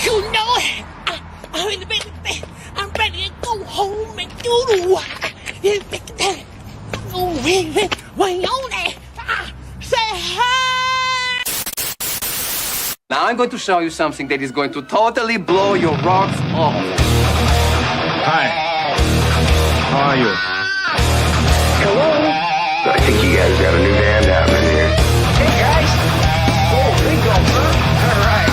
You know it. I'm ready to go home and do the work. Wait on it. Say hi. Now I'm going to show you something that is going to totally blow your rocks off. Hi. How are you? Hello? I think you guys got a new band happening here. Hey, guys. Oh, there you go, sir. All right.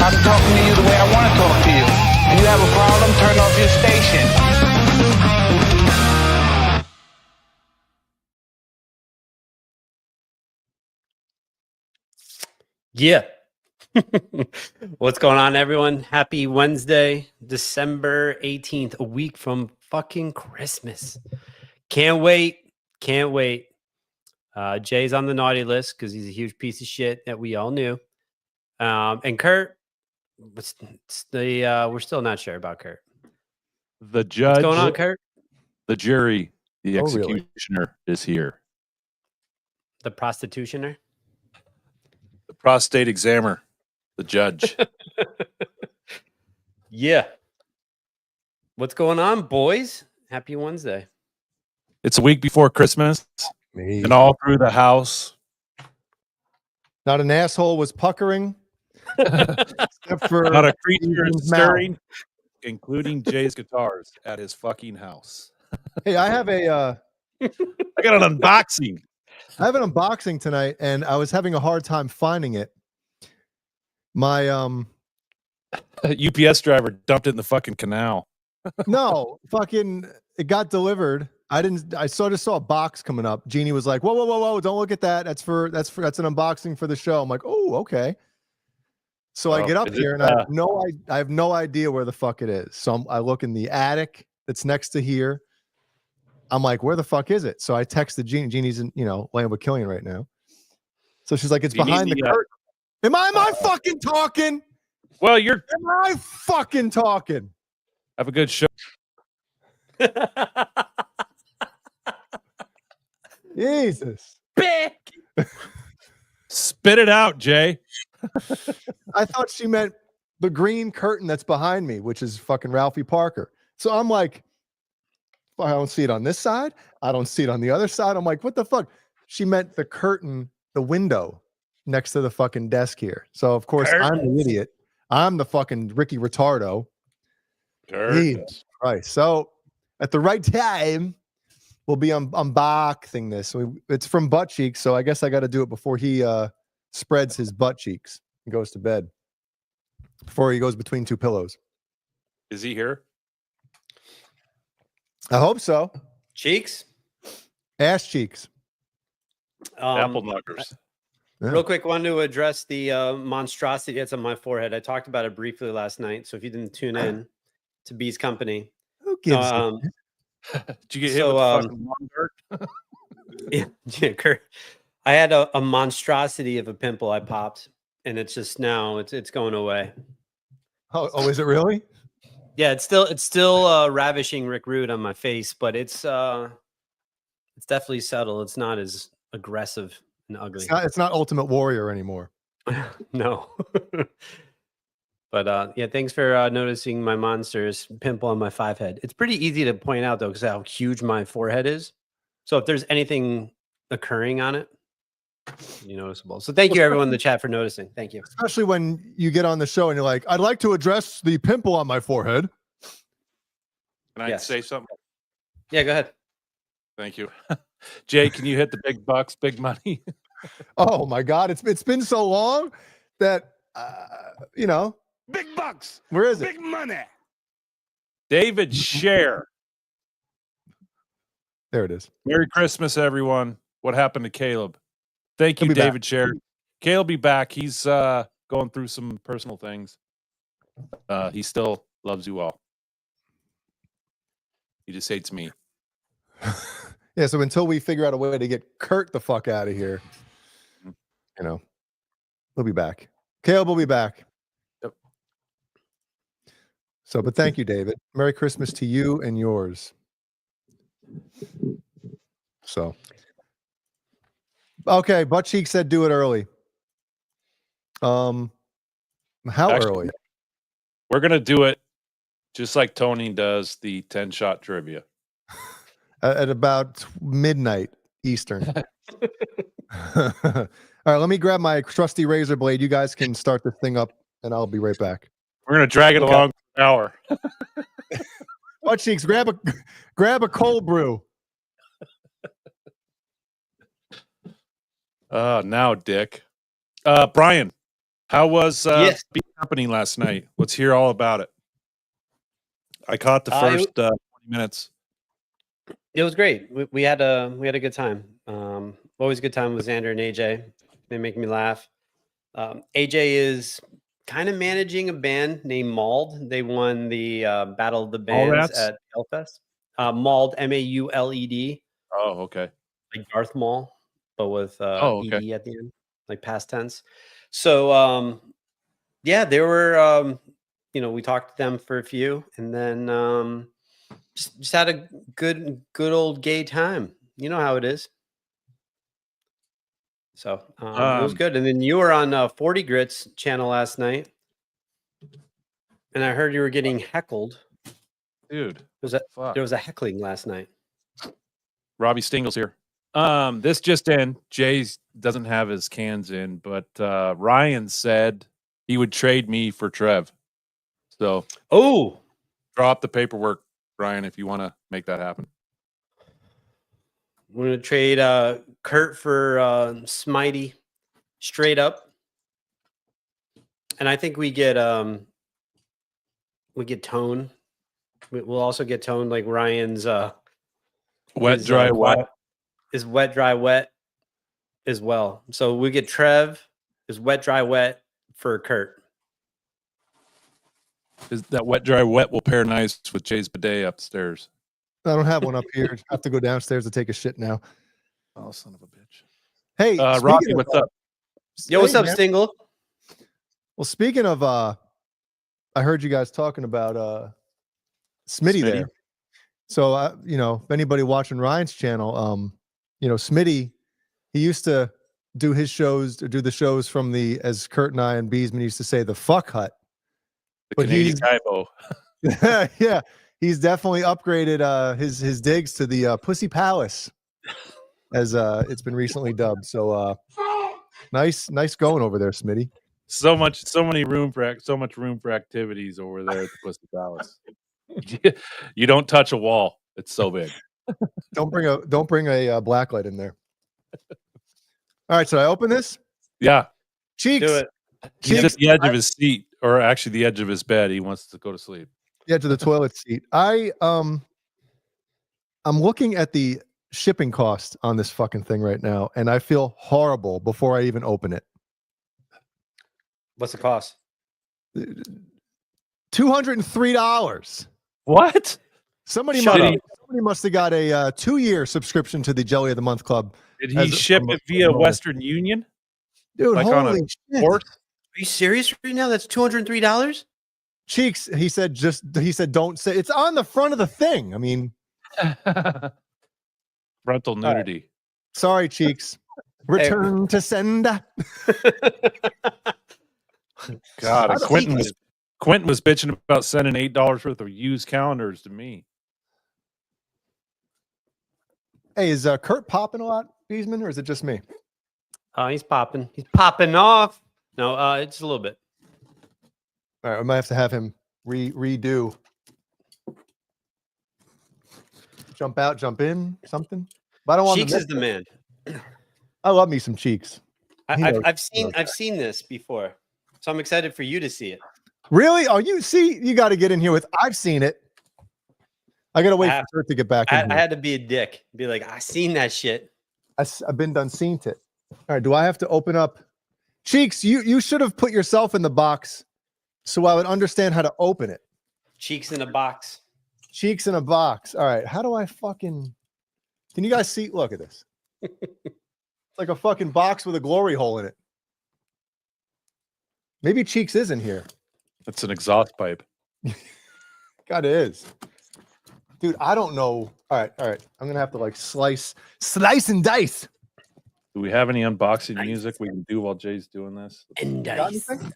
I'm talking to you the way I want to talk to you. If you have a problem, turn off your station. Yeah. What's going on, everyone? Happy Wednesday, December 18th, a week from fucking Christmas. Can't wait. Can't wait. Jay's on the naughty list because he's a huge piece of shit that we all knew. And Kurt, we're still not sure about Kurt. The judge, what's going on, Kurt? The jury, the really? executioner is here. The prostitutioner? The prostate examiner, the judge. Yeah. What's going on, boys? Happy Wednesday. It's a week before Christmas, and all through the house. Not an asshole was puckering. Except for Not a creature Ethan's stirring, including Jay's guitars at his fucking house. Hey, I have a I got an unboxing. I have an unboxing tonight, and I was having a hard time finding it. My UPS driver dumped it in the fucking canal. no, fucking it got delivered. I sort of saw a box coming up. Jeannie was like, whoa, whoa, whoa, whoa, don't look at that. That's an unboxing for the show. I'm like, oh, okay. So I get up here and I have no idea where the fuck it is. So I look in the attic that's next to here. I'm like, where the fuck is it? So I texted Jeannie. Jeannie's in, laying with Killian right now. So she's like, it's behind the curtain. Am I fucking talking? Well, Am I fucking talking? Have a good show. Jesus. Big. Spit it out, Jay. I thought she meant the green curtain that's behind me, which is fucking Ralphie Parker. So I'm like, I don't see it on this side. I don't see it on the other side. I'm like, what the fuck? She meant the curtain, the window next to the fucking desk here. So of course I'm the idiot. I'm the fucking Ricky Retardo. Jesus Christ. So at the right time, we'll be unboxing this. It's from Butt Cheeks, so I guess I got to do it before he spreads his butt cheeks and goes to bed. Before he goes between two pillows. Is he here? I hope so. Cheeks? Ass cheeks. Apple knockers. Yeah. Real quick, wanted to address the monstrosity that's on my forehead. I talked about it briefly last night, so if you didn't tune in to B's Company. Who gives a Did you get hit with the fucking lawn dart? yeah, Kurt. I had a monstrosity of a pimple I popped, and it's just now it's going away. Oh, is it really? Yeah, it's still ravishing Rick Rude on my face, but it's definitely subtle. It's not as aggressive and ugly. It's not Ultimate Warrior anymore. No. But yeah, thanks for noticing my monster's pimple on my 5 head. It's pretty easy to point out though, because how huge my forehead is. So if there's anything occurring on it, you noticeable. So thank you everyone in the chat for noticing. Thank you. Especially when you get on the show and you're like, I'd like to address the pimple on my forehead. Can I say something? Yeah, go ahead. Thank you. Jay, can you hit the big bucks, big money? Oh my God. It's been so long that, Big bucks. Where is it? Big money. David Scher. There it is. Merry Christmas, everyone. What happened to Caleb? Thank you, David Scher. Caleb be back. He's going through some personal things. He still loves you all. He just hates me. Yeah, so until we figure out a way to get Kurt the fuck out of here, we'll be back. Caleb will be back. Yep. So, but thank you, David. Merry Christmas to you and yours. So, okay, Butt Cheek said do it early. How Actually, early? We're gonna do it just like Tony does the 10-shot trivia. At about midnight Eastern. All right, let me grab my trusty razor blade. You guys can start this thing up, and I'll be right back. We're gonna drag it along for an hour. Butt Cheeks, grab a cold brew. Now, Dick. Brian, how was Yes. Beat Company last night? Let's hear all about it. I caught the first 20 minutes. It was great. We had a good time. Always a good time with Xander and AJ. They make me laugh. AJ is kind of managing a band named Mauled. They won the Battle of the Bands at Hellfest. Mauled, Mauled, Oh, okay. like Darth Maul, but with okay. ed at the end, like past tense. So yeah, they were. We talked to them for a few, and then just had a good old gay time. You know how it is. So it was good. And then you were on 40 Grits channel last night, and I heard you were getting heckled. Dude, there was a heckling last night. Robbie Stingle's here. This just in. Jay doesn't have his cans in, but Ryan said he would trade me for Trev. So drop the paperwork, Ryan, if you want to make that happen. We're gonna trade Kurt for Smitey, straight up, and I think we get Tone. We'll also get Tone, like Ryan's wet, dry, wet. Is wet, dry, wet as well. So we get Trev is wet, dry, wet for Kurt. Is that wet, dry, wet will pair nice with Jay's bidet upstairs. I don't have one up here. I have to go downstairs to take a shit now. Oh, son of a bitch. Hey, Robbie, what's up? Yo, what's up, Stingle? Well, speaking of, I heard you guys talking about Smitty there. So, if anybody watching Ryan's channel, Smitty, he used to do his shows, do the shows from as Kurt and I and Beesman used to say, the fuck hut. The Canadian Kaibo. Yeah, he's definitely upgraded his digs to the Pussy Palace, as it's been recently dubbed. So nice going over there, Smitty. So much room for activities over there at the Pussy Palace. You don't touch a wall. It's so big. Don't bring a blacklight in there. All right, so I open this. Yeah, Cheeks. Do it. He's at the edge of his seat, or actually the edge of his bed. He wants to go to sleep. Yeah, to the toilet seat. I'm looking at the shipping cost on this fucking thing right now, and I feel horrible before I even open it. What's the cost? $203. What? Somebody must have got a 2-year subscription to the Jelly of the Month Club. Did he ship it via Western Union? Dude, like holy on a shit. port? Are you serious right now? That's $203? Cheeks, he said don't say it's on the front of the thing. I mean, frontal nudity. Right. Sorry, Cheeks. Return to sender. God, Quentin was bitching about sending $8 worth of used calendars to me. Hey, is Kurt popping a lot, Beesman, or is it just me? He's popping. He's popping off. No, it's a little bit. All right, I might have to have him redo. Jump out, jump in, something. But I don't want Cheeks is the man. I love me some Cheeks. I've seen this before, so I'm excited for you to see it. Really? Oh, you got to get in here with. I've seen it. I got to wait for Kurt to get back. I had to be a dick, be like, I seen that shit. I've been done seen it. All right, do I have to open up? Cheeks, you should have put yourself in the box so I would understand how to open it. Cheeks in a box. Cheeks in a box. All right, how do I fucking... Can you guys see? Look at this. It's like a fucking box with a glory hole in it. Maybe Cheeks is in here. That's an exhaust pipe. God, it is. Dude, I don't know. All right. I'm gonna have to like slice and dice. Do we have any unboxing music we can do while Jay's doing this? And Got dice. anything?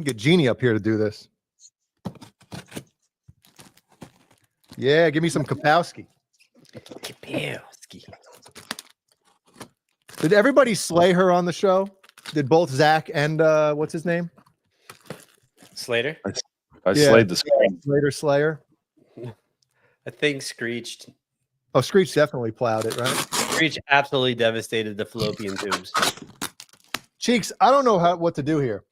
Get Jeannie up here to do this. Yeah, give me some Kapowski. Kapowski. Did everybody slay her on the show? Did both Zach and what's his name? Slater? I slayed the screen. Slayer. I think Screeched. Oh, Screech definitely plowed it, right? Screech absolutely devastated the fallopian tubes. Cheeks, I don't know what to do here.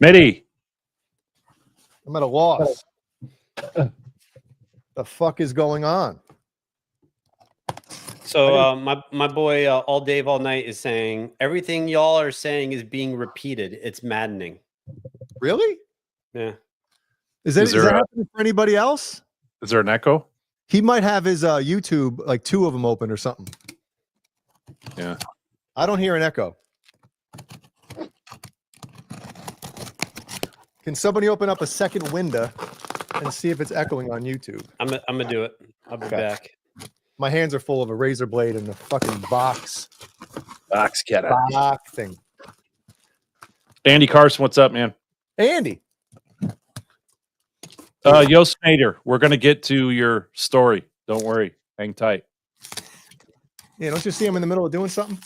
Smitty. I'm at a loss. The fuck is going on? So my boy All Dave All Night is saying everything y'all are saying is being repeated. It's maddening. Really? Yeah. Is that happening for anybody else? Is there an echo? He might have his YouTube, like 2 of them open or something. Yeah. I don't hear an echo. Can somebody open up a second window and see if it's echoing on YouTube? I'm gonna do it. I'll be back. My hands are full of a razor blade and a fucking box thing. Andy Carson, what's up, man? Andy. Yo, Snyder, we're gonna get to your story. Don't worry. Hang tight. Yeah, don't you see him in the middle of doing something?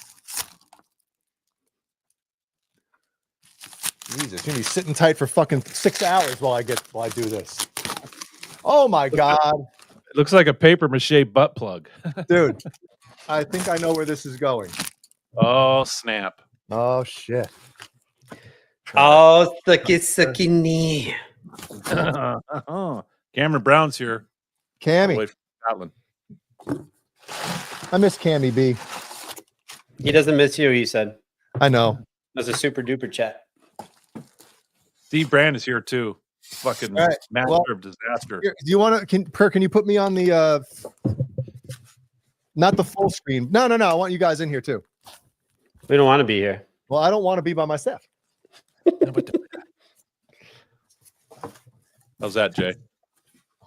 Jesus, you're gonna be sitting tight for fucking 6 hours while I do this. Oh my God. It looks like a paper mache butt plug. Dude, I think I know where this is going. Oh, snap. Oh shit. Oh, sucky knee. Cameron Brown's here. Cammy. Away from Scotland. I miss Cammy B. He doesn't miss you, he said. I know. That was a super duper chat. Steve Brand is here too. Fucking right. master of disaster. Here, do you want to? Can you put me on the? Not the full screen. No. I want you guys in here too. We don't want to be here. Well, I don't want to be by myself. How's that, Jay?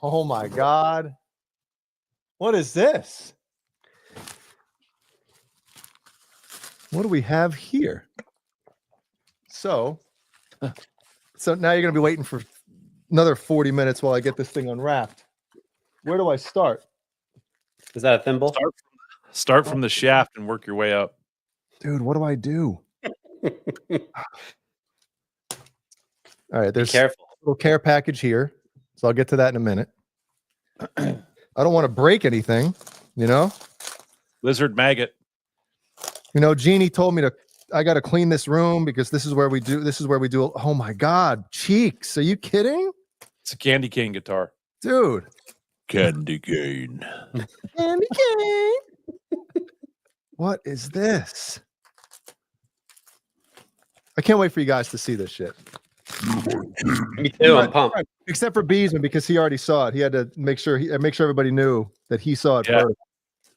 Oh my God. What is this? What do we have here? So now you're going to be waiting for another 40 minutes while I get this thing unwrapped. Where do I start? Is that a thimble? Start from the shaft and work your way up. Dude, what do I do? All right, there's Be careful. a little care package here. So I'll get to that in a minute. I don't want to break anything, you know? Lizard maggot. You know, Jeannie told me I got to clean this room because this is where we do. Oh my God, Cheeks. Are you kidding? It's a candy cane guitar. Dude. Candy cane. Candy cane. What is this? I can't wait for you guys to see this shit. Me too. I'm pumped. Except for Beesman because he already saw it. He had to make sure everybody knew that he saw it Yeah. first.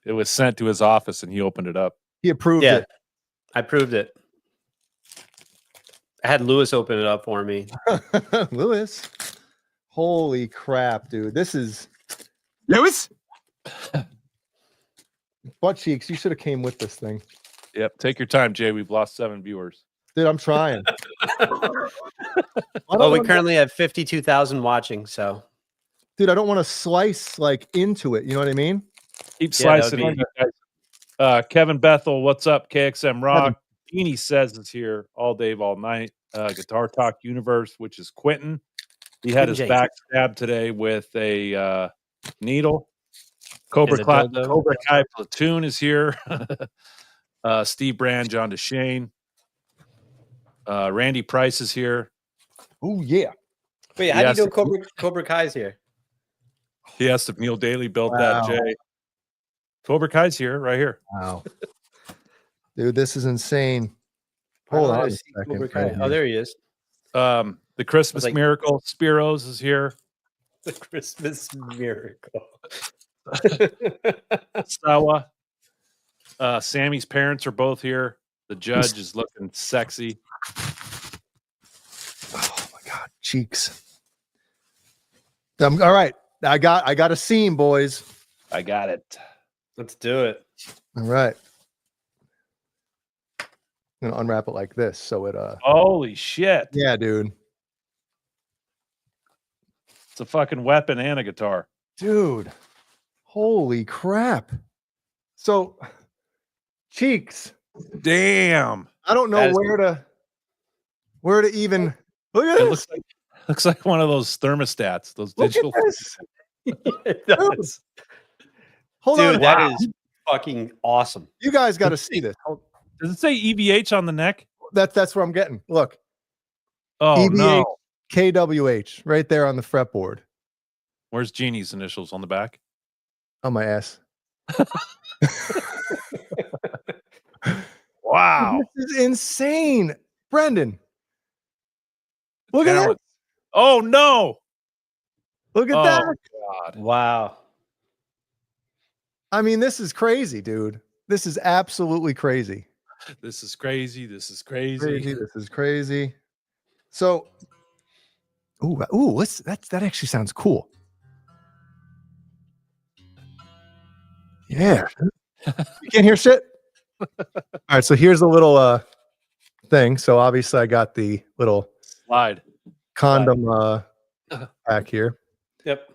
It was sent to his office and he opened it up. He approved Yeah, it. I proved it. I had Lewis open it up for me. Lewis. Holy crap, dude. This is Lewis? Butt Cheeks. You should have came with this thing. Yep. Take your time, Jay. We've lost 7 viewers. Dude, I'm trying. Well, we currently have 52,000 watching, so Dude, I don't want to slice like into it. You know what I mean? Keep Yeah, that slicing would on you guys. Kevin Bethel, what's up? KXM Rock. Beanie says is here all day, all night. Guitar Talk Universe, which is Quentin. He had his Jay. back stabbed today with a needle. And a dildo. Cobra Kai Platoon is here. Steve Brand, John DeShane. Randy Price is here. Oh yeah. wait, how do you Yes. do Cobra Kai's here? He asked if Neil Daly built that, Wow. Jay. Cobra Kai's here, right here. Wow. Dude, this is insane. Why Hold don't I on a see second. Cobra Kai? right Oh, here. there he is. The Christmas like- Miracle, Spiros is here. The Christmas miracle. Sawa. Sammy's parents are both here. The judge is looking sexy. Oh my God, cheeks. All right. I got a scene, boys. I got it. Let's do it. All right. I'm gonna unwrap it like this. So it Holy shit. yeah, dude. It's a fucking weapon and a guitar. Dude. Holy crap. So cheeks. Damn. I don't know where to even look at It this. looks like one of those thermostats, those Look digital. at this. It does. Hold Dude, on. that is fucking awesome. You guys got to see this. Does it say EVH on the neck? That's where I'm getting. Look. Oh EVH, no. KWH right there on the fretboard. Where's Jeannie's initials on the back? On my ass. Wow. This is insane. Brendan. Look at Talent. that. Oh no. Look at Oh that. God. Wow. I mean, this is crazy, dude. This is absolutely crazy. This is crazy. This is crazy. This is crazy. So, that actually sounds cool. Yeah. You can't hear shit? All right, so here's a little thing. So obviously I got the little Slide. condom pack here. Yep.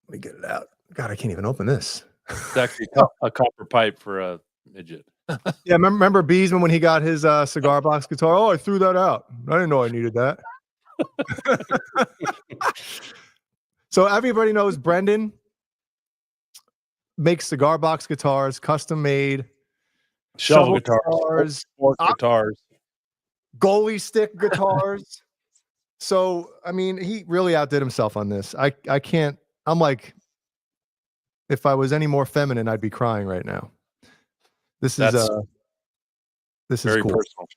Let me get it out. God, I can't even open this. It's actually a copper pipe for a midget. Yeah, remember Beesman when he got his cigar box guitar? Oh, I threw that out. I didn't know I needed that. So everybody knows Brendan makes cigar box guitars, custom made, Shovel shovel guitars, sport guitars. goalie stick guitars. So I mean, he really outdid himself on this. I can't. I'm like, if I was any more feminine, I'd be crying right now. This is Very cool. personal.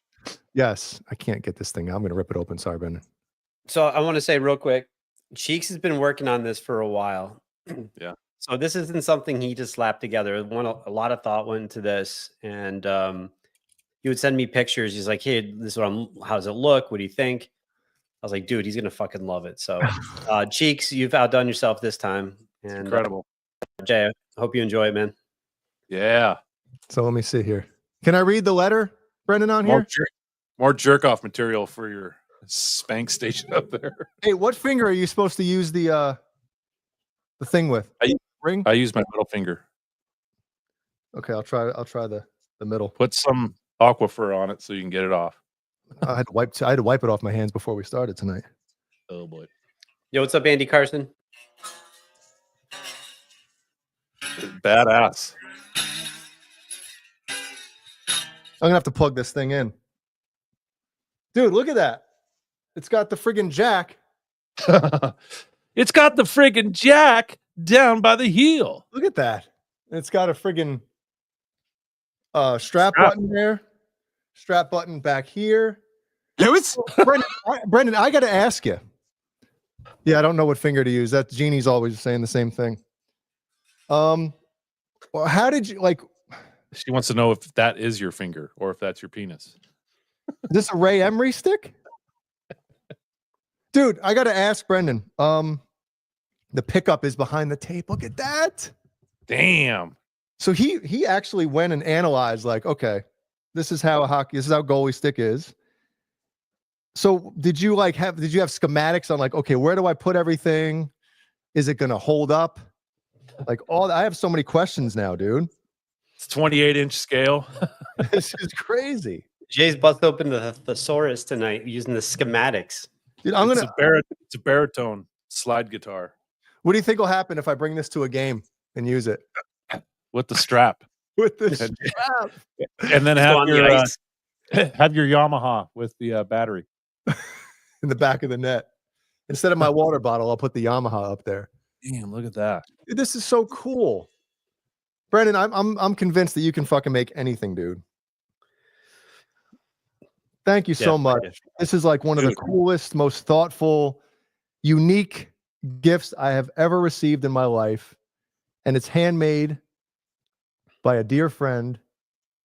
Yes, I can't get this thing. I'm gonna rip it open. Sorry, Brendan. So I want to say real quick, Cheeks has been working on this for a while. Yeah. So this isn't something he just slapped together. A lot of thought went into this, and he would send me pictures. He's like, "Hey, this is how does it look? What do you think?" I was like, "Dude, he's gonna fucking love it." So, Cheeks, you've outdone yourself this time, and Incredible. Jay, I hope you enjoy it, man. Yeah. So let me see here. Can I read the letter, Brendan, on here? More jerk off material for your spank station up there. Hey, what finger are you supposed to use the thing with? Ring? I use my middle finger. Okay, I'll try the middle. Put some Aquaphor on it so you can get it off. I had to wipe it off my hands before we started tonight. Oh boy. Yo, what's up, Andy Carson? Badass. I'm gonna have to plug this thing in. Dude, look at that. It's got the friggin' jack. It's got the friggin' jack down by the heel. Look at that. It's got a friggin' strap button there. Strap button back here. Lewis? Brendan, I gotta ask you. Yeah, I don't know what finger to use. That Jeannie's always saying the same thing. Well, how did you like? She wants to know if that is your finger or if that's your penis. Is this a Ray Emery stick? Dude, I gotta ask Brendan. The pickup is behind the tape. Look at that. Damn. So he actually went and analyzed, like, okay, this is how goalie stick is. So did you have schematics on like, okay, where do I put everything? Is it gonna hold up? Like I have so many questions now, dude. It's 28-inch scale. This is crazy. Jay's bust open the thesaurus tonight using the schematics. Dude, It's a baritone slide guitar what do you think will happen if I bring this to a game and use it? with the strap. With this And- strap And then Go have on the your ice. have your Yamaha with the battery. in the back of the net. Instead of my water bottle, I'll put the Yamaha up there. Damn, look at that. Dude, this is so cool. Brendan, I'm convinced that you can fucking make anything, dude. Thank you so Yeah, much. This is like one of the coolest, most thoughtful, unique gifts I have ever received in my life. And it's handmade by a dear friend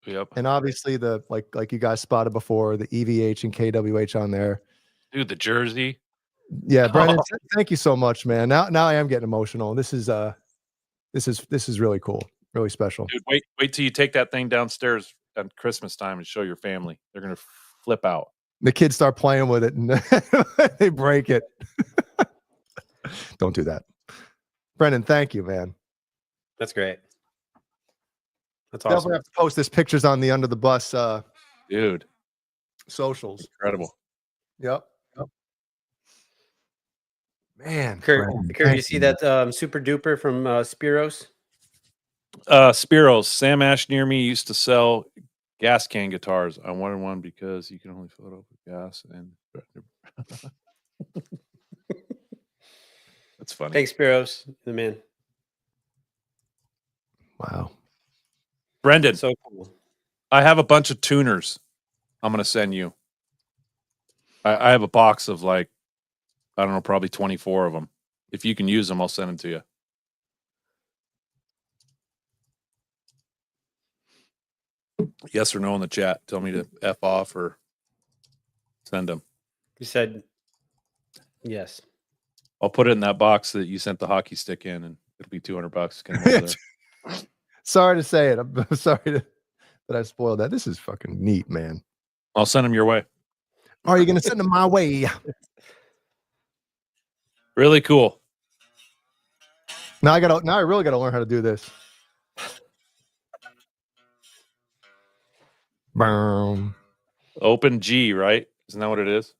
Yep. And obviously the like you guys spotted before, the EVH and KWH on there. Dude, the jersey. Yeah, Brendan, thank you so much, man. Now I am getting emotional. This is really cool, really special. Dude, wait till you take that thing downstairs at Christmas time and show your family. They're gonna flip out. The kids start playing with it and they break it. Don't do that. Brendan, thank you, man. That's great. That's awesome. Definitely have to post this pictures on the Under the Bus Dude, socials. incredible. Yep. Man, Kurt, Brendan, you thank see that super duper from Spiros? Spiros, Sam Ash near me used to sell gas can guitars. I wanted one because you can only fill it up with gas and that's funny. Thanks, Spiros, the man. Wow. Brendan, So cool. I have a bunch of tuners I'm gonna send you. I have a box of like, I don't know, probably 24 of them. If you can use them, I'll send them to you. Yes or no in the chat. Tell me to F off or send them. You said yes. I'll put it in that box that you sent the hockey stick in, and it'll be $200. Get 'em over there. Sorry to say it. I'm sorry that I spoiled that. This is fucking neat, man. I'll send them your way. Are you going to send them my way? Really cool. Now I really got to learn how to do this. Boom. Open G, right? Isn't that what it is?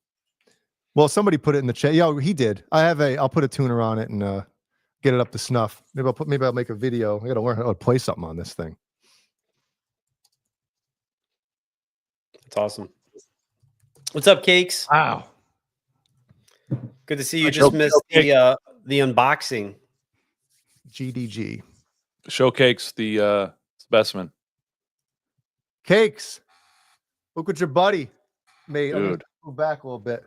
Well, somebody put it in the chat. Yeah, he did. I'll put a tuner on it and get it up to snuff. Maybe I'll make a video. I got to learn how to play something on this thing. That's awesome. What's up, Cakes? Wow. Good to see you. Just missed the unboxing. GDG. Showcase the specimen. Cakes. Look what your buddy made. I'm gonna Dude. move back a little bit.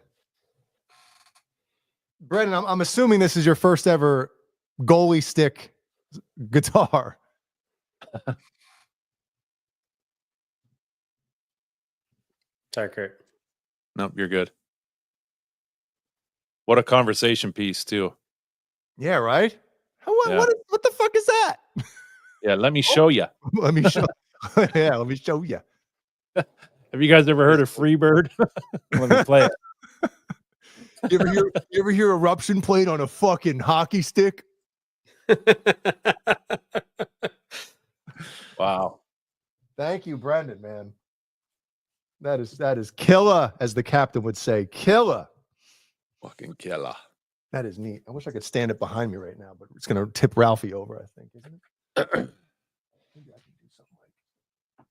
Brendan, I'm assuming this is your first ever goalie stick guitar. Sorry, Kurt. Nope, you're good. What a conversation piece, too. Yeah, right? Yeah. What the fuck is that? Yeah, let me show you. Let me show. Yeah, let me show you. Have you guys ever heard of Freebird? Let me play it. You ever hear eruption played on a fucking hockey stick? Wow. Thank you, Brendan, man. That is killer, as the captain would say. Killer. Fucking killer. That is neat. I wish I could stand it behind me right now, but it's gonna tip Ralphie over, I think, isn't it? Maybe I can do something like.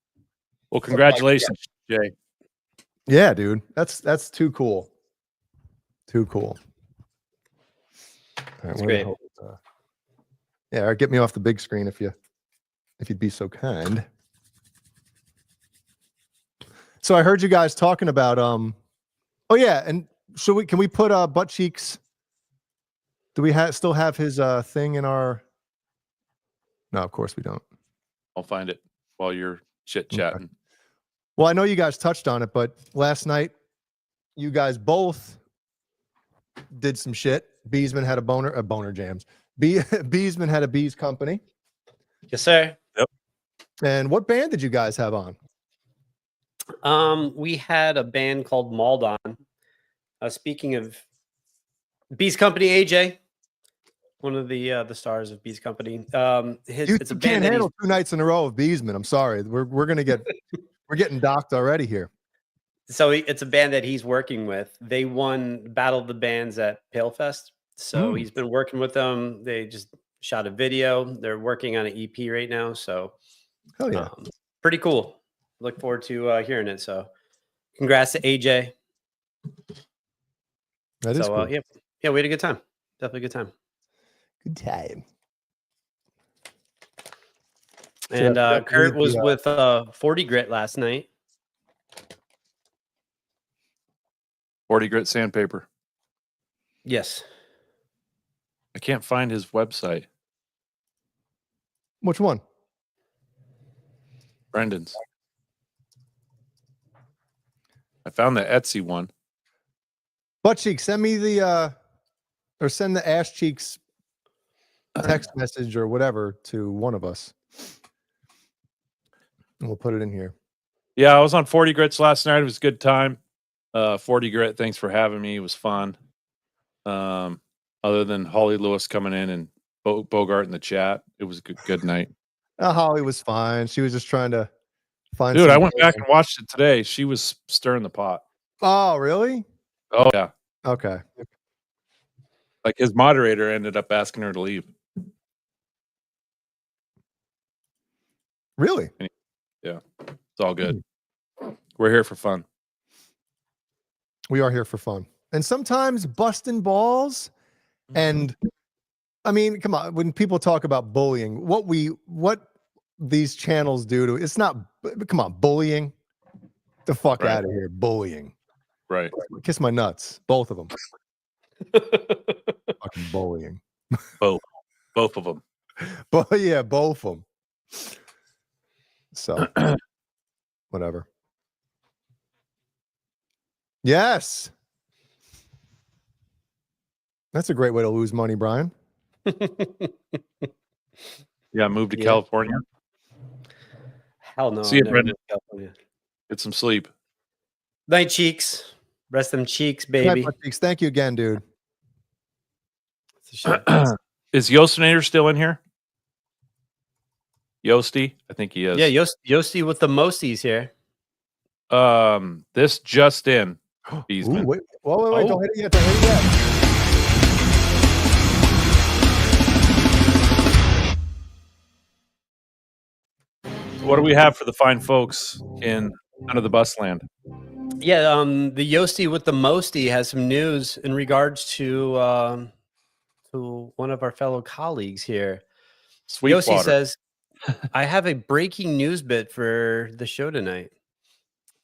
Well, congratulations, Jay. Yeah, dude. That's too cool. Too cool. All right, That's where the great. hell is, yeah, all right, get me off the big screen if you'd be so kind. So I heard you guys talking about oh yeah, and can we put Butt Cheeks? Do we still have his thing in our? No, of course we don't. I'll find it while you're chit chatting. Okay. Well, I know you guys touched on it, but last night you guys both did some shit. Beesman had a boner jams. Beesman had a Bees company. Yes, sir. And what band did you guys have on? We had a band called Maldon. Speaking of Bees Company, AJ, one of the stars of Bees Company. It's a band can't that handle 2 nights in a row of Beesman. I'm sorry. We're gonna get we're getting docked already here. So it's a band that he's working with. They won Battle of the Bands at Palefest. So he's been working with them. They just shot a video. They're working on an EP right now. So Hell yeah. pretty cool. Look forward to hearing it. So congrats to AJ. That is cool. Yeah, we had a good time. Definitely a good time. Good time. And Kurt was with 40 Grit last night. 40 Grit Sandpaper. Yes. I can't find his website. Which one? Brendan's. I found the Etsy one. Butt cheeks, send me the or send the ass cheeks text message or whatever to one of us. And we'll put it in here. Yeah, I was on 40 Grits last night. It was a good time. 40 Grit, thanks for having me. It was fun. Other than Holly Lewis coming in and Bogart in the chat, it was a good night. Holly was fine. She was just trying to find. Dude, some I went back game. and watched it today. She was stirring the pot. Oh, really? Oh yeah. Okay. Like his moderator ended up asking her to leave. Really? Yeah, it's all good. We're here for fun. We are here for fun. And sometimes busting balls. And I mean, come on, when people talk about bullying, what these channels do to it's not, come on, bullying. The fuck Right. out of here. Bullying. Right. Kiss my nuts. Both of them. Fucking bullying. Both of them. But yeah, both of them. So whatever. Yes. That's a great way to lose money, Brian. Yeah, moved to Yeah. California. Hell no. See you, I've never Brendan. been to California. Get some sleep. Night cheeks. Rest them cheeks, Good night, baby. butt cheeks. Thank you again, dude. It's a shame. Is Yostinator still in here? Yosty? I think he is. Yeah, Yosti with the mosties here. This just in. Ooh, Beesman. wait, wait, Oh. don't hit it yet. Don't hit it yet. What do we have for the fine folks in Under the Bus Land? Yeah, the Yosti with the mosty has some news in regards to one of our fellow colleagues here. Sweetwater. Yosi says, I have a breaking news bit for the show tonight.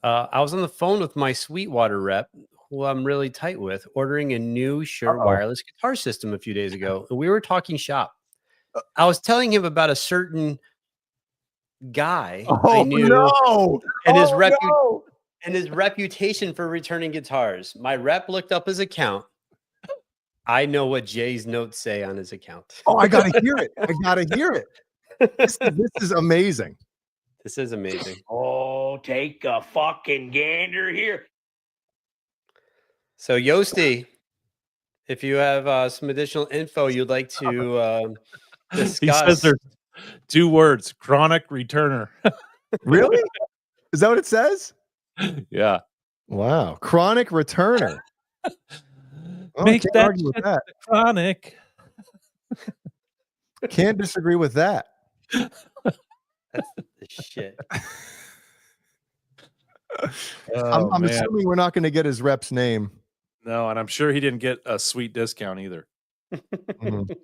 I was on the phone with my Sweetwater rep, who I'm really tight with, ordering a new Shure wireless guitar system a few days ago. And we were talking shop. I was telling him about a certain guy I knew no. and his no. and his reputation for returning guitars. My rep looked up his account. I know what Jay's notes say on his account. Oh, I gotta hear it. I gotta hear it. This is amazing. This is amazing. Oh, take a fucking gander here. So, Yosti, if you have some additional info you'd like to discuss. He says there's 2 words: chronic returner. Really? Is that what it says? Yeah. Wow. Chronic returner. Oh, Make can't that argue with shit that. chronic. Can't disagree with that. That's the shit. Oh, I'm man. assuming we're not going to get his rep's name. No, and I'm sure he didn't get a sweet discount either. Mhm.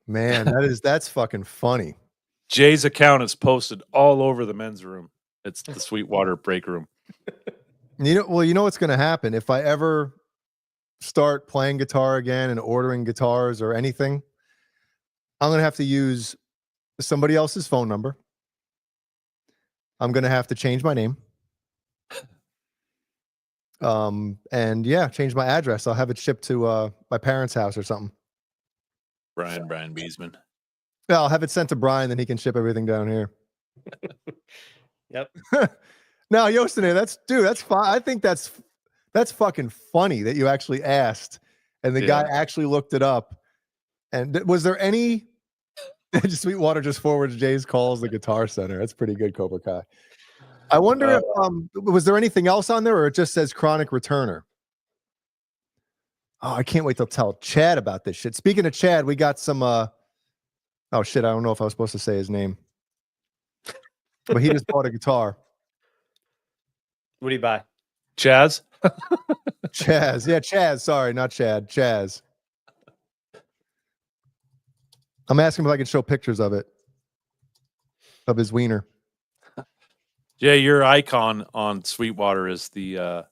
Man, that's fucking funny. Jay's account is posted all over the men's room. It's the Sweetwater break room. You know what's going to happen if I ever start playing guitar again and ordering guitars or anything. I'm going to have to use somebody else's phone number. I'm going to have to change my name. And yeah, change my address. I'll have it shipped to my parents' house or something. Brian Beesman. Yeah, I'll have it sent to Brian, then he can ship everything down here. Yep. Now, Yostine, that's fine. I think that's fucking funny that you actually asked, and the guy actually looked it up. And was there any? Sweetwater just forwards Jay's calls the Guitar Center. That's pretty good, Cobra Kai. I wonder if was there anything else on there, or it just says chronic returner? Oh, I can't wait to tell Chad about this shit. Speaking of Chad, we got some. Oh shit! I don't know if I was supposed to say his name, but he just bought a guitar. What do you buy? Chaz? Chaz. Yeah, Chaz. Sorry, not Chad. Chaz. I'm asking if I can show pictures of it. Of his wiener. Yeah, your icon on Sweetwater is the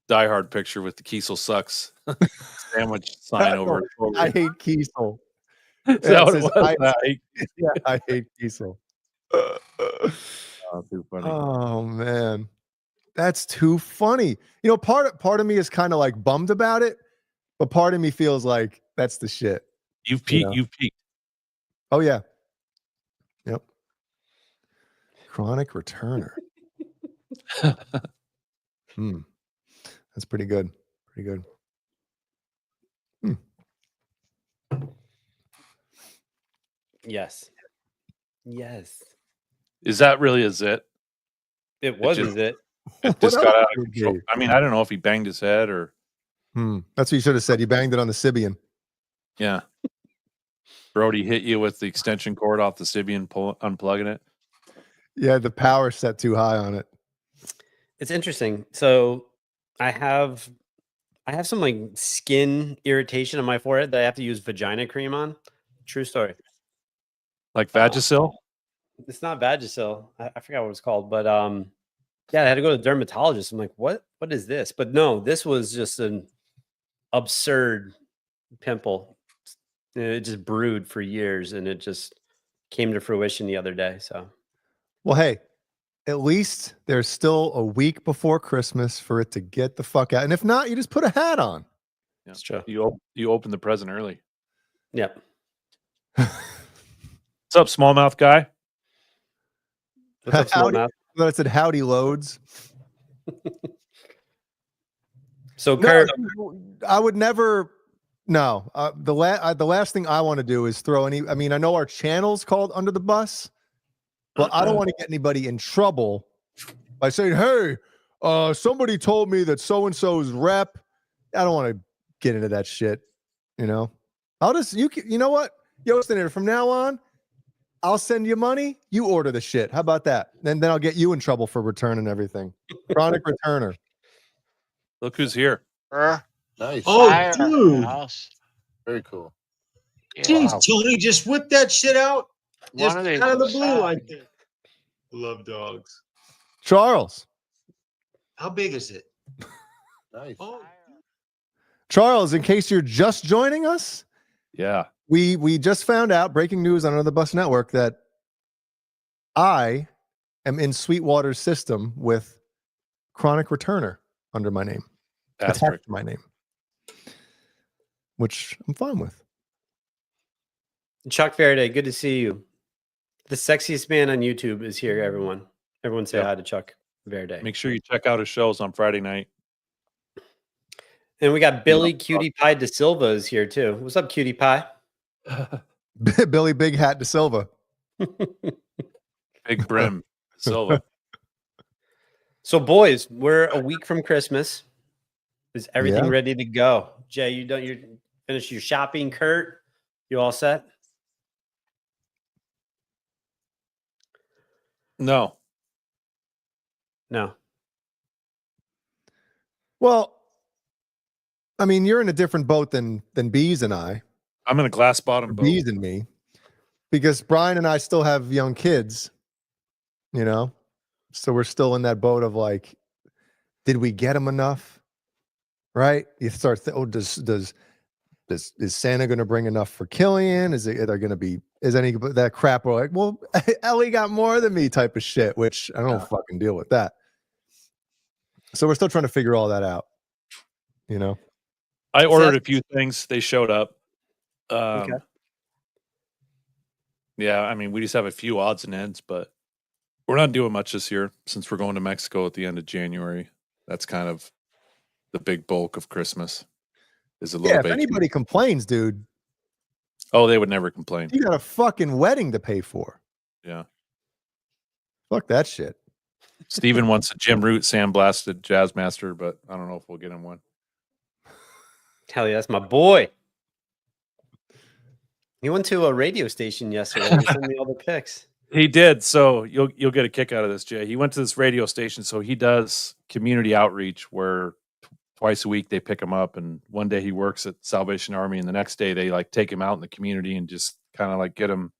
Die Hard picture with the Kiesel sucks sandwich sign over it. I hate Kiesel. Is that what it was? I hate Kiesel. Oh, too funny. Oh man, that's too funny. You know, part of me is kind of like bummed about it, but part of me feels like that's the shit. You've you peaked. know? You've peaked. Oh yeah. Yep. Chronic returner. Hmm. That's pretty good. Pretty good. Yes. Yes. Is that really a zit? It wasn't it. It What just else got out would of it control. be? I mean, I don't know if he banged his head or That's what you should have said. You banged it on the Sibian. yeah. Brody hit you with the extension cord off the Sibian, unplugging it. Yeah, the power set too high on it. It's interesting. So I have some like skin irritation on my forehead that I have to use vagina cream on. True story. Like Vagisil? It's not Vagisil. I forgot what it's called, but yeah, I had to go to the dermatologist. I'm like, what is this? But no, this was just an absurd pimple. It just brewed for years and it just came to fruition the other day. So Well, hey, at least there's still a week before Christmas for it to get the fuck out. And if not, you just put a hat on. Yeah. it's true. You opened the present early. Yep. What's up, smallmouth guy? What's up, small Howdy, mouth? but it said howdy loads. So No, Kurt, I would never. No, the last thing I want to do is throw any. I mean, I know our channel's called Under the Bus, but I don't want to get anybody in trouble by saying, "Hey, somebody told me that so and so's rep." I don't want to get into that shit. You know, I'll just you know what, Yosin, from now on, I'll send you money. You order the shit. How about that? Then I'll get you in trouble for returning everything. Chronic returner. Look who's here. Nice. Oh, dude. Very cool. Jeez, Wow. Tony just whipped that shit out. Just One of these out of the was blue sad. like that. Love dogs. Charles. How big is it? Nice. Oh, Charles, in case you're just joining us, Yeah. we just found out, breaking news on Under the Bus Network, that I am in Sweetwater's system with Chronic Returner under my name. Asterisk. Attached to my name. Which I'm fine with. Chuck Faraday, good to see you. The sexiest man on YouTube is here, everyone. Everyone say Yep. hi to Chuck Faraday. Make sure you check out his shows on Friday night. And we got Billy Cutie Pie De Silva is here too. What's up, Cutie Pie? Billy Big Hat De Silva. Big Brim Silva. So, boys, we're a week from Christmas. Is everything Yeah. ready to go? Jay, you finished your shopping? Kurt, you all set? No. No. Well, I mean, you're in a different boat than Bees and I. I'm in a glass bottom Or boat. Bees and me. Because Brian and I still have young kids, you know? So we're still in that boat of like, did we get them enough? Right? You start is Santa going to bring enough for Killian? Is any that crap? We're like, well, Ellie got more than me type of shit, which I don't fucking deal with that. So we're still trying to figure all that out, you know? I ordered a few things. They showed up. Okay. Yeah, I mean, we just have a few odds and ends, but we're not doing much this year since we're going to Mexico at the end of January. That's kind of the big bulk of Christmas. Is a little If vacation. anybody complains, dude, Oh, they would never complain. you got a fucking wedding to pay for. Yeah. Fuck that shit. Steven wants a Jim Root sandblasted Jazzmaster, but I don't know if we'll get him one. Hell yeah, that's my boy. He went to a radio station yesterday. He sent me all the pics. He did. So you'll get a kick out of this, Jay. He went to this radio station. So he does community outreach where twice a week they pick him up, and one day he works at Salvation Army, and the next day they like take him out in the community and just kind of like get him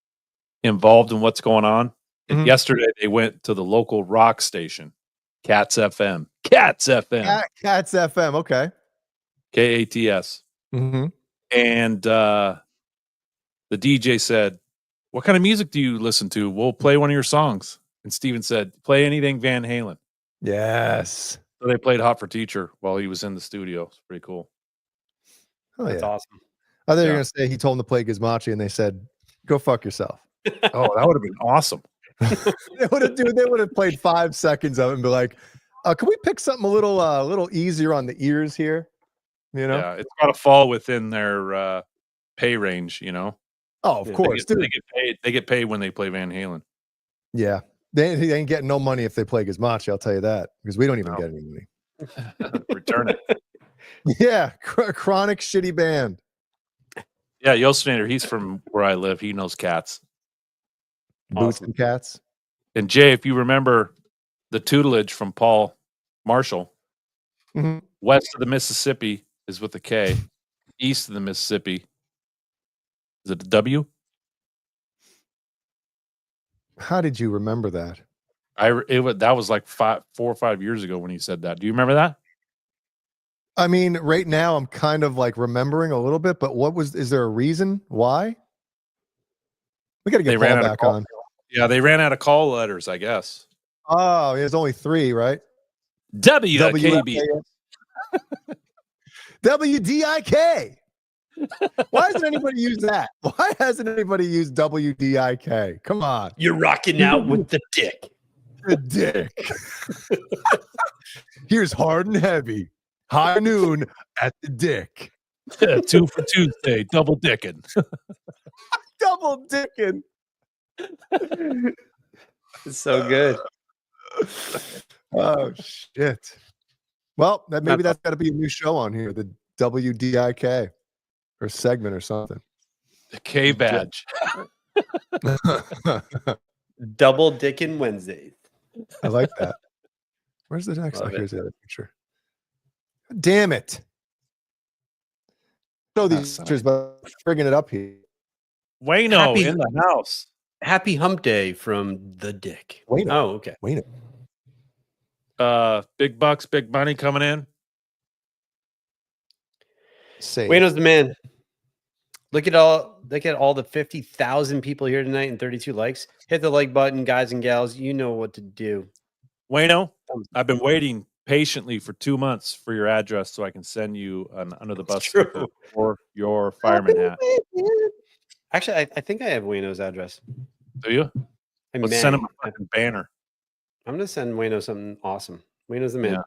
involved in what's going on. And Mhm. yesterday they went to the local rock station, Cats FM. Cats FM. Cats FM. Okay. KATS. Mm-hmm. And the DJ said, "What kind of music do you listen to? We'll play one of your songs." And Steven said, play anything Van Halen. Yes. So they played Hot for Teacher while he was in the studio. It's pretty cool. Oh, That's yeah. awesome. I thought you were Yeah. going to say he told him to play Gizmachi and they said, go fuck yourself. Oh, that would have been awesome. They would have played 5 seconds of it and be like, can we pick something a little easier on the ears here? You know? Yeah, it's got to fall within their pay range, you know. Oh, of Yeah, course, dude. They get paid. They get paid when they play Van Halen. Yeah. They ain't getting no money if they play Gizmachi, I'll tell you that, because we don't even No. get any money. Return it. Yeah, chronic shitty band. Yeah, Yostinator, he's from where I live. He knows cats. Boots Awesome. and cats. And Jay, if you remember the tutelage from Paul Marshall, Mhm. west of the Mississippi is with a K. East of the Mississippi is it a W? How did you remember that? That was like 4 or 5 years ago when he said that. Do you remember that? I mean, right now I'm kind of like remembering a little bit, but is there a reason why? We got to They get ran Paul out of back call. on. Yeah, they ran out of call letters, I guess. Oh, there's only 3, right? WKB. WDIK. Why hasn't anybody used that? Why hasn't anybody used WDIK? Come on. You're rocking out with the dick. The dick. Here's hard and heavy. High noon at the dick. 2 for Tuesday, double dicking. Double dicking. It's so good. Oh shit. Well, maybe that's got to be a new show on here, the WDIK or segment or something. The K badge. Double dickin' Wednesdays. I like that. Where's the next? Love Oh, it. here's the other picture. Damn it. Show these That's pictures, but bringing it up here. Wayno Happy- in the house. Happy hump day from the dick. Wayno. Oh, okay. Wayno. Big bucks, big money coming in. Say Wayno's the man. Look at all the 50,000 people here tonight and 32 likes. Hit the like button, guys and gals. You know what to do. Wayno, I've been waiting patiently for 2 months for your address so I can send you an under the bus True. sticker or your fireman hat. Actually, I think I have Wayno's address. Do you? I Let's may. send him a fucking banner. I'm gonna send Wayno something awesome. Wayno's the man. Yeah.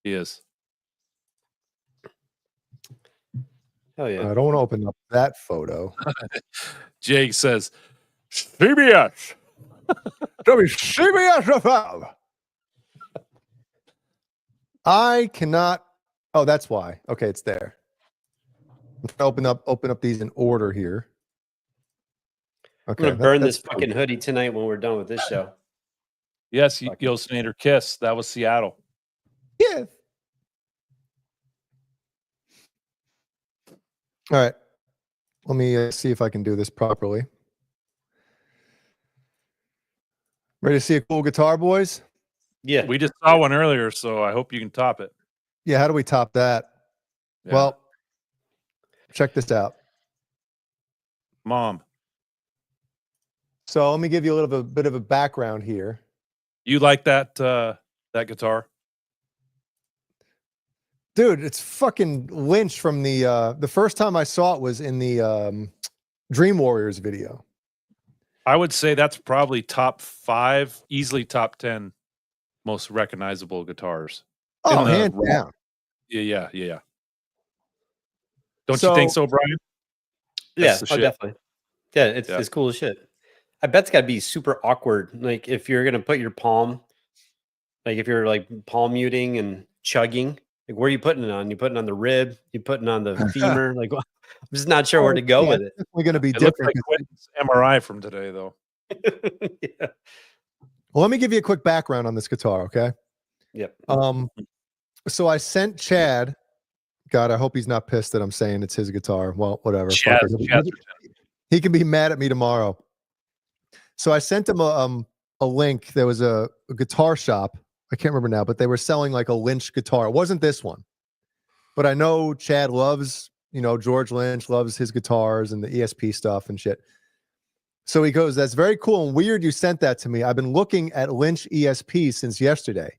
He is. Hell yeah. I don't want to open up that photo. Jake says, CBS. WCBS. I cannot. Oh, that's why. Okay, it's there. I'm trying to open up these in order here. Okay, I'm gonna burn that's this fucking hoodie tonight when we're done with this show. Yes, Fuck. Yostinator Kiss. That was Seattle. Yeah. All right. Let me see if I can do this properly. Ready to see a cool guitar, boys? Yeah. We just saw one earlier, so I hope you can top it. Yeah, how do we top that? Yeah. Well, check this out. Mom, So let me give you a little bit of a background here. you like that that guitar? Dude, it's fucking Lynch from the first time I saw it was in the Dream Warriors video. I would say that's probably top 5, easily top 10 most recognizable guitars. Oh, In the hands rock. down. Yeah. Don't So- you think so, Brian? Yeah, That's the shit. definitely. Yeah, it's Yeah. it's cool as shit. I bet it's gotta be super awkward. Like if you're gonna put your palm, like if you're like palm muting and chugging, like where are you putting it on? You putting it on the rib? You putting it on the femur? Like I'm just not sure where to go Yeah, with it's definitely going to be It looks different. like Quentin's MRI from today, though. it. Yeah. Well, let me give you a quick background on this guitar, okay? Yep. So I sent Chad. God, I hope he's not pissed that I'm saying it's his guitar. Well, whatever. Fuck Chaz, it. Chazerton. He can be mad at me tomorrow. So I sent him a link. There was a guitar shop. I can't remember now, but they were selling like a Lynch guitar. It wasn't this one, but I know Chad loves, George Lynch loves his guitars and the ESP stuff and shit. So he goes, that's very cool and weird you sent that to me. I've been looking at Lynch ESP since yesterday.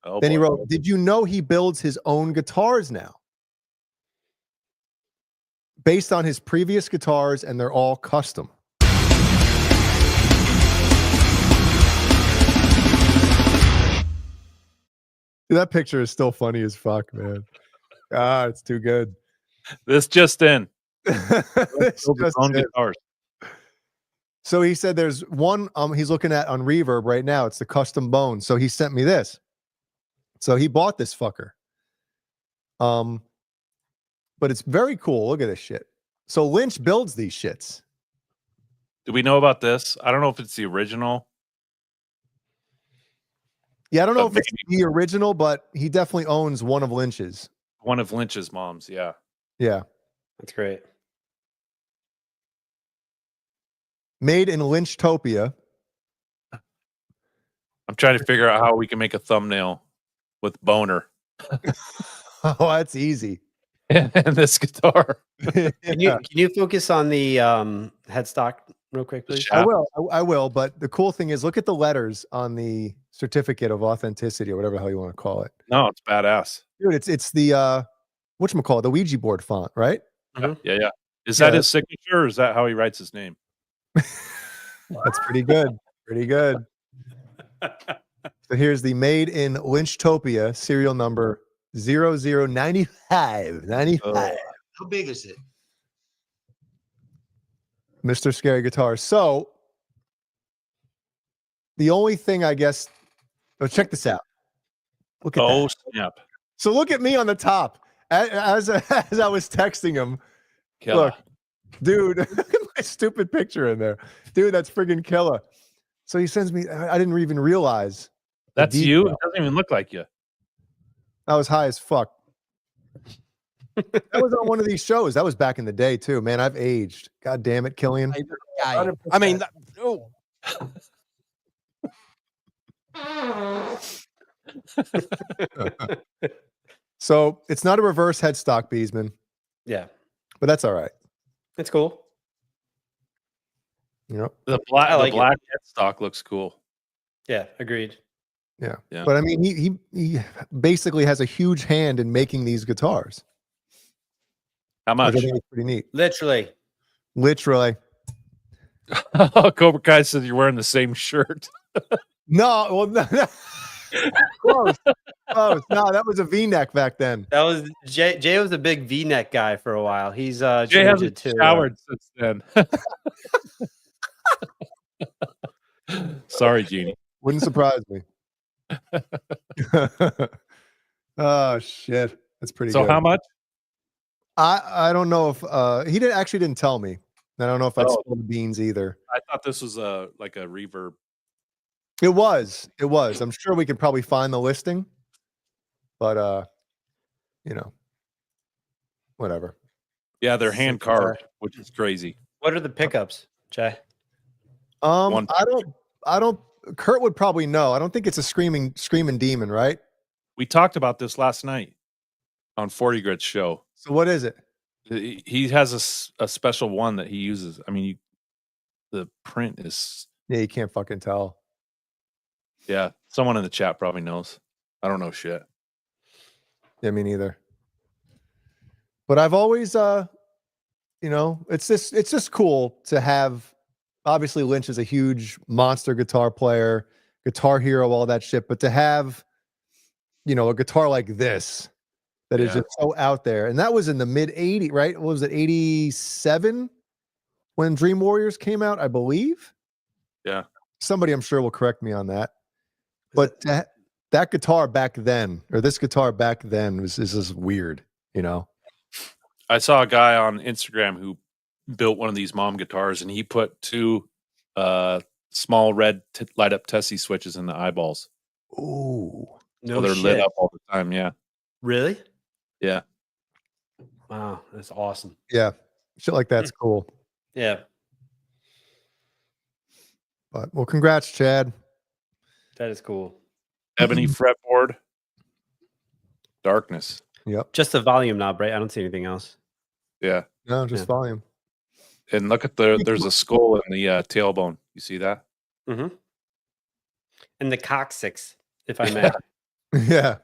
Oh, Then he boy. wrote, did you know he builds his own guitars now? Based on his previous guitars, and they're all custom. Dude, that picture is still funny as fuck, man. Ah, it's too good. This just in. It's Build his just own it. guitars. So he said there's one he's looking at on Reverb right now. It's the custom bone. So he sent me this. So he bought this fucker. But it's very cool. Look at this shit. So Lynch builds these shits. Do we know about this? I don't know if it's the original. Yeah, I don't know But if it's the original, but he definitely owns one of Lynch's. One of Lynch's moms. Yeah. Yeah. That's great. Made in Lynchtopia. I'm trying to figure out how we can make a thumbnail with Boner Oh, that's easy. and this guitar. Can you focus on the headstock real quick, please? Yeah. I will. But the cool thing is, look at the letters on the certificate of authenticity or whatever the hell you want to call it. No, it's badass. Dude, it's the whatchamacallit, the Ouija board font, right? Yeah. Is Yeah, that his signature or is that how he writes his name? That's pretty good. Pretty good. So here's the made in Lynchtopia serial number 0095. 95. How big is it? Mr. Scary Guitar. So the only thing I guess, check this out. Look at Oh, that. snap. So look at me on the top. As I was texting him, Killer. look, dude, look at my stupid picture in there. Dude, that's friggin' killer. So he sends me, I didn't even realize. the That's you? detail. It doesn't even look like you. I was high as fuck. That was on one of these shows. That was back in the day too, man. I've aged. God damn it, Killian. Guy. I mean, oh, So it's not a reverse headstock, Beesman, Yeah, but that's all right. it's cool. You know. The black, I like it. black headstock looks cool. Yeah, agreed. Yeah. Yeah. But I mean, he basically has a huge hand in making these guitars. How Which much? I think is pretty neat. Literally. Literally. Cobra Kai says you're wearing the same shirt. No, well, no, close. Close. No, that was a V-neck back then. That was Jay was a big V-neck guy for a while. He's Jay changed hasn't it too. showered since then. Sorry, Jeannie. Wouldn't surprise me. Oh shit, that's pretty So good. how much? I don't know if he didn't tell me. I don't know if I'd Oh. spill the beans either. I thought this was like a reverb. It was. I'm sure we could probably find the listing, but you know, whatever. Yeah, they're hand carved, which is crazy. What are the pickups, Jay? One- I don't. Kurt would probably know. I don't think it's a screaming demon, right? We talked about this last night on 40 Grit's show. So what is it? He has a special one that he uses. I mean, the print is, Yeah, you can't fucking tell. yeah. Someone in the chat probably knows. I don't know shit. Yeah, me neither. But I've always, you know, it's just cool to have. Obviously, Lynch is a huge monster guitar player, guitar hero, all that shit. But to have, you know, a guitar like this that is Yeah. just so out there, and that was in the mid '80s, right? What was it, '87 when Dream Warriors came out, I believe. Yeah. Somebody, I'm sure, will correct me on that. But that guitar back then, or this guitar back then, is just weird, you know. I saw a guy on Instagram who built one of these mom guitars, and he put two small red light up Tessie switches in the eyeballs. Ooh. No So they're shit. lit up all the time. Yeah. Really? Yeah. Wow, that's awesome. Yeah, shit like that's cool. Yeah, But well, congrats, Chad. that is cool. Ebony fretboard. Darkness. Yep. Just the volume knob, right? I don't see anything else. Yeah. No, just Yeah. volume. And look at there's a skull in the tailbone. You see that? Mm-hmm. And the coccyx, if I may. Yeah.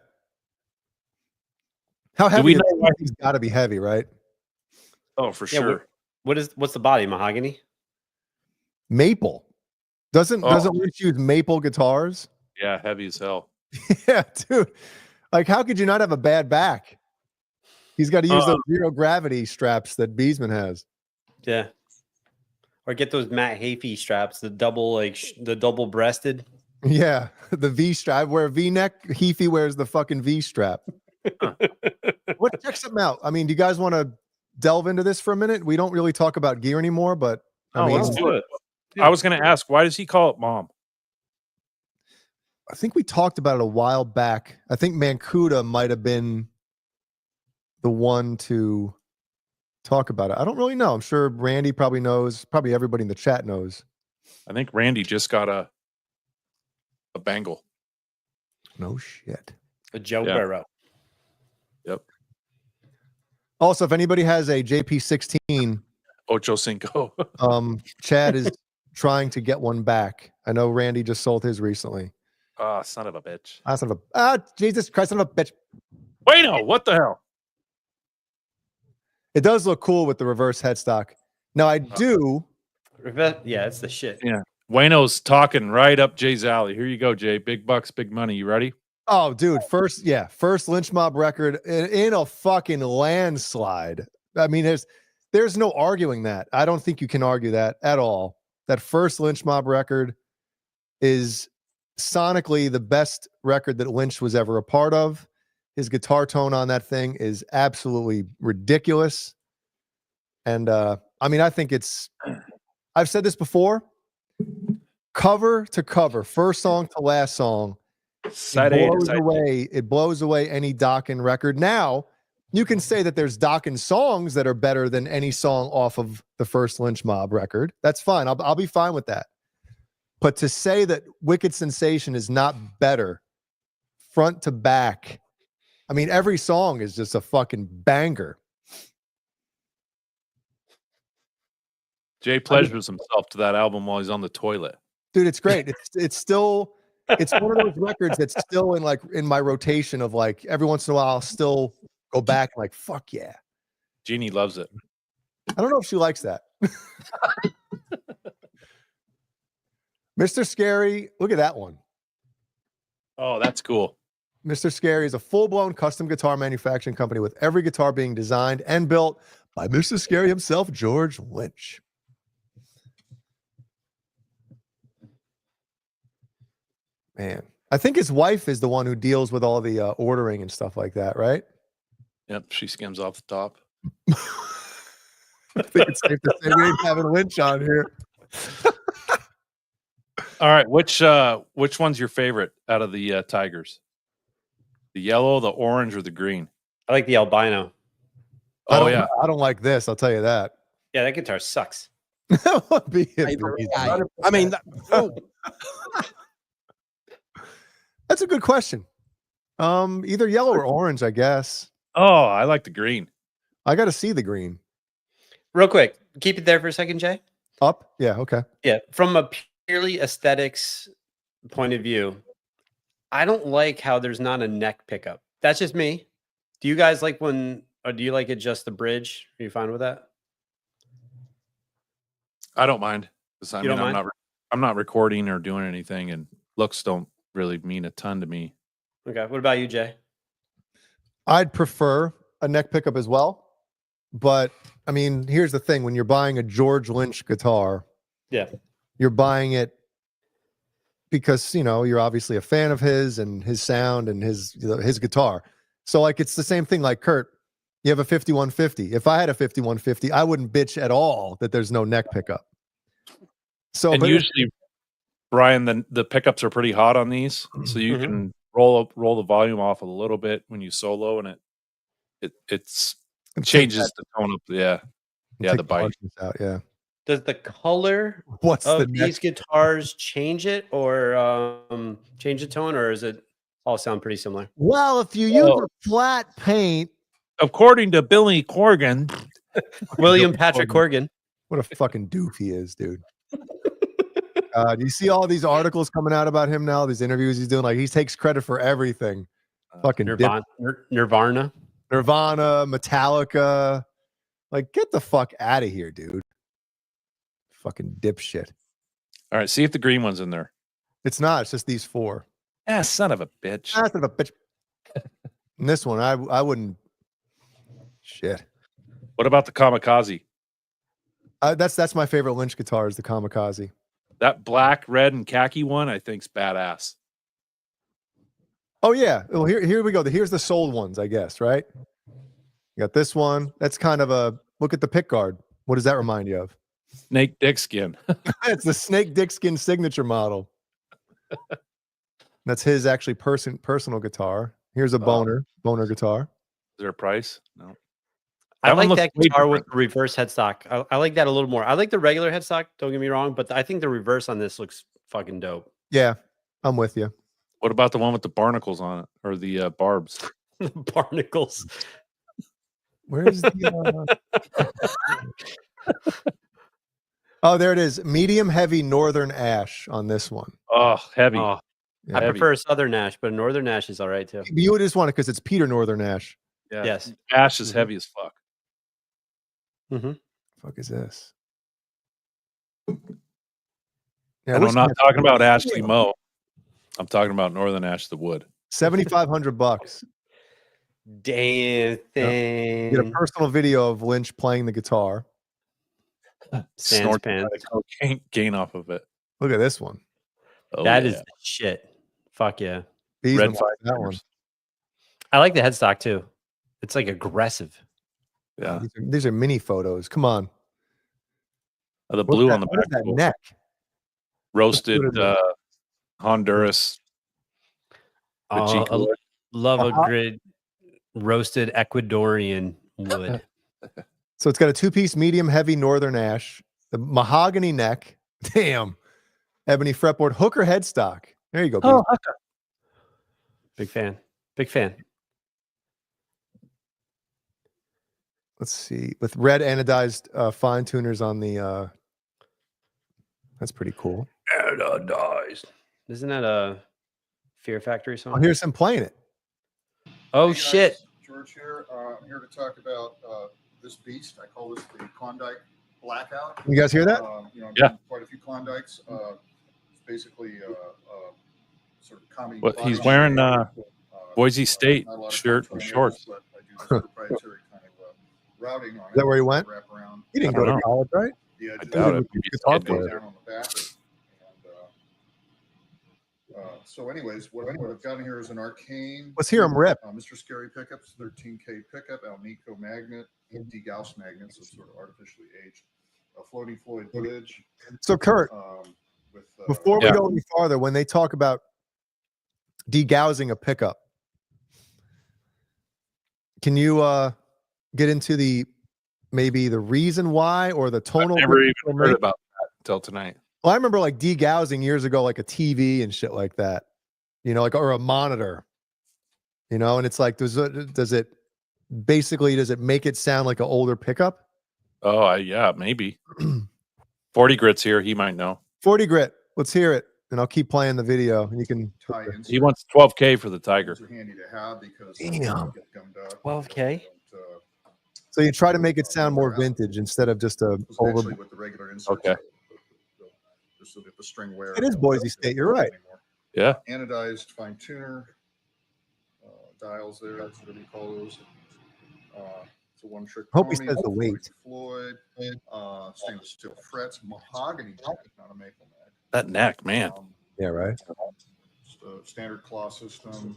How Do heavy? we know why He's got to be heavy, right? Oh, for Yeah, sure. what's the body? Mahogany? Maple. Doesn't Oh. Lynch use maple guitars? Yeah, heavy as hell. Yeah, dude. Like, how could you not have a bad back? He's got to use those Um, zero gravity straps that Beesman has. Yeah. Or get those Matt Hafey straps, the double the double breasted. Yeah, the V strap. I wear a V neck. Heafy wears the fucking V strap. What? Check something out. I mean, do you guys want to delve into this for a minute? We don't really talk about gear anymore, but I mean, let's do it. I was going to ask, why does he call it Mom? I think we talked about it a while back. I think Mancuda might have been the one to talk about it. I don't really know. I'm sure Randy probably knows. Probably everybody in the chat knows. I think Randy just got a bangle. No shit. A Joe Yeah. Burrow. Yep. Also, if anybody has a JP16, Ocho Cinco. Chad is trying to get one back. I know Randy just sold his recently. Ah, son of a bitch. Jesus Christ, son of a bitch. Wait, no, what the hell? It does look cool with the reverse headstock. Now I do. Yeah, it's the shit. Yeah. Wayno's talking right up Jay's alley. Here you go, Jay. Big bucks, big money. You ready? Oh, dude, first Lynch Mob record in a fucking landslide. I mean, there's no arguing that. I don't think you can argue that at all. That first Lynch Mob record is sonically the best record that Lynch was ever a part of. His guitar tone on that thing is absolutely ridiculous. And I mean, I think I've said this before, cover to cover, first song to last song, it blows away any Dokken record. Now, you can say that there's Dokken songs that are better than any song off of the first Lynch Mob record. That's fine. I'll be fine with that. But to say that Wicked Sensation is not better front to back, I mean, every song is just a fucking banger. Jay pleasures himself to that album while he's on the toilet. Dude, it's great. It's one of those records that's still in my rotation of like every once in a while I'll still go back and like, fuck yeah. Jeannie loves it. I don't know if she likes that. Mr. Scary, look at that one. Oh, that's cool. Mr. Scary is a full-blown custom guitar manufacturing company with every guitar being designed and built by Mr. Scary himself, George Lynch. Man, I think his wife is the one who deals with all the ordering and stuff like that, right? Yep, she skims off the top. I think it's safe to say we ain't having Lynch on here. All right, which one's your favorite out of the Tigers? The yellow, the orange, or the green? I like the albino. Oh yeah, I don't like this. I'll tell you that. Yeah, that guitar sucks. That would be a Favorite breeze. guy. I mean, That's a good question. Either yellow or orange, I guess. oh, I like the green. I got to see the green. Real quick, keep it there for a second, Jay. Up? Yeah, okay. Yeah, from a purely aesthetics point of view, I don't like how there's not a neck pickup. That's just me. Do you guys like or do you like it just the bridge? Are you fine with that? I don't mind. 'Cause, I You mean, don't mind? I'm not recording or doing anything, and looks don't really mean a ton to me. Okay. What about you, Jay? I'd prefer a neck pickup as well. But I mean, here's the thing. When you're buying a George Lynch guitar, Yeah. you're buying it because, you're obviously a fan of his and his sound and his guitar. So like, it's the same thing like Kurt. You have a 5150. If I had a 5150, I wouldn't bitch at all that there's no neck pickup. So, And but usually, Brian, the pickups are pretty hot on these, so you Mhm. can roll the volume off a little bit when you solo, and it changes the tone up. Yeah, take the bite. harshness out. Yeah. Does the color What's the of these guitars change it or change the tone, or is it all sound pretty similar? Well, if you use a flat paint, According to Billy Corgan, William Patrick Corgan. What a fucking doof he is, dude. Do you see all these articles coming out about him now? These interviews he's doing, like he takes credit for everything. Fucking Nirvana. Nirvana. Nirvana, Metallica. Like, get the fuck out of here, dude. Fucking dipshit. All right, see if the green one's in there. It's not. It's just these four. Ah, son of a bitch. Son of a bitch. And this one, I wouldn't. Shit. What about the kamikaze? That's my favorite Lynch guitar is the kamikaze. That black, red, and khaki one, I think's badass. Oh yeah. Well, here we go. Here's the sold ones, I guess, right? You got this one. That's kind of a look at the pick guard. What does that remind you of? Snake dick skin. It's the snake dick skin signature model. That's his actually personal guitar. Here's a boner guitar. Is there a price? No. I like one that looks way guitar with different. the reverse headstock. I like that a little more. I like the regular headstock, don't get me wrong, but I think the reverse on this looks fucking dope. Yeah, I'm with you. What about the one with the barnacles on it or the barbs? Barnacles. Where's the Oh, there it is. Medium heavy northern ash on this one. Oh, heavy. Oh, Yeah. I Heavy. prefer Southern Ash, but Northern Ash is all right too. You would just want it because it's Peter Northern Ash. Yeah. Yes. Ash is heavy as fuck. Mm-hmm. Fuck is this? And Yeah, I'm not talking about Ashley Moe. I'm talking about Northern Ash, the wood. $7,500. Damn thing. Get a personal video of Lynch playing the guitar. Sans Snort pants. cocaine off of it. Look at this one. Oh, That yeah. is the shit. Fuck yeah. Beesman Red likes five that one. fingers. I like the headstock too. It's like aggressive. Yeah. These are mini photos. Come on. The What's blue that- on the what back. is that cool. neck? Roasted What is it? Honduras. The cheek I wood. love a Uh-huh. grid roasted Ecuadorian wood. So it's got a two-piece medium heavy northern ash, the mahogany neck. Damn. Ebony fretboard, hooker headstock. There you go. Oh, Beesman. Big fan. Big fan. Let's see. With red anodized fine tuners on the that's pretty cool. Anodized. Isn't that a Fear Factory song? Oh, here's him playing it. Oh Hey, guys, shit. George here. I'm here to talk about this beast. I call this the Klondike Blackout. You guys hear that? I've Yeah. done quite a few Klondikes. It's basically sort of comedy. What he's body wearing shape. Boise State Not a lot of shirt and control shorts. but I do this proprietary kind of routing on it. Is that where he went? Wrap around He didn't I go don't to know. college, right? the edges. doubt it. Guitar Maybe player. Down on the back. So anyways, what I've got in here is an Arcane. Let's hear him rip. Mr. Scary pickups, 13K pickup, Alnico magnet, D-Gauss magnet, so sort of artificially aged. A floating Floyd bridge. So Kurt, With before we Yeah. go any farther, when they talk about degaussing a pickup, can you get into maybe the reason why or the I've tonal? never even difference? heard about that until tonight. Well, I remember like degaussing years ago, like a TV and shit like that, like or a monitor, and it's like, does it make it sound like an older pickup? Oh, yeah, maybe. 40 Grit's here. He might know. 40 grit. Let's hear it, and I'll keep playing the video. And you can. tie inserts. He wants 12K for the Tiger. Those are handy to have because Damn. they don't get gummed up. 12K? So you try to make it sound more vintage instead of just a So over. actually with the regular inserts. Okay. Just so that the string wear. It is Boise State, you're right. Yeah. Anodized fine tuner dials there. That's what we call those. It's a one trick. Hope he pony, says the weight. Floyd, stainless steel frets, mahogany, not a maple neck. That neck, man. Yeah, right. Just a standard claw system.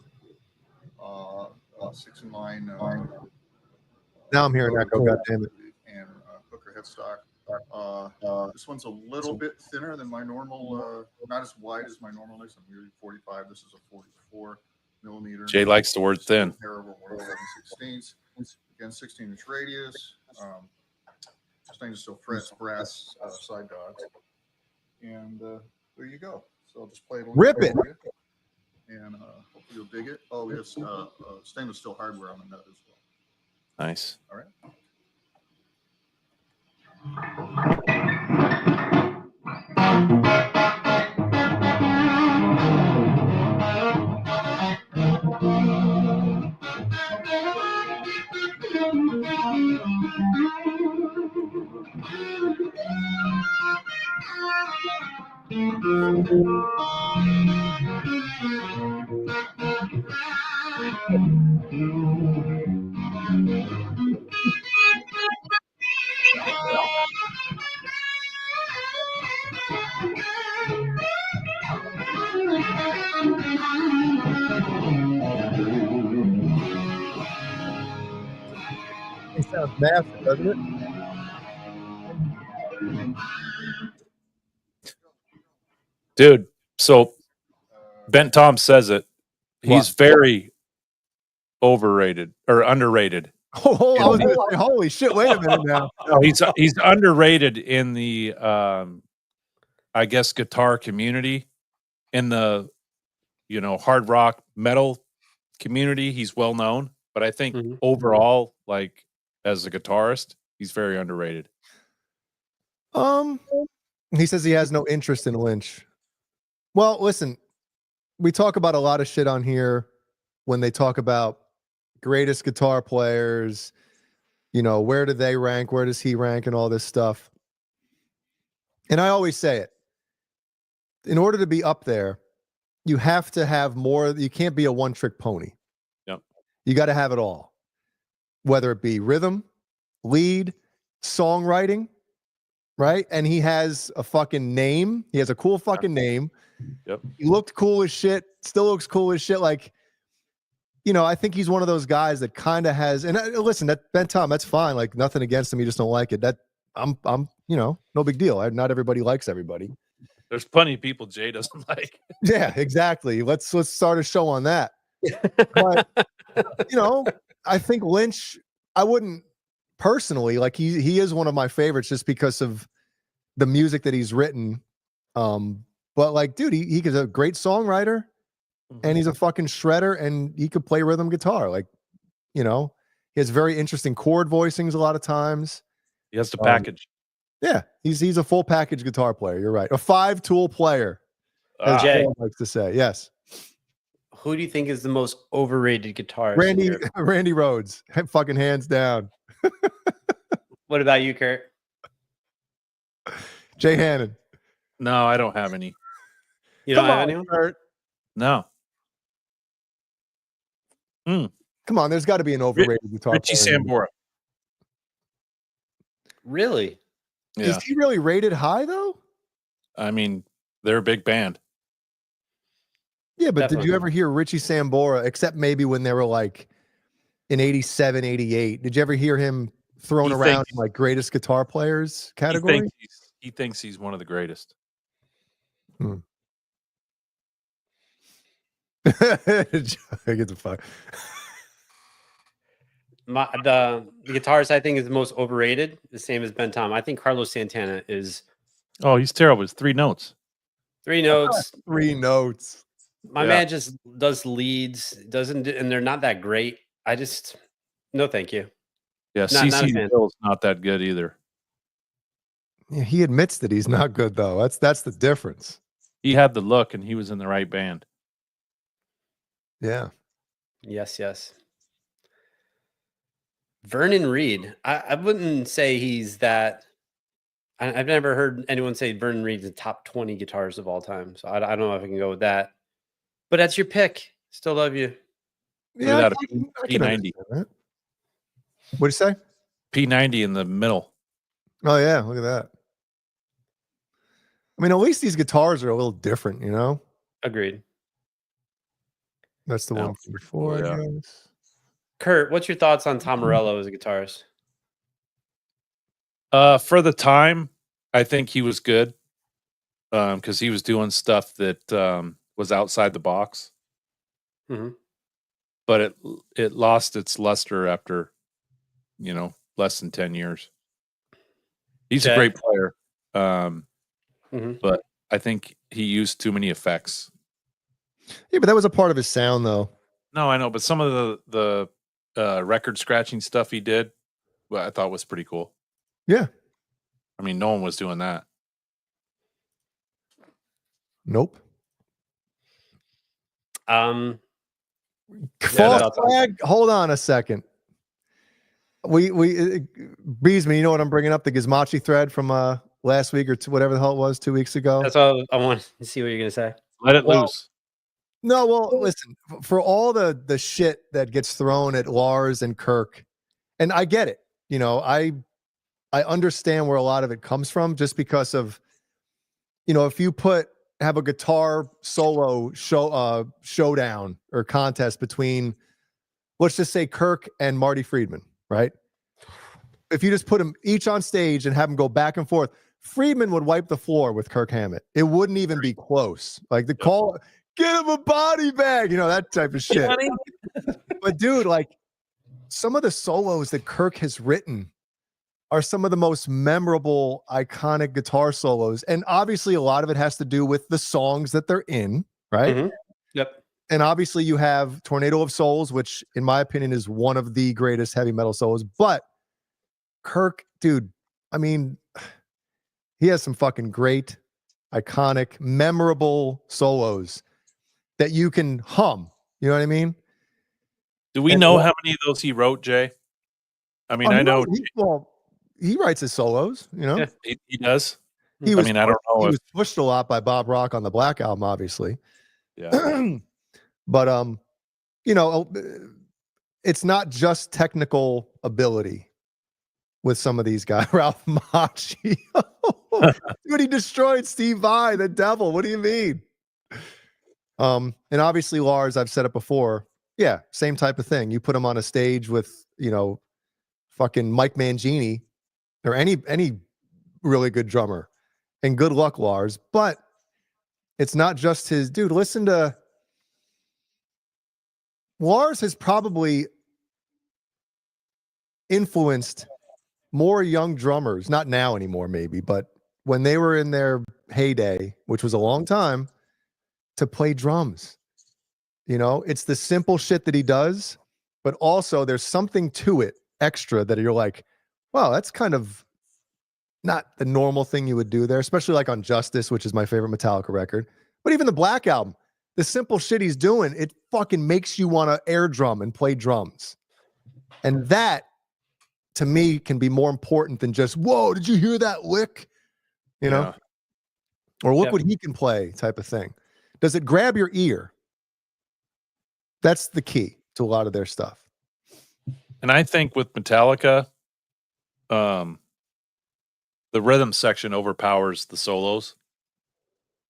6-in-line. Now I'm hearing echo. God damn it. And hooker headstock. This one's a little bit thinner than my normal, not as wide as my normal legs. I'm usually 45. This is a 44 millimeter. Jay likes the word thin. Comparable word 11/16. Again, 16-inch radius. Stainless steel frets, brass side dots. And there you go. So I'll just play it a little Rip bit it. for you. And hopefully you'll dig it. Oh, we have stainless steel hardware on the nut as well. Nice. All right. It sounds massive, doesn't it? Dude, so Ben Tom says it. He's very overrated or underrated. Oh, I was going to say, holy shit! Wait a minute now. No, he's underrated in the I guess guitar community, in the hard rock metal community. He's well known, but I think overall, like as a guitarist, he's very underrated. He says he has no interest in Lynch. Well, listen, we talk about a lot of shit on here when they talk about greatest guitar players, where do they rank? Where does he rank and all this stuff? And I always say it. In order to be up there, you have to have more. You can't be a one-trick pony. Yep. You got to have it all. Whether it be rhythm, lead, songwriting, right? And he has a fucking name. He has a cool fucking name. Yep. He looked cool as shit. Still looks cool as shit. Like, I think he's one of those guys that kind of has. And listen, that Ben Tom, that's fine. Like nothing against him. You just don't like it. That I'm, no big deal. Not everybody likes everybody. There's plenty of people Jay doesn't like. Yeah, exactly. Let's start a show on that. But I think Lynch. I wouldn't personally like. He is one of my favorites just because of the music that he's written. But like, dude, he's a great songwriter, and he's a fucking shredder, and he could play rhythm guitar. Like, he has very interesting chord voicings a lot of times. He has the package. Yeah, he's a full package guitar player. You're right. A 5-tool player, as Jay Paul likes to say. Yes. Who do you think is the most overrated guitarist? Randy Rhoads, fucking hands down. What about you, Kurt? Jay Hannon. No, I don't have any. You don't have anyone? Kurt. No. Come on, there's got to be an overrated guitar Richie player. Sambora. Really? Yeah. Is he really rated high though? I mean, they're a big band. Yeah, but Definitely. did you ever hear Richie Sambora, except maybe when they were like in 87, 88? Did you ever hear him thrown around in like greatest guitar players category? He thinks he's one of the greatest. Get the fuck. The guitarist I think is the most overrated, the same as Ben Tom. I think Carlos Santana is Oh, he's terrible. It's 3 notes. 3 notes. 3 notes. My man just does leads, and they're not that great. I just no, thank you. Yeah, Not a CC fan. Hill's not that good either. Yeah, he admits that he's not good though. That's the difference. He had the look, and he was in the right band. Yeah. Yes. Vernon Reid. I wouldn't say he's that. I've never heard anyone say Vernon Reid's the top 20 guitarists of all time. So I don't know if I can go with that. But that's your pick. Still love you. Yeah, Look at I can P90. understand that. What'd you say? P90 in the middle. Oh yeah, look at that. I mean, at least these guitars are a little different, Agreed. That's the Yeah. one from before, Yeah. I guess. Kurt, what's your thoughts on Tom Morello as a guitarist? For the time, I think he was good because he was doing stuff that was outside the box. Mhm. But it lost its luster after, less than 10 years. He's a great player, but I think he used too many effects. Yeah, but that was a part of his sound, though. No, I know, but some of the record scratching stuff he did, I thought was pretty cool. Yeah. I mean, no one was doing that. Nope. Um, False flag. Hold on a second. We Beesman, you know what I'm bringing up? The Gizmachi thread from last week or whatever the hell it was, 2 weeks ago. That's all I want to see what you're gonna say. Let it Well, loose. No, well, listen, for all the shit that gets thrown at Lars and Kirk, and I get it. You know, I understand where a lot of it comes from, just because of, you know, if you have a guitar solo showdown or contest between, let's just say, Kirk and Marty Friedman, right? If you just put them each on stage and have them go back and forth, Friedman would wipe the floor with Kirk Hammett. It wouldn't even be close. Like the call, get him a body bag, you know, that type of shit. But dude, like some of the solos that Kirk has written are some of the most memorable, iconic guitar solos. And obviously a lot of it has to do with the songs that they're in, right? Mhm. Yep. And obviously you have Tornado of Souls, which in my opinion is one of the greatest heavy metal solos. But Kirk, dude, I mean, he has some fucking great, iconic, memorable solos that you can hum. You know what I mean? Do we And know well- how many of those he wrote, Jay? I mean, Oh, I he know writes- he writes his solos, you know? Yeah. he does. He was, I mean, I don't know he if was pushed a lot by Bob Rock on the Black Album, obviously. yeah. But you know, it's not just technical ability with some of these guys. Ralph Macchio, dude, he destroyed Steve Vai, the devil. What do you mean? And obviously Lars, I've said it before. Yeah, same type of thing. You put him on a stage with, you know, fucking Mike Mangini or any really good drummer, and good luck, Lars. But it's not just his dude. Listen to Lars has probably influenced more young drummers, not now anymore, maybe, but when they were in their heyday, which was a long time, to play drums. You know, it's the simple shit that he does, but also there's something to it extra that you're like, wow, that's kind of not the normal thing you would do there, especially like on Justice, which is my favorite Metallica record. But even the Black Album, the simple shit he's doing, it fucking makes you want to air drum and play drums. And that, to me, can be more important than just, whoa, did you hear that lick? You know? Yeah. Or look Yep. what he can play type of thing. Does it grab your ear? That's the key to a lot of their stuff. And I think with Metallica, the rhythm section overpowers the solos.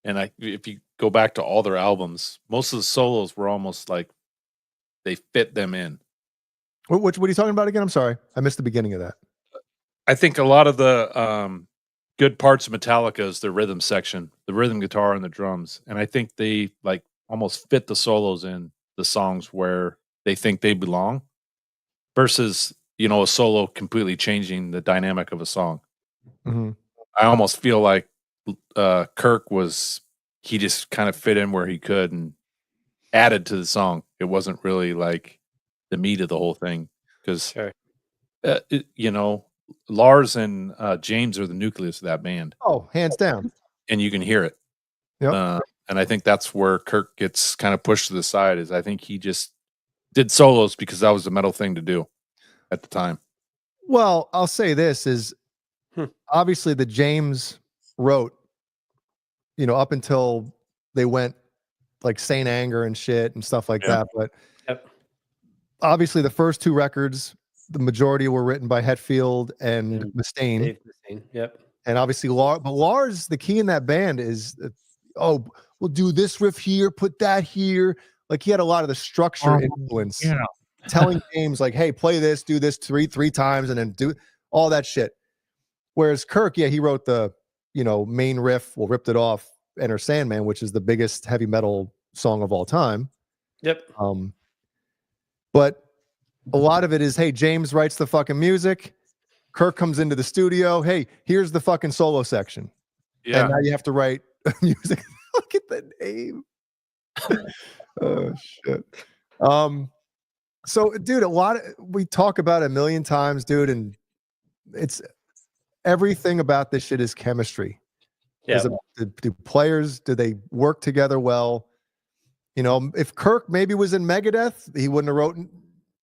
And if you go back to all their albums, most of the solos were almost like they fit them in. What are you talking about again? I'm sorry. I missed the beginning of that. I think a lot of the good parts of Metallica is the rhythm section, the rhythm guitar and the drums. And I think they like almost fit the solos in the songs where they think they belong versus, you know, a solo completely changing the dynamic of a song. Mm-hmm. I almost feel like Kirk he just kind of fit in where he could and added to the song. It wasn't really like the meat of the whole thing because, Sure. you know, Lars and James are the nucleus of that band, Oh, hands down. and you can hear it. Yep. And I think that's where Kirk gets kind of pushed to the side. Is I think he just did solos because that was the metal thing to do at the time. Well, I'll say this is obviously the James wrote, you know, up until they went like Saint Anger and shit and stuff like that. But Yep. obviously the first two records, the majority were written by Hetfield and Mustaine. Dave Mustaine. Yep. And obviously Lars, the key in that band is, oh, we'll do this riff here, put that here. Like he had a lot of the structure influence. Yeah. Telling James like, hey, play this, do this three times, and then do all that shit. Whereas Kirk, yeah, he wrote the, you know, main riff, well, Ripped It Off, Enter Sandman, which is the biggest heavy metal song of all time. Yep. But a lot of it is, hey, James writes the fucking music. Kirk comes into the studio. Hey, here's the fucking solo section. Yeah. And now you have to write music. Look at the name. Oh shit. So dude, we talk about it a million times, dude, and it's everything about this shit is chemistry. Yeah. Do players, do they work together well? You know, if Kirk maybe was in Megadeth, he wouldn't have wrote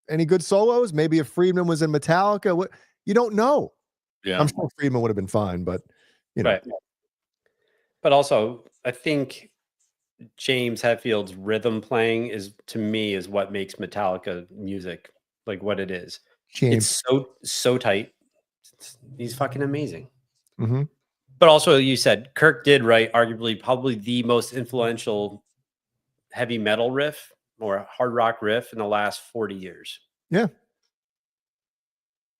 any good solos. Maybe if Friedman was in Metallica, You don't know. Yeah. I'm sure Friedman would have been fine, but you know, Right. But also, I think James Hetfield's rhythm playing is, to me, is what makes Metallica music like what it is. James. It's so tight. He's fucking amazing. Mhm. But also, you said Kirk did write arguably probably the most influential heavy metal riff or hard rock riff in the last 40 years. Yeah.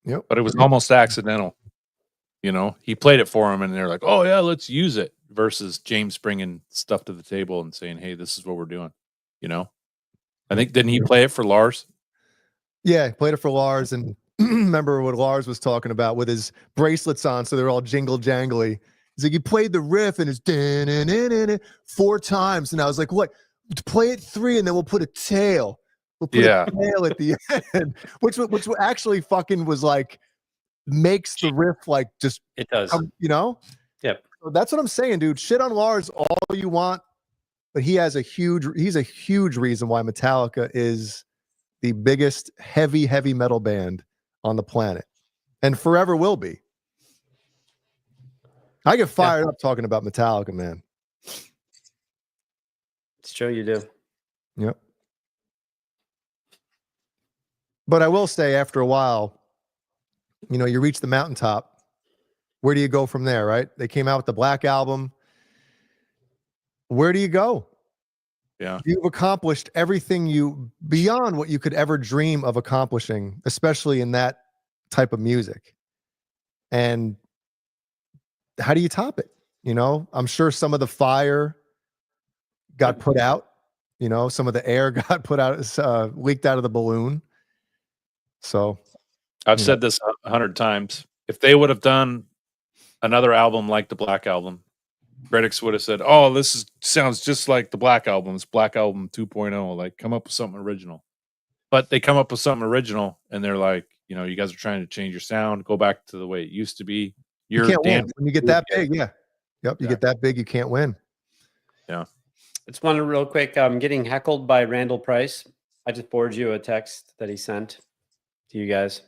Yep. But it was almost accidental. You know, he played it for him, and they're like, "Oh yeah, let's use it." Versus James bringing stuff to the table and saying, "Hey, this is what we're doing." You know, I think didn't he play it for Lars? Yeah, he played it for Lars, and remember what Lars was talking about with his bracelets on, so they're all jingle jangly. He's like, he played the riff and it's 4 times, and I was like, what? Play it 3, and then we'll put a tail. We'll put Yeah. a tail at the end, which actually fucking was like makes the riff like just It does. you know. Yep. So that's what I'm saying, dude. Shit on Lars all you want, but he's a huge reason why Metallica is the biggest heavy metal band on the planet and forever will be. I get fired up talking about Metallica, man. It's true, you do. Yep. But I will say, after a while, you know, you reach the mountaintop. Where do you go from there, right? They came out with the Black Album. Where do you go? Yeah. You've accomplished everything beyond what you could ever dream of accomplishing, especially in that type of music. And how do you top it? You know, I'm sure some of the fire got put out, you know, some of the air got put out, leaked out of the balloon. So I've said this 100 times. If they would have done another album like the Black Album, critics would have said, "Oh, this sounds just like the Black Album. It's Black Album 2.0. Like, come up with something original." But they come up with something original, and they're like, you know, you guys are trying to change your sound, go back to the way it used to be. you can't win when you get that big. Yeah. Yep. You get that big, you can't win. Yeah. It's one real quick. I'm getting heckled by Randall Price. I just forwarded you a text that he sent to you guys,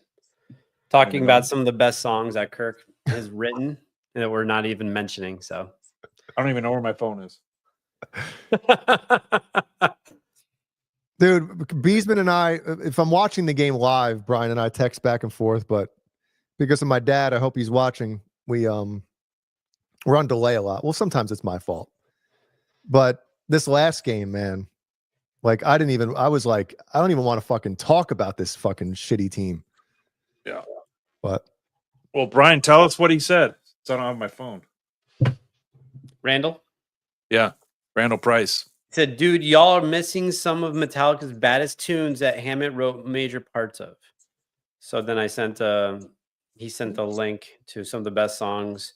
talking about some of the best songs that Kirk has written and that we're not even mentioning. So I don't even know where my phone is. Dude, Beesman and I, if I'm watching the game live, Brian and I text back and forth, but because of my dad, I hope he's watching. We're on delay a lot. Well, sometimes it's my fault. But this last game, man, like I was like, I don't even want to fucking talk about this fucking shitty team. Yeah. But well, Brian, tell us what he said. So I don't have my phone. Randall? Yeah. Randall Price. He said, dude, y'all are missing some of Metallica's baddest tunes that Hammett wrote major parts of. So then he sent a link to some of the best songs.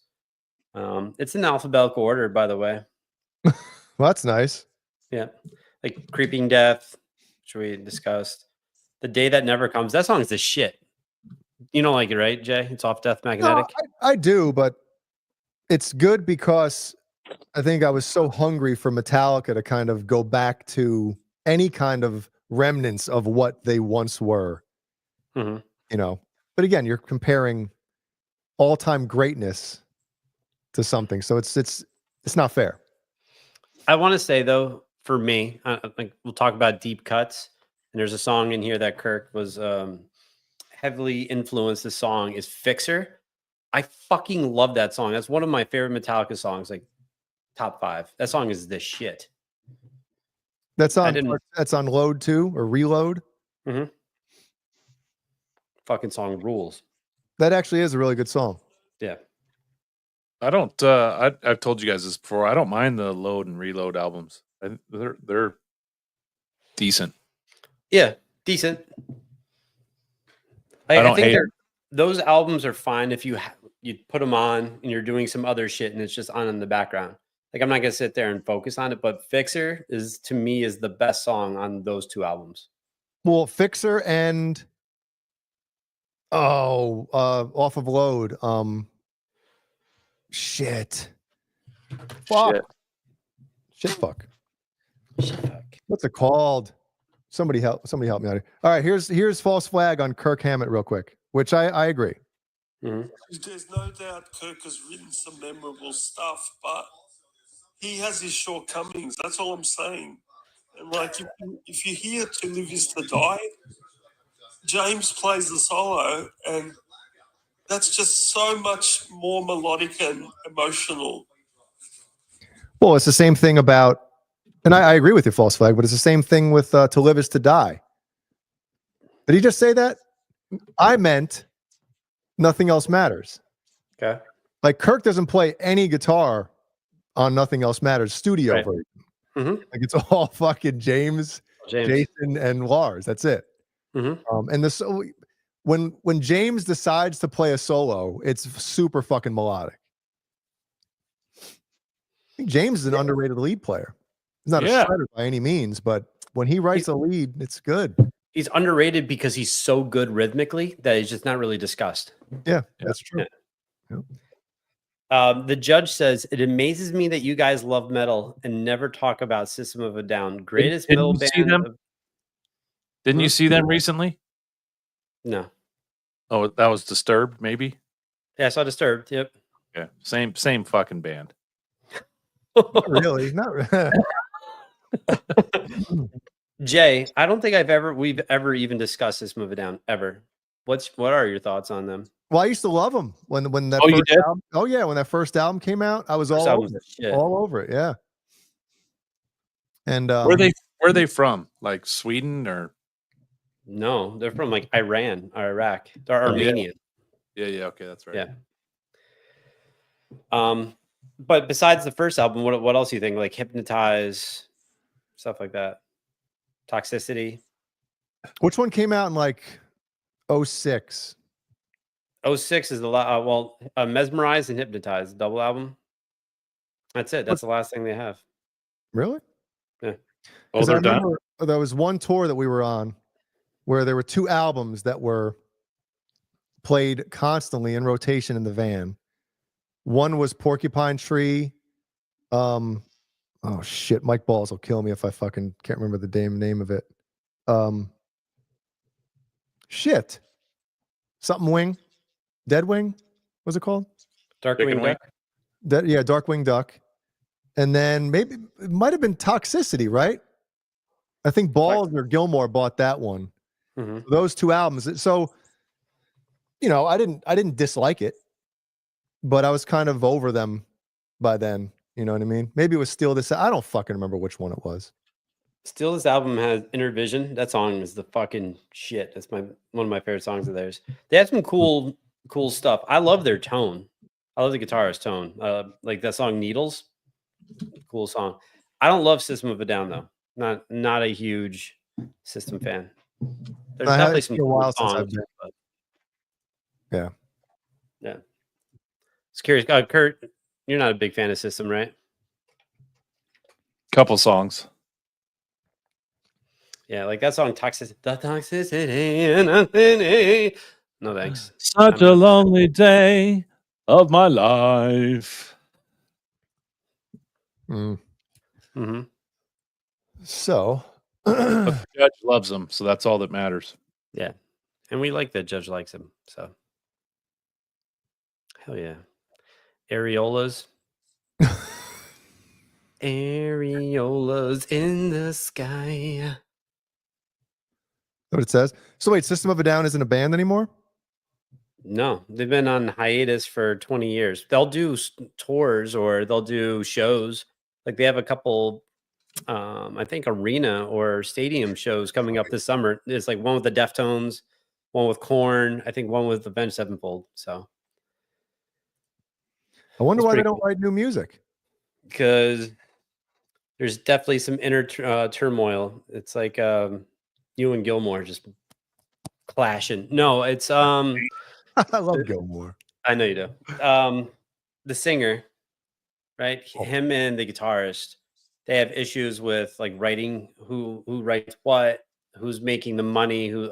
It's in alphabetical order, by the way. well, that's nice. Yeah. Like Creeping Death, which we discussed. The Day That Never Comes. That song is the shit. You don't like it, right, Jay? It's off Death Magnetic. No, I do, but it's good because I think I was so hungry for Metallica to kind of go back to any kind of remnants of what they once were. Mm-hmm. You know, but again, you're comparing all-time greatness to something, so it's not fair. I want to say though, for me, like we'll talk about deep cuts, and there's a song in here that Kirk was heavily influenced. The song is "Fixer." I fucking love that song. That's one of my favorite Metallica songs, like top 5. That song is the shit. That's on Load 2 or Reload. Mm-hmm. Fucking song rules. That actually is a really good song. Yeah. I don't. I've told you guys this before. I don't mind the Load and Reload albums. They're decent. Yeah, decent. I don't think hate those albums are fine if you put them on and you're doing some other shit and it's just on in the background. Like I'm not gonna sit there and focus on it, but "Fixer" is to me is the best song on those 2 albums. Well, Fixer and off of Load. Shit. Fuck. Shit. Fuck. What's it called? Somebody help me out here. All right, here's False Flag on Kirk Hammett real quick, which I agree. Mhm. There's no doubt Kirk has written some memorable stuff, but he has his shortcomings. That's all I'm saying. And like, if you hear "To Live Is to Die," James plays the solo, and that's just so much more melodic and emotional. Well, it's the same thing about, and I agree with you, False Flag, but it's the same thing with "To Live Is to Die." Did he just say that? I meant "Nothing Else Matters." Okay. Like Kirk doesn't play any guitar on "Nothing Else Matters" studio Right. version. Mhm. Like it's all fucking James, Jason, and Lars. That's it. Mhm. And this when James decides to play a solo, it's super fucking melodic. I think James is an underrated lead player. He's not a shredder by any means, but when he writes a lead, it's good. He's underrated because he's so good rhythmically that he's just not really discussed. Yeah, that's true. Yeah. The judge says, "It amazes me that you guys love metal and never talk about System of a Down. Greatest Didn't metal you see band." them? Didn't you see them recently? No. Oh, that was Disturbed, maybe? Yeah, I saw Disturbed. Yep. Yeah, same fucking band. Not really. Not Jay, I don't think we've ever even discussed System of a Down ever. What are your thoughts on them? Well, I used to love them when that Oh, you first did? album. Oh yeah, when that first album came out, I was First all album's over it. shit. All over it. Yeah. And Where are they from? Like Sweden or? No, they're from like Iran or Iraq. They're Armenian. Yeah. Okay, that's right. Yeah. But besides the first album, what else do you think? Like Hypnotize, stuff like that. Toxicity. which one came out in like 06? 06 is the Mesmerize and Hypnotize, double album. That's it. That's the last thing they have. Really? Yeah. Because I remember there was one tour that we were on where there were 2 albums that were played constantly in rotation in the van. One was Porcupine Tree. Oh shit, Mike Balls will kill me if I fucking can't remember the damn name of it. Shit. Something Wing. Dead Wing? What's it called? Darkwing Duck. Yeah, Darkwing Duck. And then maybe it might have been Toxicity, right? I think Balls or Gilmore bought that one. Mm-hmm. Those 2 albums. So, I didn't dislike it, but I was kind of over them by then. You know what I mean? Maybe it was Steal This. I don't fucking remember which one it was. Still, this album has Inner Vision. That song is the fucking shit. That's one of my favorite songs of theirs. They have some cool stuff. I love their tone. I love the guitarist tone. Like that song Needles. Cool song. I don't love System of a Down though. Not a huge System fan. There's definitely some cool songs. Yeah. It's curious. Kurt, you're not a big fan of System, right? Couple songs. Yeah, like that song Toxicity. The toxicity. No thanks. Such a lonely day of my life. Mm-hmm. So but the judge loves him, so that's all that matters. Yeah. And we like that Judge likes him. So hell yeah. Areolas. Areolas in the sky. What it says. So wait, System of a Down isn't a band anymore? No, they've been on hiatus for 20 years. They'll do tours or they'll do shows. Like they have a couple, I think arena or stadium shows coming up this summer. It's like one with the Deftones, one with Korn, I think one with Avenged Sevenfold. So I wonder why they don't write new music. Because there's definitely some inner turmoil. It's like you and Gilmore just clashing. No, it's I love Gilmore. I know you do. The singer, right? Him and the guitarist, they have issues with like writing who writes what, who's making the money, who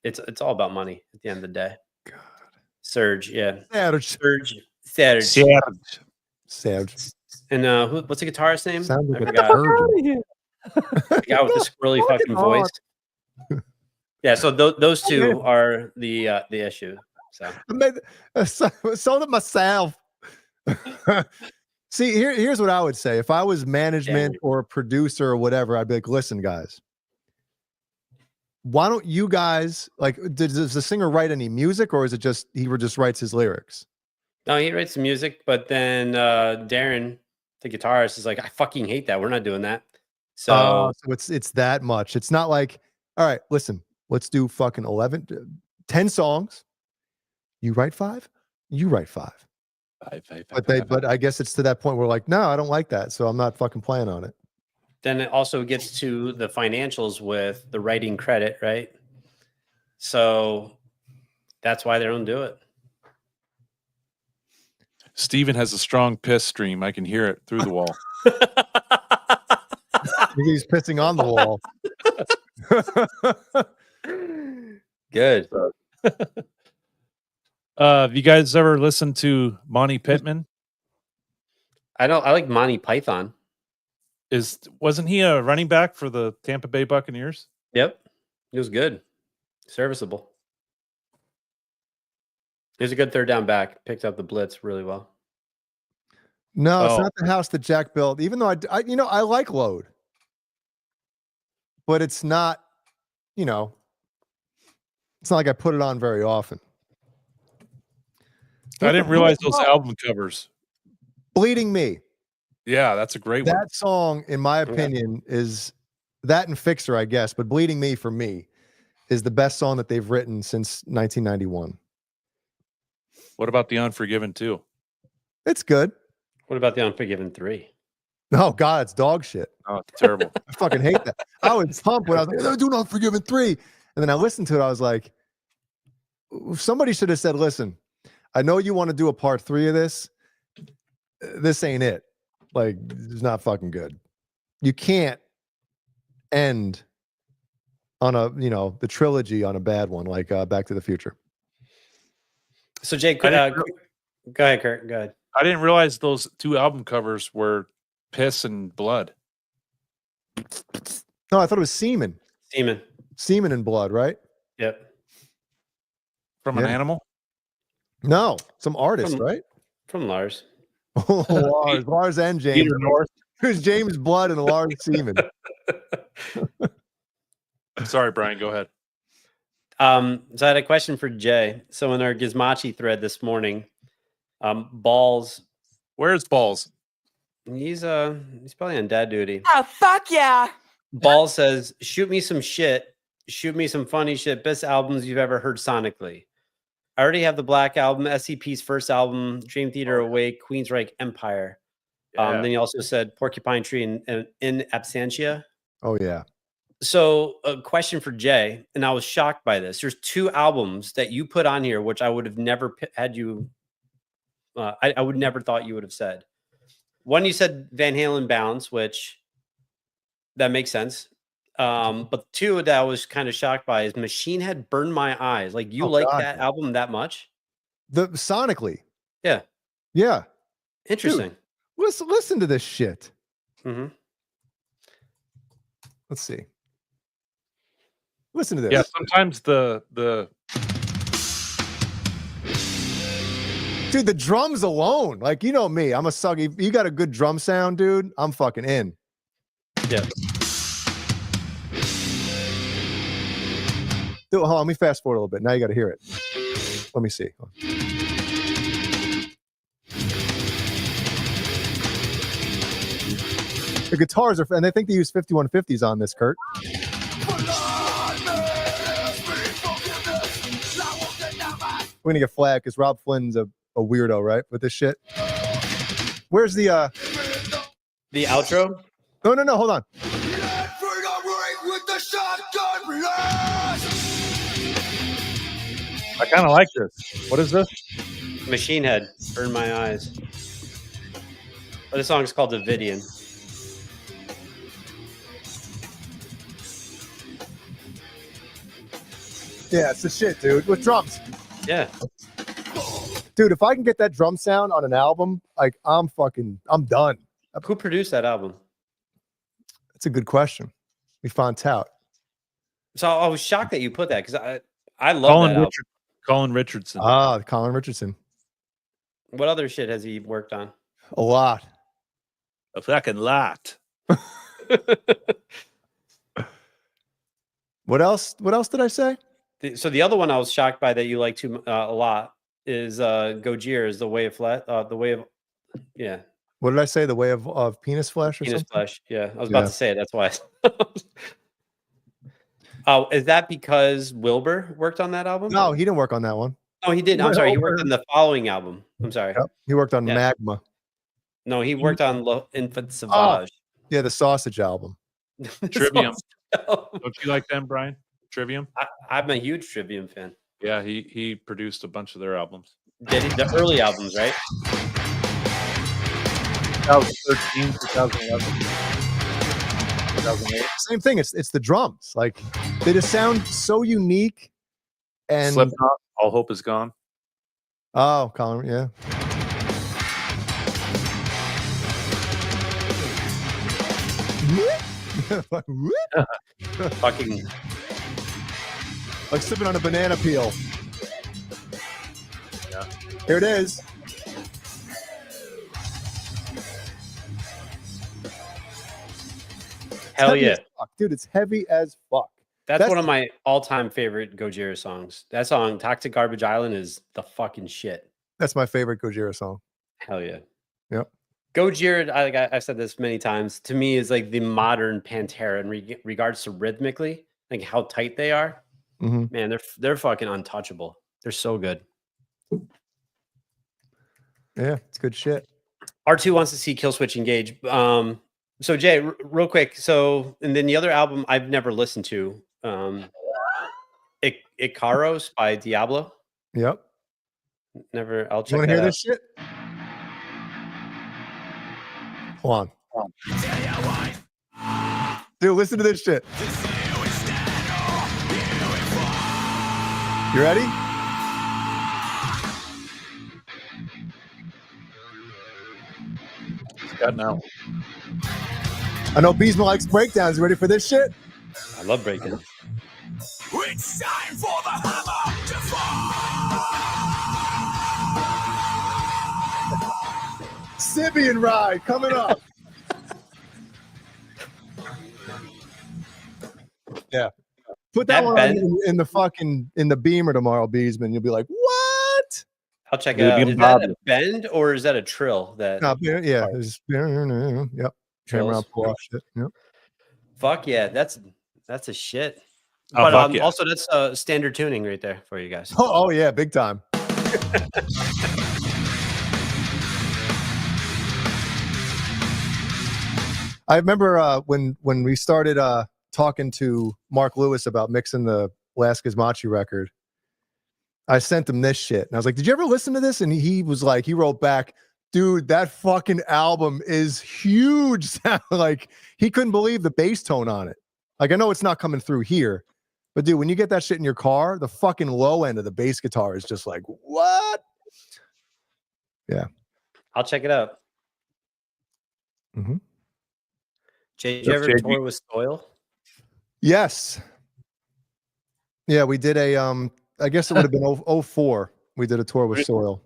it's all about money at the end of the day. God. Serge, yeah. Serge. And what's the guitarist's name? Sounds like I forgot. The guy with the squirrely fucking voice. Yeah, so those two are the issue. So I made sold it myself. See, here's what I would say. If I was management or a producer or whatever, I'd be like, listen, guys, why don't you guys like? Does the singer write any music, or is it just he just writes his lyrics? no, he writes the music, but then Darren, the guitarist, is like, I fucking hate that. We're not doing that. So, So it's that much. It's not like, all right, listen, let's do fucking 10 songs. You write 5, you write 5. But I guess it's to that point where like, no, I don't like that, so I'm not fucking playing on it. then it also gets to the financials with the writing credit, right? So that's why they don't do it. Steven has a strong piss stream. I can hear it through the wall. He's pissing on the wall. Good. Have you guys ever listened to Monty Pittman? I like Monty Python. Wasn't he a running back for the Tampa Bay Buccaneers? Yep. It was good. Serviceable. He was a good third down back. Picked up the blitz really well. No, it's not the house that Jack built. Even though I like Load, but it's not, it's not like I put it on very often. I didn't realize those album covers. Bleeding Me. Yeah, that's a great one. That song, in my opinion, is that and Fixer, I guess, but Bleeding Me for me is the best song that they've written since 1991. What about The Unforgiven 2? It's good. What about The Unforgiven 3? Oh, God, it's dog shit. Oh, it's terrible. I fucking hate that. I was pumped when I was like, they're doing Unforgiven 3. And then I listened to it. I was like, somebody should have said, listen, I know you want to do a part 3 of this. This ain't it. Like, it's not fucking good. You can't end on the trilogy on a bad one, like Back to the Future. So, Jake, go ahead, Kurt. Go ahead. I didn't realize those 2 album covers were piss and blood. No, I thought it was semen. Semen and blood, right? Yep. From an animal? No, some artist, right? From Lars. Lars and James. Peter North. Who's James Blood and Lars Seaman? Sorry, Brian. Go ahead. So I had a question for Jay. So in our Gizmachi thread this morning, Balls. Where's Balls? He's probably on dad duty. Oh, fuck yeah. Balls says, shoot me some shit. Shoot me some funny shit. Best albums you've ever heard sonically. I already have the Black Album, SCP's first album, Dream Theater Awake, Queensryche Empire. Then he also said Porcupine Tree and In Absentia. Oh, yeah. So a question for Jay, and I was shocked by this. There's 2 albums that you put on here, which I would have never had you. I would never thought you would have said. One, you said Van Halen Bounce, which that makes sense. But 2 that I was kind of shocked by is Machine Head Burn My Eyes. Like you that album that much? Sonically. Yeah. Yeah. Interesting. Dude, listen to this shit. Mm-hmm. Let's see. Listen to this. Yeah, sometimes the dude, the drums alone, like you know me, I'm a sucky. You got a good drum sound, dude. I'm fucking in. Yeah. Dude, hold on, let me fast forward a little bit. Now you got to hear it. Let me see. The guitars are, and I think they use 5150s on this, Kurt. We're gonna get flagged because Rob Flynn's a weirdo, right? With this shit. Where's the outro? No, hold on. I kind of like this. What is this? Machine Head Burn My Eyes. But the song is called Davidian. Yeah, it's the shit, dude. With drums. Yeah. Dude, if I can get that drum sound on an album, like I'm done. Who produced that album? That's a good question. We found out. So I was shocked that you put that because I love that album. Colin Richardson. Colin Richardson. What other shit has he worked on? A lot. A fucking lot. What else? What else did I say? So the other one I was shocked by that you like too a lot is Gojira is the way of yeah. What did I say? The way of penis flesh or Penis something? flesh. Yeah, I was about to say it. That's why. Oh, is that because Wilbur worked on that album? No, he didn't work on that one. Oh, he didn't. I'm sorry. He worked on the following album. I'm sorry. Yep. He worked on Yeah. Magma. No, he worked on Infant Sauvage. Yeah, the Sausage album. Trivium. Don't you like them, Brian? Trivium? I'm a huge Trivium fan. Yeah, he produced a bunch of their albums. Did he? The early albums, right? 2013, 2011, 2008. Same thing. It's the drums. Like they just sound so unique. And Slipknot, All Hope Is Gone. Oh, Colin, yeah. Fucking like sipping on a banana peel. Yeah. Here it is. hell yeah. Fuck, dude, it's heavy as fuck. That's one of my all-time favorite Gojira songs. That song, Toxic Garbage Island, is the fucking shit. That's my favorite Gojira song. Hell yeah. Yep. Gojira, I've said this many times, to me is like the modern Pantera in regards to rhythmically, like how tight they are. Mm-hmm. Man, they're fucking untouchable. They're so good. Yeah, it's good shit. R2 wants to see Killswitch Engage. So Jay, real quick. So, and then the other album I've never listened to, Icaros by Diablo. Yep. Never. I'll You check want that to hear out. this shit? Hold on. Dude, listen to this shit. You ready? Got now. I know Beesma likes breakdowns. You ready for this shit? I love breaking. It's time for the hammer to fall. Sibian ride coming up. Yeah. Put that one on in the fucking in the Beamer tomorrow, Beesman. You'll be like, what? I'll check it out. Is that a bend or is that a trill? That No, yeah. Yep. Camera pull shit. Yep. Fuck yeah, that's a shit. Oh, But fuck yeah. also that's standard tuning right there for you guys. Oh yeah, big time. I remember when we started talking to Mark Lewis about mixing the last Gizmachi record. I sent him this shit, and I was like, "Did you ever listen to this?" And he was like, he wrote back, "Dude, that fucking album is huge." Like he couldn't believe the bass tone on it. Like I know it's not coming through here, but dude, when you get that shit in your car, the fucking low end of the bass guitar is just like, what? Yeah, I'll check it out. Mm-hmm. Jay, did you ever tour with Soil? Yes. Yeah, we did a I guess it would have been 04. We did a tour with Soil.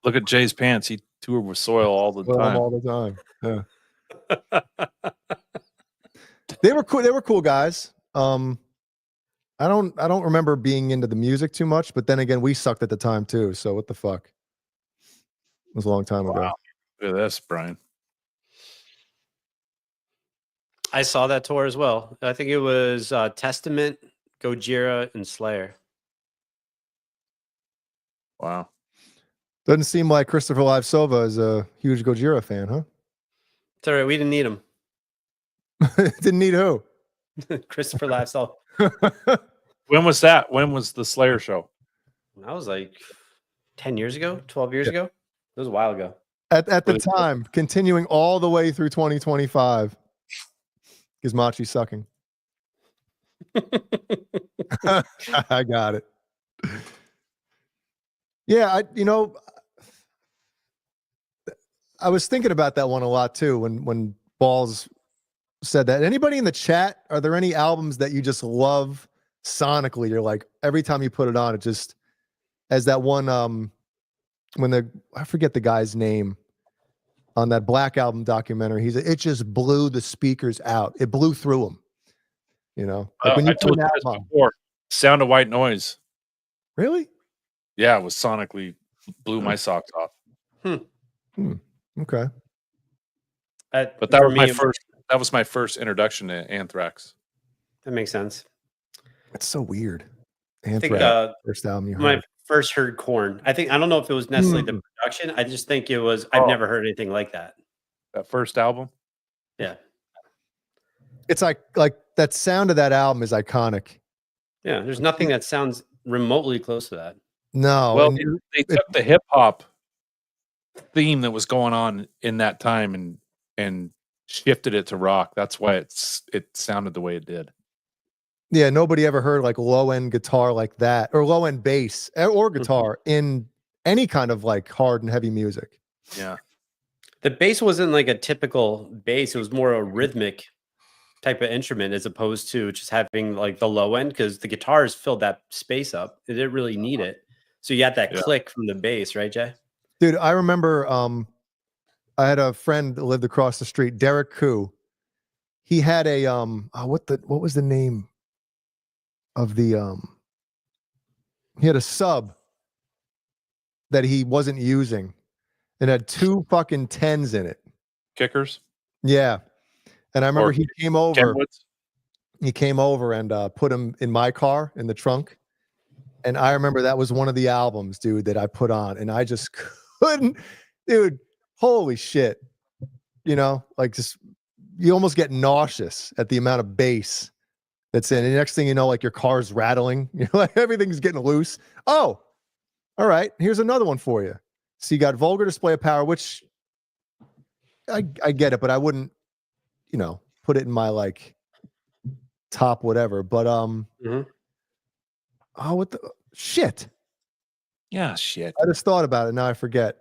Look at Jay's pants. He toured with Soil all the time. All the time. Yeah. They were cool. They were cool guys. I don't remember being into the music too much, but then again, we sucked at the time too. So what the fuck? It was a long time ago. Look at this, Brian. I saw that tour as well. I think it was Testament, Gojira, and Slayer. Wow. Doesn't seem like Christopher Live Silva is a huge Gojira fan, huh? It's all right. We didn't need him. Didn't need who? Christopher Live Silva. When was that? When was the Slayer show? That was like 10 years ago, 12 years ago. It was a while ago. At the time, continuing all the way through 2025. Gizmachi sucking. I got it. Yeah, I was thinking about that one a lot too when Balls said that. Anybody in the chat, are there any albums that you just love sonically? You're like, every time you put it on, it just as that one when I forget the guy's name on that Black Album documentary. It just blew the speakers out. It blew through them. You know, like when you I told put you an this album on. before. Sound of White Noise. Really? Yeah, it was sonically blew my socks off. Okay. But that was my first. That was my first introduction to Anthrax. That makes sense. It's so weird. I think Anthrax, first album you when I heard. first heard Korn, I don't know if it was necessarily the production. I just think it was. I've never heard anything like that. That first album. Yeah. It's like that sound of that album is iconic. Yeah. There's nothing that sounds remotely close to that. No. Well, and they took the hip hop theme that was going on in that time and shifted it to rock. That's why it sounded the way it did. yeah, nobody ever heard like low end guitar like that, or low end bass or guitar in any kind of like hard and heavy music. Yeah. The bass wasn't like a typical bass. It was more a rhythmic type of instrument as opposed to just having like the low end, because the guitars filled that space up. It didn't really need it. So you got that click from the bass, right, Jay? Dude, I remember I had a friend that lived across the street, Derek Koo. He had a what was the name of the he had a sub that he wasn't using. It had 2 fucking 10s in it. Kickers. Yeah. And I remember Or he came over. Kenwoods? He came over and put him in my car in the trunk. And I remember that was one of the albums, dude, that I put on, and I just couldn't, dude. Holy shit. You know, like just you almost get nauseous at the amount of bass that's in. And the next thing you know, like your car's rattling, you know, like everything's getting loose. Oh, all right. Here's another one for you. So you got vulgar display of power, which I get it, but I wouldn't, you know, put it in my like top whatever. But oh, what the shit? Yeah, shit. I just thought about it. Now I forget.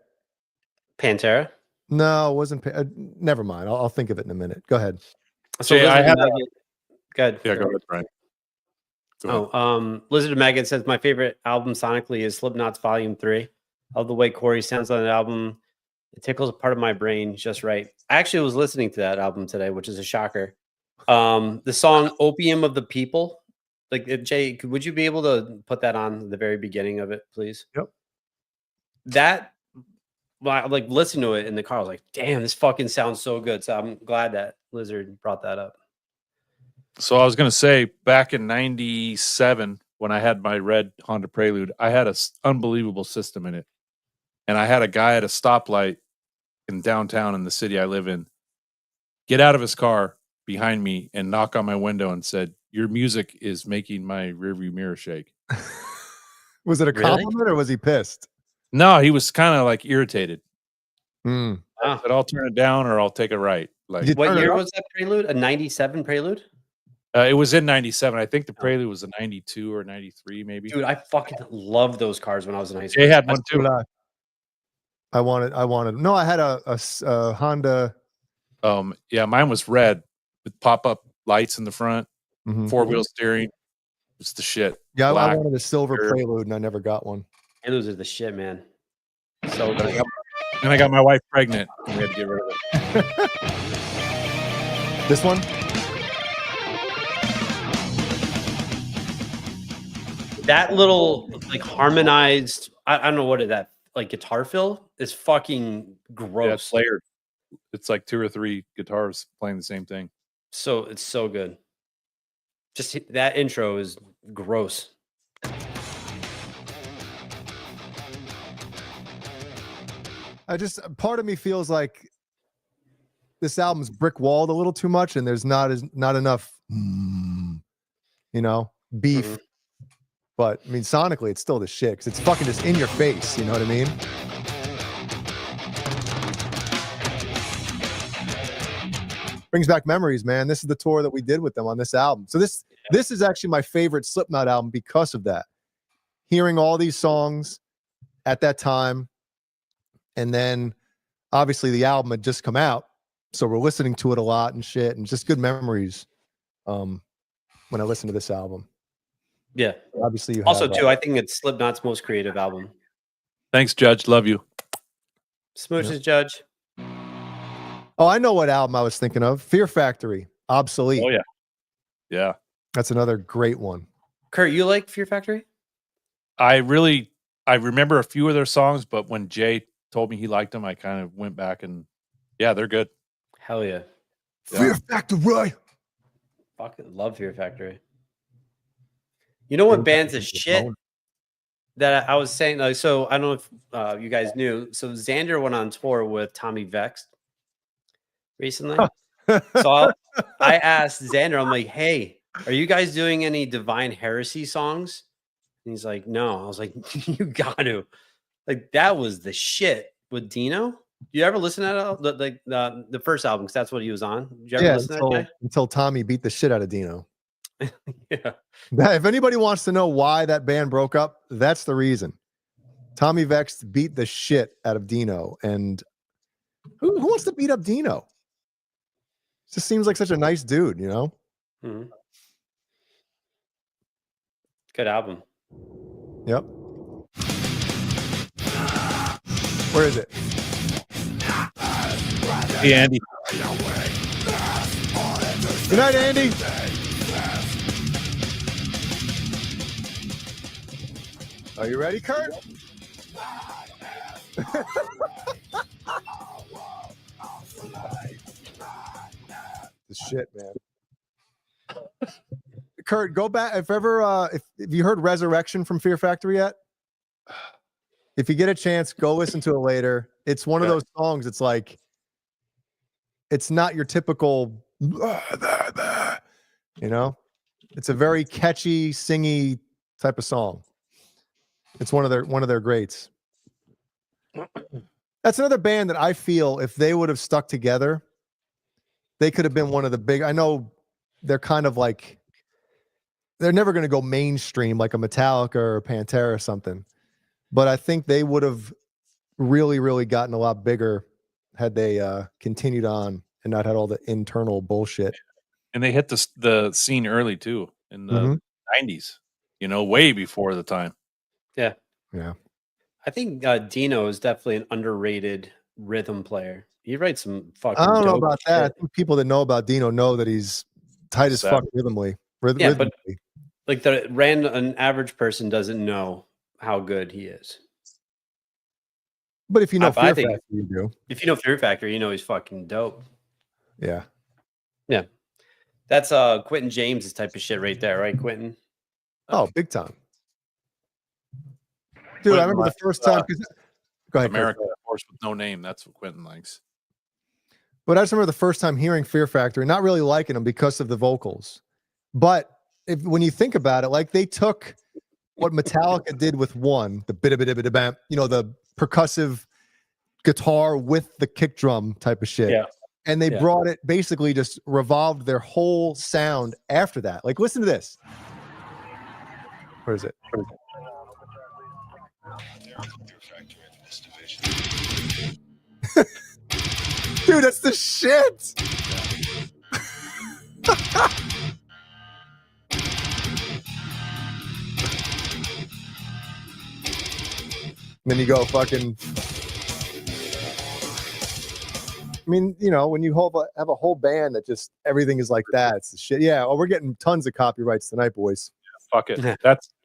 Pantera. No, it wasn't. Never mind. I'll think of it in a minute. Go ahead. So Jay, I had good. Yeah, go ahead, Brian. Go ahead. Lizard of Maggot says my favorite album sonically is Slipknot's Volume 3. I love the way Corey sounds on the album. It tickles a part of my brain just right. I actually was listening to that album today, which is a shocker. The song Opium of the People. Like, Jay, would you be able to put that on the very beginning of it, please? Yep. That, like, listening to it in the car, I was like, damn, this fucking sounds so good. So I'm glad that Lizard brought that up. So I was going to say, back in '97, when I had my red Honda Prelude, I had an unbelievable system in it. And I had a guy at a stoplight in downtown in the city I live in get out of his car behind me and knock on my window and said, "Your music is making my rearview mirror shake." Was it a Really? compliment or was he pissed? No, he was kind of like irritated. Mm. Wow. But I'll turn it down or I'll take a right. Like, Did- What Turn it year up. was that Prelude? A 97 Prelude? it was in '97. I think the Prelude was a '92 or '93, maybe. Dude, I fucking loved those cars when I was in high school. Jay had one too. I wanted. No, I had a Honda. Yeah, mine was red with pop-up lights in the front, Mhm. 4-wheel steering. It's the shit. Yeah, I Black. wanted a silver Sure. Prelude, and I never got one. Preludes are the shit, man. So And I good. got- and I got my wife pregnant, and we had to get rid of it. This one? That little like harmonized, I don't know what is that, like guitar fill is fucking Yeah, gross. it's layered. It's like 2 or 3 guitars playing the same thing. So it's so good. Just that intro is gross. Part of me feels like this album's brick walled a little too much, and there's not enough, you know, beef. Mhm. But I mean, sonically, it's still the shit because it's fucking just in your face. You know what I mean? Brings back memories, man. This is the tour that we did with them on this album. So this is actually my favorite Slipknot album because of that. Hearing all these songs at that time, and then obviously the album had just come out, so we're listening to it a lot and shit, and just good memories when I listen to this album. Yeah. Obviously, you Also, have, too, I think it's Slipknot's most creative album. Thanks, Judge. Love you. Smooches, Judge. Oh, I know what album I was thinking of. Fear Factory, Obsolete. Oh yeah, yeah. That's another great one. Kurt, you like Fear Factory? I remember a few of their songs, but when Jay told me he liked them, I kind of went back and yeah, they're good. Hell yeah. Fear Factory. Fucking love Fear Factory. You know what bands of shit that I was saying? Like, so I don't know if you guys knew. So Xander went on tour with Tommy Vext recently. So I asked Xander, I'm like, hey, are you guys doing any Divine Heresy songs? And he's like, no. I was like, you got to. Like, that was the shit with Dino. You ever listen to that? The first album, because that's what he was on. Did you ever listen to that guy? Until Tommy beat the shit out of Dino. Yeah. If anybody wants to know why that band broke up, that's the reason. Tommy Vext beat the shit out of Dino. And who wants to beat up Dino? Just seems like such a nice dude, you know? Mm-hmm. Good album. Yep. Where is it? Hey, Andy. Good night, Andy. Are you ready, Kurt? The shit, man. Kurt, go back if ever if you heard Resurrection from Fear Factory yet? If you get a chance, go listen to it later. It's one of those songs. It's like it's not your typical, you know. It's a very catchy, singy type of song. It's one of their greats. That's another band that I feel if they would have stuck together, they could have been one of the big. I know they're kind of like they're never going to go mainstream like a Metallica or a Pantera or something, but I think they would have really, really gotten a lot bigger had they continued on and not had all the internal bullshit. And they hit the scene early too in the 90s. You know, way before the time. Yeah. Yeah. I think Dino is definitely an underrated rhythm player. He writes some fucking. I don't know dope about that. I shit. think people that know about Dino know that he's tight as fuck rhythmically. Yeah, but like an average person doesn't know how good he is. But if you know But I Fear think Factory, you do. If you know Fear Factory, you know he's fucking dope. Yeah. Yeah. That's Quentin James's type of shit right there, right, Quentin? Oh, big time. Dude, I remember the first time. Go ahead, America, Kurt. Horse with No Name. That's what Quentin likes. But I just remember the first time hearing Fear Factory, not really liking them because of the vocals. But when you think about it, like they took what Metallica did with one, the bam, you know, the percussive guitar with the kick drum type of shit. Yeah. And they brought it, basically just revolved their whole sound after that. Like, listen to this. Where is it? Dude, that's the shit. Then you go fucking. I mean, you know, when you have a whole band that just everything is like that, it's the shit. Yeah, we're getting tons of copyrights tonight, boys. Fuck it.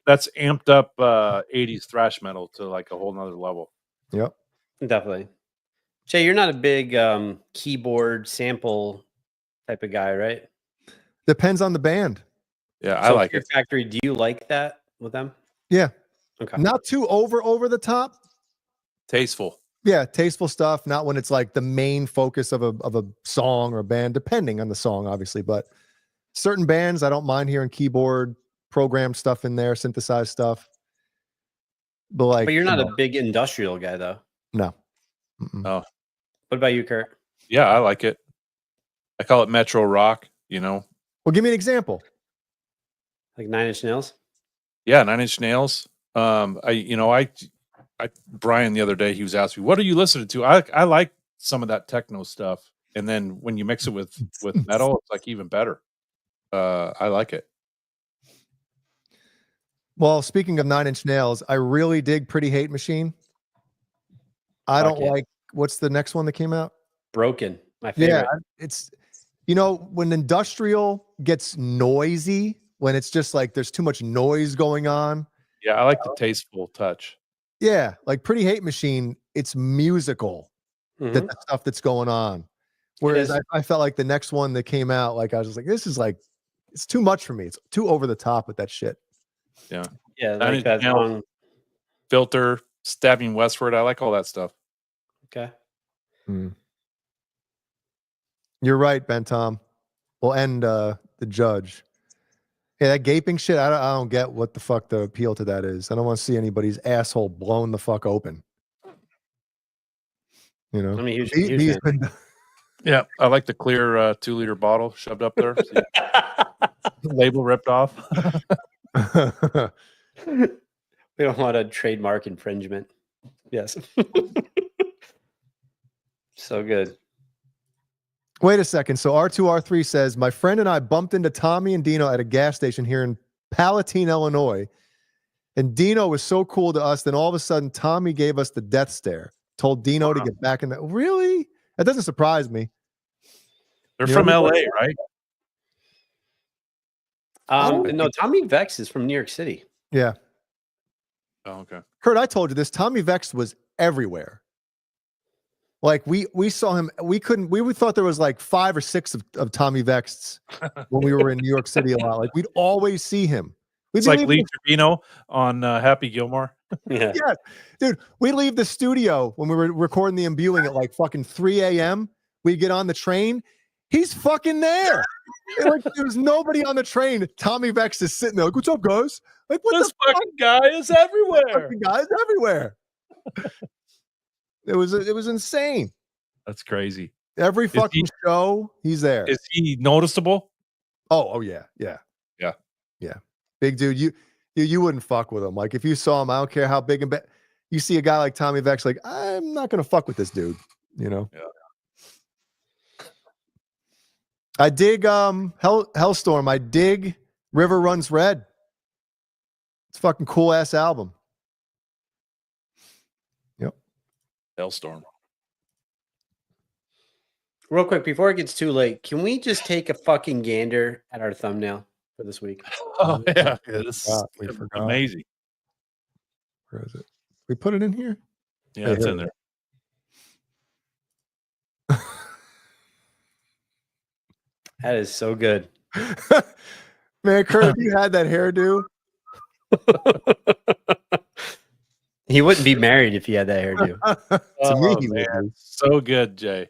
That's amped up 80s thrash metal to like a whole nother level. Yep. Definitely. Jay, you're not a big keyboard sample type of guy, right? Depends on the band. Yeah, I like Fear it. Factory, do you like that with them? Yeah. Okay. Not too over the top. Tasteful. Yeah, tasteful stuff. Not when it's like the main focus of a song or a band, depending on the song, obviously. But certain bands, I don't mind hearing keyboard programmed stuff in there, synthesized stuff. But you're not a big industrial guy, though. No. Oh. What about you, Kurt? Yeah, I like it. I call it Metro Rock, you know. Well, give me an example. Like 9 Inch Nails? Yeah, 9 Inch Nails. Brian the other day, he was asking me, what are you listening to? I like some of that techno stuff. And then when you mix it with metal, it's like even better. I like it. Well, speaking of Nine Inch Nails, I really dig Pretty Hate Machine. I Fuck don't yeah. like what's the next one that came out? Broken. My Yeah, favorite. it's when industrial gets noisy, when it's just like there's too much noise going on. Yeah, I like the tasteful touch. Yeah, like Pretty Hate Machine, it's musical. Mhm. The stuff that's going on. Whereas is. I felt like the next one that came out, like I was just like, this is like, it's too much for me. It's too over the top with that shit. Yeah. Yeah, Nine like Inch that Nails, song. Filter, Stabbing Westward. I like all that stuff. Okay. You're right, Ben Tom. We'll end the judge. Yeah, that gaping shit, I don't get what the fuck the appeal to that is. I don't want to see anybody's asshole blown the fuck open. You know? I'm a huge He's fan. been Yeah, I like the clear 2-liter bottle shoved up there. So label ripped off. We don't want a trademark infringement. Yes. So good. Wait a second. So R2R3 says, my friend and I bumped into Tommy and Dino at a gas station here in Palatine, Illinois. And Dino was so cool to us. Then all of a sudden, Tommy gave us the death stare. Told Dino to get back in the. Really? That doesn't surprise me. They're You from know, LA, right? No, Tommy Vex is from New York City. Yeah. Oh, okay. Kurt, I told you this. Tommy Vex was everywhere. Like we saw him. We thought there was like 5 or 6 of Tommy Vex when we were in New York City a lot. Like we'd always see him. It's like Lee Trevino on Happy Gilmore. Yeah. Yeah, dude. We leave the studio when we were recording the imbuing at like fucking 3 a.m. We get on the train. He's fucking there. And like there was nobody on the train. Tommy Vex is sitting there like, "What's up, guys?" Like, what This the fuck? fucking guy is everywhere. Fucking guys everywhere. It was insane. That's crazy. Every fucking show, he's there. Is he noticeable? Oh yeah. Big dude. You wouldn't fuck with him. Like if you saw him, I don't care how big and bad. You see a guy like Tommy Vex, like I'm not gonna fuck with this dude. You know. Yeah. I dig Hellstorm. I dig River Runs Red. It's a fucking cool ass album. Yep. Hellstorm. Real quick, before it gets too late, can we just take a fucking gander at our thumbnail for this week? Oh yeah, this We is forgot. amazing. Where is it? We put it in here? Yeah, it's in there. That is so good. Man, Kurt, if you had that hairdo. He wouldn't be married if he had that hairdo. To me, he man. would be. So good, Jay.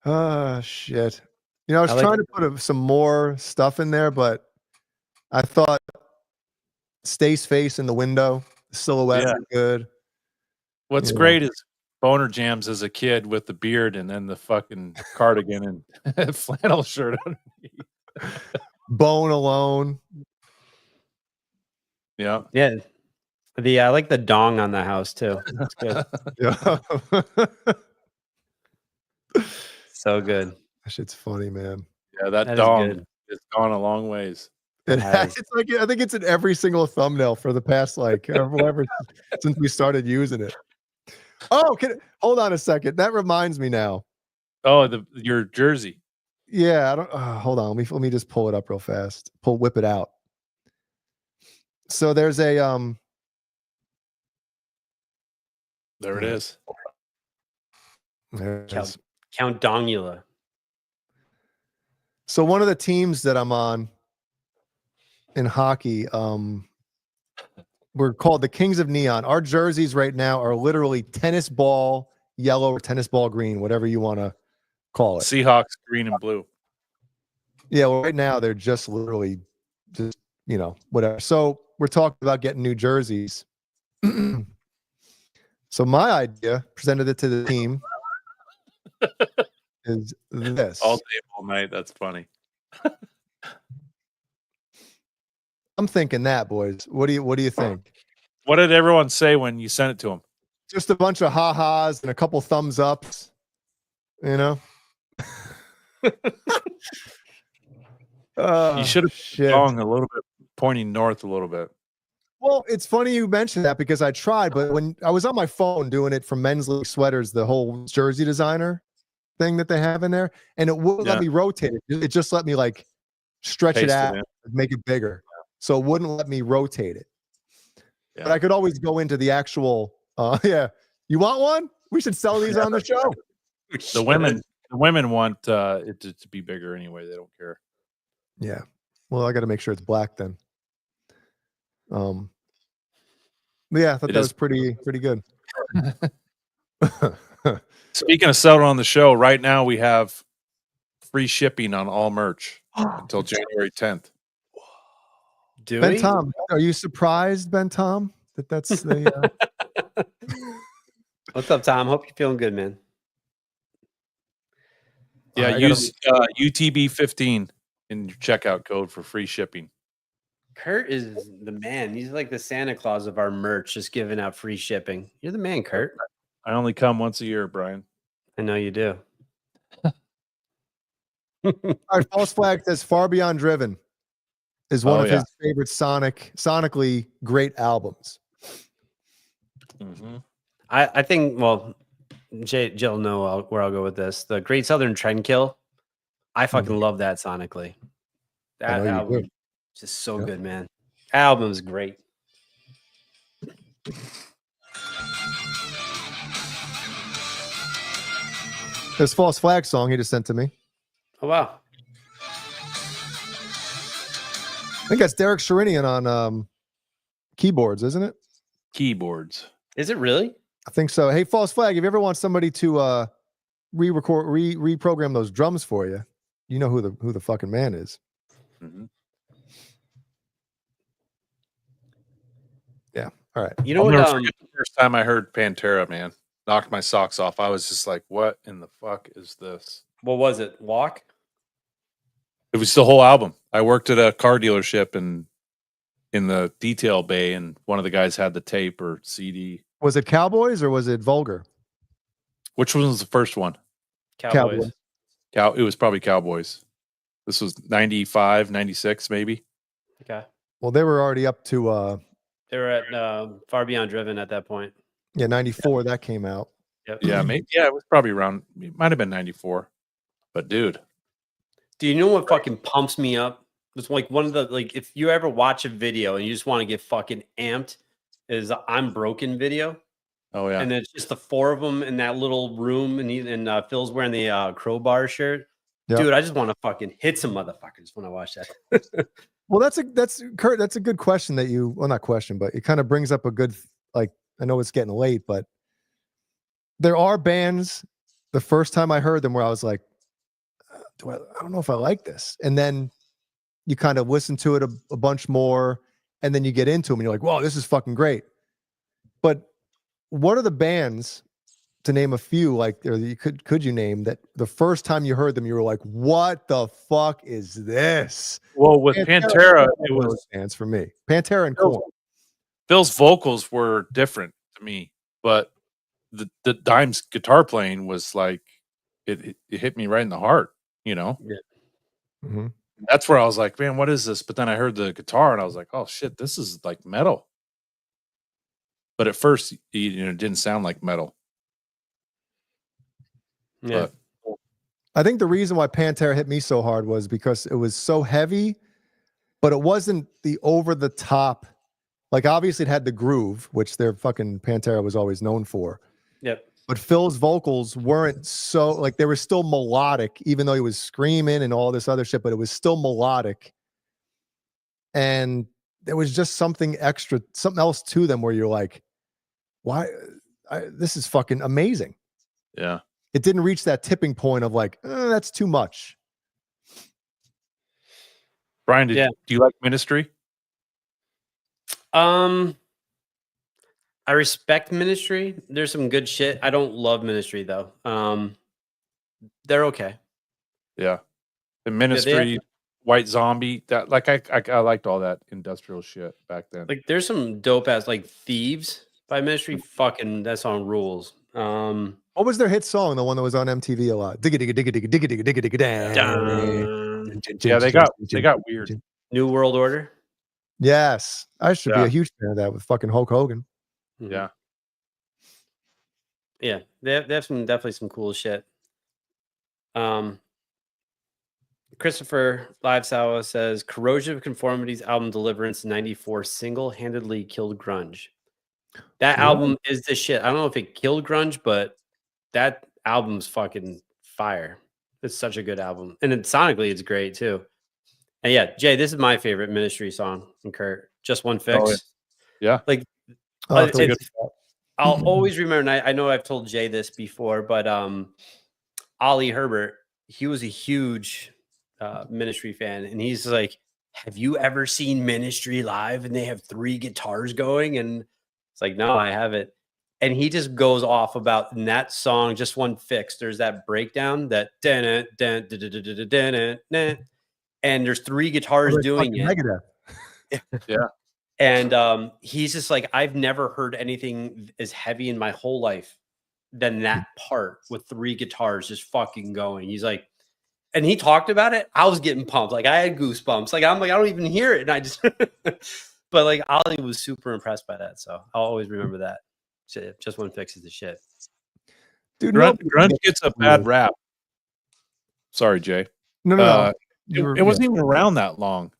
Oh shit. You know, I was I like trying to put some more stuff in there, but I thought Stace face in the window, silhouette Yeah. was good. What's Yeah. great is Boner Jams as a kid with the beard and then the fucking cardigan and flannel shirt underneath. Bone Alone. Yeah. Yeah. I like the dong on the house too. That's good. Yeah. So good. That shit's funny, man. Yeah, that That is dong good. has gone a long ways. It has. it's like I think it's in every single thumbnail for the past like whatever since we started using it. Oh, hold on a second. That reminds me now. Oh, your jersey. Yeah, I don't. Hold on. Let me just pull it up real fast. Whip it out. So there's a There it is. there it is. Count Dongula. So one of the teams that I'm on in hockey, we're called the Kings of Neon. Our jerseys right now are literally tennis ball yellow or tennis ball green, whatever you want to call it. Seahawks green and blue. Yeah, well, right now they're just literally just, whatever. So we're talking about getting new jerseys. So my idea, presented it to the team, is this. All day, all night. That's funny. I'm thinking that, boys. What do you think? What did everyone say when you sent it to them? Just a bunch of ha-has and a couple thumbs ups, You should have shit. dong a little bit pointing north a little bit. Well, it's funny you mentioned that because I tried, but when I was on my phone doing it from Men's League Sweaters, the whole jersey designer thing that they have in there, and it wouldn't let me rotate it. It just let me like stretch Paste it out, in. make it bigger. So it wouldn't let me rotate it. Yeah. But I could always go into the actual. Yeah, you want one? We should sell these on the show. The women want it to be bigger anyway. They don't care. Yeah. Well, I got to make sure it's black then. But yeah, I thought that was pretty good. Speaking of selling on the show, right now we have free shipping on all merch until January 10th. Ben Tom, are you surprised, Ben Tom, that's the? What's up, Tom? Hope you're feeling good, man. Yeah, use UTB15 in your checkout code for free shipping. Kurt is the man. He's like the Santa Claus of our merch, just giving out free shipping. You're the man, Kurt. I only come once a year, Brian. I know you do. All right, False Flag says Far Beyond Driven is one of his favorite sonically great albums. Mm-hmm. I think, well, Jill know where I'll go with this. The Great Southern Trendkill. I fucking love that sonically. That album is just so good, man. Album's great. This False Flag song he just sent to me. Oh, wow. I think that's Derek Sherinian on keyboards, isn't it? Keyboards. Is it really? I think so. Hey, False Flag, if you ever want somebody to reprogram those drums for you, you know who the fucking man is. Mm-hmm. Yeah. All right. You know I'll what? never forget the first time I heard Pantera, man. Knocked my socks off. I was just like, what in the fuck is this? What was it? Walk? It was the whole album. I worked at a car dealership in the detail bay, and one of the guys had the tape or CD. Was it Cowboys or was it Vulgar? Which one was the first one? Cowboys. It was probably Cowboys. This was 95, 96, maybe. Okay. Well, they were already up to They were at Far Beyond Driven at that point. 94 that came out. Yep. Yeah, maybe. Yeah, it was probably around. It might have been 94. But dude, do you know what fucking pumps me up? It's like one of the if you ever watch a video and you just want to get fucking amped, is I'm Broken video. Oh yeah, and it's just the four of them in that little room, and Phil's wearing the crowbar shirt. Yep. Dude, I just want to fucking hit some motherfuckers when I watch that. Well, that's Kurt. That's a good question that not question, but it kind of brings up a good I know it's getting late, but there are bands. The first time I heard them, where I was like, I don't know if I like this, and then you kind of listen to it a bunch more, and then you get into them, and you're like, "Wow, this is fucking great." But what are the bands, to name a few, or you could you name that the first time you heard them, you were like, "What the fuck is this?" Well, with Pantera it was bands for me. Pantera and Korn. Phil's vocals were different to me, but the Dime's guitar playing was like it hit me right in the heart, you know. Yeah. Mm-hmm. That's where I was like, man, what is this? But then I heard the guitar and I was like, oh shit, this is like metal. But at first, it didn't sound like metal. Yeah. But I think the reason why Pantera hit me so hard was because it was so heavy, but it wasn't the over the top. Like, obviously it had the groove, which their fucking Pantera was always known for. Yep. But Phil's vocals weren't so, they were still melodic, even though he was screaming and all this other shit, but it was still melodic. And there was just something extra, something else to them where you're like, why? This is fucking amazing. Yeah. It didn't reach that tipping point of that's too much. Brian, do you like Ministry? I respect Ministry. There's some good shit. I don't love Ministry though. They're okay. Yeah. The Ministry, White Zombie, that I liked all that industrial shit back then. There's some dope ass Thieves by Ministry. Fucking that song rules. What was their hit song? The one that was on MTV a lot. Digga digga digga digga digga digga digga digga. Yeah, they got weird. New World Order. Yes, I should be Yeah. a huge fan of that with fucking Hulk Hogan. Mhm. Yeah. Yeah, they have definitely some cool shit. Christopher Livesour says Corrosion of Conformity's album Deliverance '94 single-handedly killed grunge. That album is the shit. I don't know if it killed grunge, but that album's fucking fire. It's such a good album, and sonically, it's great too. And yeah, Jay, this is my favorite Ministry song. And Kurt, Just One Fix. Yeah. Like Oh, that's a it's, good- I'll always remember. And I know I've told Jay this before, but Ollie Herbert, he was a huge Ministry fan, and he's like, "Have you ever seen Ministry live? And they have 3 guitars going?" And it's like, "No, I haven't." And he just goes off about in that song, Just One Fix. There's that breakdown that and there's 3 guitars Oh, doing fucking it. Megadeth. Yeah. And he's just like, I've never heard anything as heavy in my whole life than that part with 3 guitars just fucking going. He's like, and he talked about it. I was getting pumped. Like I had goosebumps. Like I'm like, I don't even hear it. And I just, but like Ollie was super impressed by that. So I'll always remember that. Shit, Just One Fix is the shit. Dude, Grunge gets a bad rap. Sorry, Jay. No. It wasn't even around that long.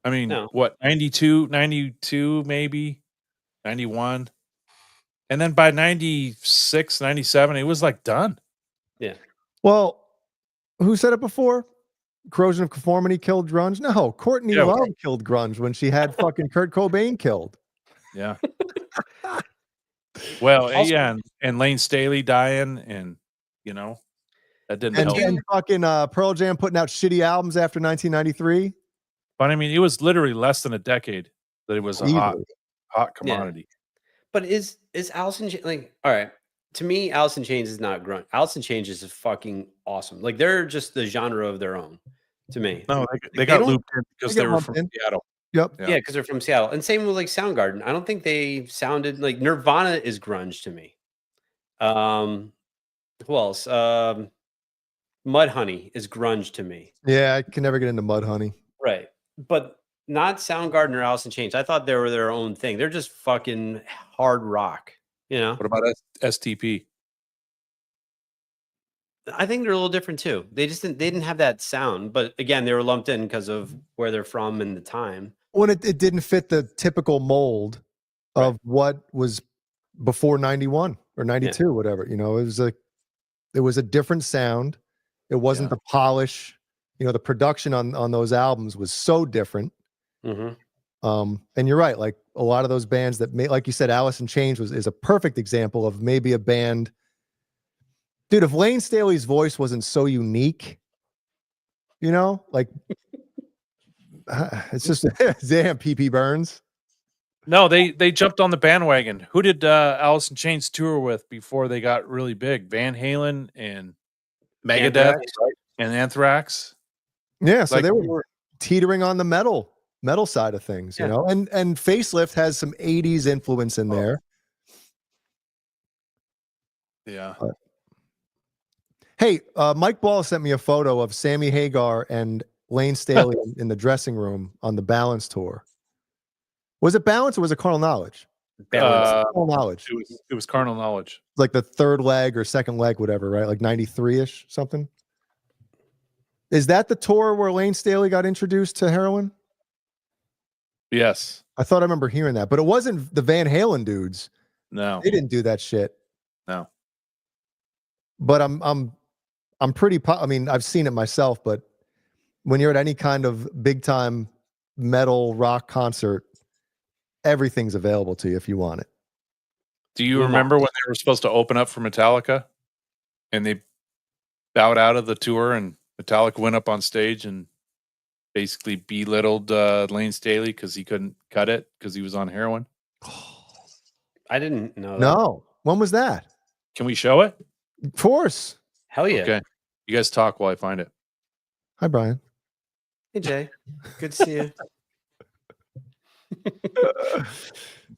I mean, No. what, 92 maybe, 91. And then by 96, 97, it was like done. Yeah. Well, who said it before? Corrosion of Conformity killed grunge? No, Courtney Yeah. Love killed grunge when she had fucking Kurt Cobain killed. Yeah. Well, Also- yeah, and Lane Staley dying, and that didn't help. And fucking Pearl Jam putting out shitty albums after 1993. But I mean, it was literally less than a decade that it was a hot commodity. But is Alice in Chains like, all right? To me, Alice in Chains is not grunge. Alice in Chains is fucking awesome. Like they're just the genre of their own. To me, No, Like, they got don't- looped in because they they got were lumped from in. Seattle. Yep. Yeah. Yeah, because they're from Seattle. And same with like Soundgarden. I don't think they sounded like Nirvana is grunge to me. Who else? Mudhoney is grunge to me. Yeah, I can never get into Mudhoney. Right. But not Soundgarden or Alice in Chains. I thought they were their own thing. They're just fucking hard rock, you know? What about STP? I think they're a little different too. They didn't have that sound, but again, they were lumped in because of where they're from and the time. When it didn't fit the typical mold of what was before 91 or 92, whatever. It was a different sound. It wasn't the polish. The production on those albums was so different. Mm-hmm. And you're right. Like a lot of those bands that like you said, Alice in Chains is a perfect example of maybe a band. Dude, if Lane Staley's voice wasn't so unique, like it's just damn PP Burns. No, they jumped on the bandwagon. Who did Alice in Chains tour with before they got really big? Van Halen and Megadeth, Anthrax. right? And Anthrax. Yeah, so Like, they were teetering on the metal side of things, Yeah. and Facelift has some 80s influence in there. Yeah. Hey, Mike Ball sent me a photo of Sammy Hagar and Lane Staley in the dressing room on the Balance tour. Was it Balance or was it Carnal Knowledge? Carnal Knowledge. It was Carnal Knowledge. Like the third leg or second leg, whatever, right? Like 93-ish, something. Is that the tour where Lane Staley got introduced to heroin? Yes. I thought I remember hearing that, but it wasn't the Van Halen dudes. No. They didn't do that shit. No. But I'm pretty. I mean, I've seen it myself. But when you're at any kind of big time metal rock concert, everything's available to you if you want it. Do you remember when they were supposed to open up for Metallica, and they bowed out of the tour, and Metallica went up on stage and basically belittled Lane Staley because he couldn't cut it because he was on heroin? I didn't know that. No, when was that? Can we show it? Of course. Hell yeah. Okay. You guys talk while I find it. Hi, Brian. Hey Jay. Good to see you.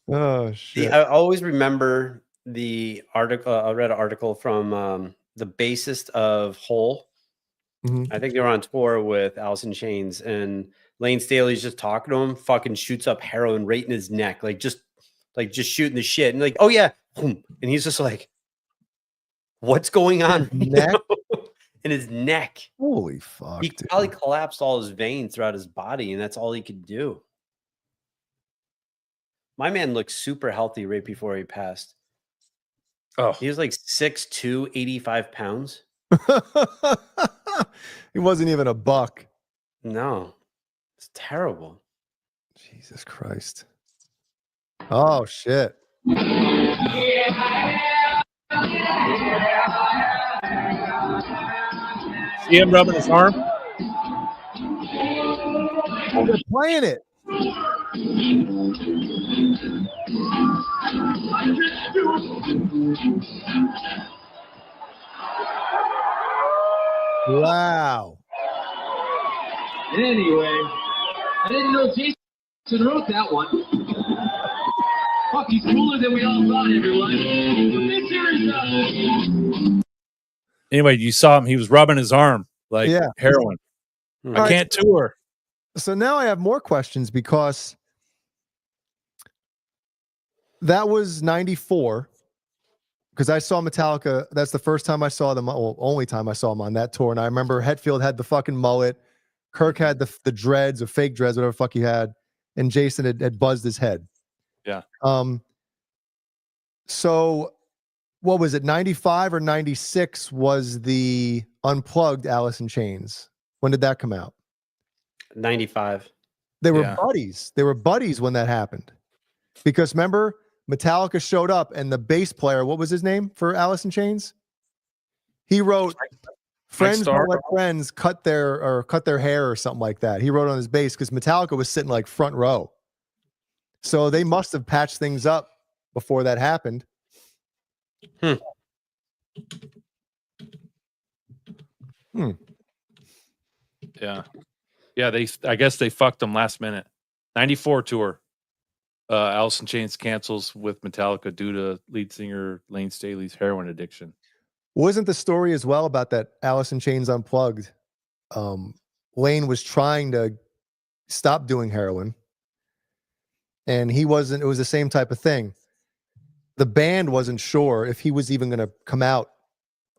Oh shit! I always remember the article. I read an article from the bassist of Hole. Mhm. I think they were on tour with Alice in Chains, and Lane Staley's just talking to him, fucking shoots up heroin right in his neck, like just shooting the shit, and like, oh yeah, boom. And he's just like, what's going on? Neck? In his neck. Holy fuck! He Dude. probably collapsed all his veins throughout his body, and that's all he could do. My man looked super healthy right before he passed. Oh, He was like 6'2", 85 pounds. He wasn't even a buck. No, it's terrible. Jesus Christ. Oh shit. see him rubbing his arm. Oh, they're playing it. Wow. Anyway, I didn't know Jason wrote that one. Fuck, he's cooler than we all thought, everyone. Be serious. Anyway, you saw him. He was rubbing his arm like heroin. I can't tour. So now I have more questions because that was 94. Because I saw Metallica. That's the first time I saw them. Well, only time I saw them on that tour. And I remember Hetfield had the fucking mullet. Kirk had the dreads or fake dreads, whatever the fuck he had. And Jason had buzzed his head. Yeah. So what was it? 95 or 96 was the Unplugged Alice in Chains. When did that come out? 95. They were buddies. They were buddies when that happened. Because remember, Metallica showed up and the bass player, what was his name for Alice in Chains? He wrote friends don't let friends cut their hair or something like that. He wrote on his bass because Metallica was sitting like front row. So they must have patched things up before that happened. Yeah. I guess they fucked them last minute. 94 tour. Alice in Chains cancels with Metallica due to lead singer Lane Staley's heroin addiction. Wasn't the story as well about that Alice in Chains Unplugged? Lane was trying to stop doing heroin, and he wasn't. It was the same type of thing. The band wasn't sure if he was even going to come out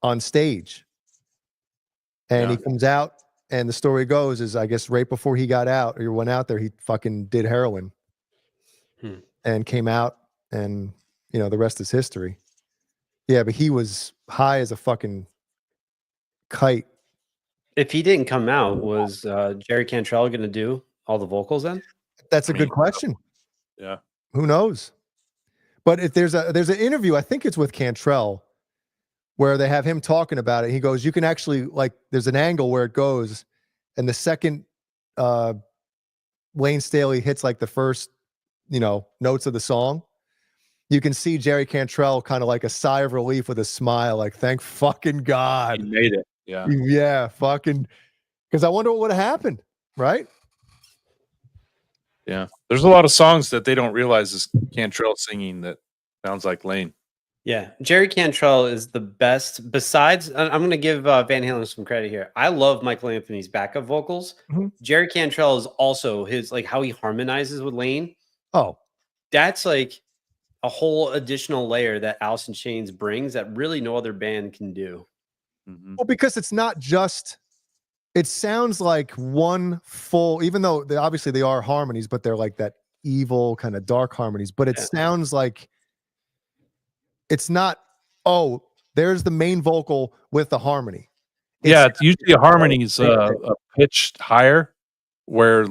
on stage, and he comes out, and the story goes is, I guess right before he got out or went out there, he fucking did heroin. And came out, and the rest is history. Yeah, but he was high as a fucking kite. If he didn't come out, was Jerry Cantrell going to do all the vocals then? That's a good question. Yeah, who knows? But if there's an interview, I think it's with Cantrell, where they have him talking about it. He goes, "You can actually there's an angle where it goes, and the second Lane Staley hits like the first." Notes of the song, you can see Jerry Cantrell kind of like a sigh of relief with a smile, like, thank fucking God. He made it. Yeah. Yeah, fucking, because I wonder what would have happened, right? Yeah. There's a lot of songs that they don't realize is Cantrell singing that sounds like Lane. Yeah. Jerry Cantrell is the best. Besides, I'm going to give Van Halen some credit here. I love Michael Anthony's backup vocals. Jerry Cantrell is also his, how he harmonizes with Lane. Oh, that's like a whole additional layer that Alice in Chains brings that really no other band can do. Well, because it's not just, it sounds like one full, even though obviously they are harmonies, but they're like that evil kind of dark harmonies, but it sounds like it's not, oh, there's the main vocal with the harmony. It's usually a harmony's a pitch higher, where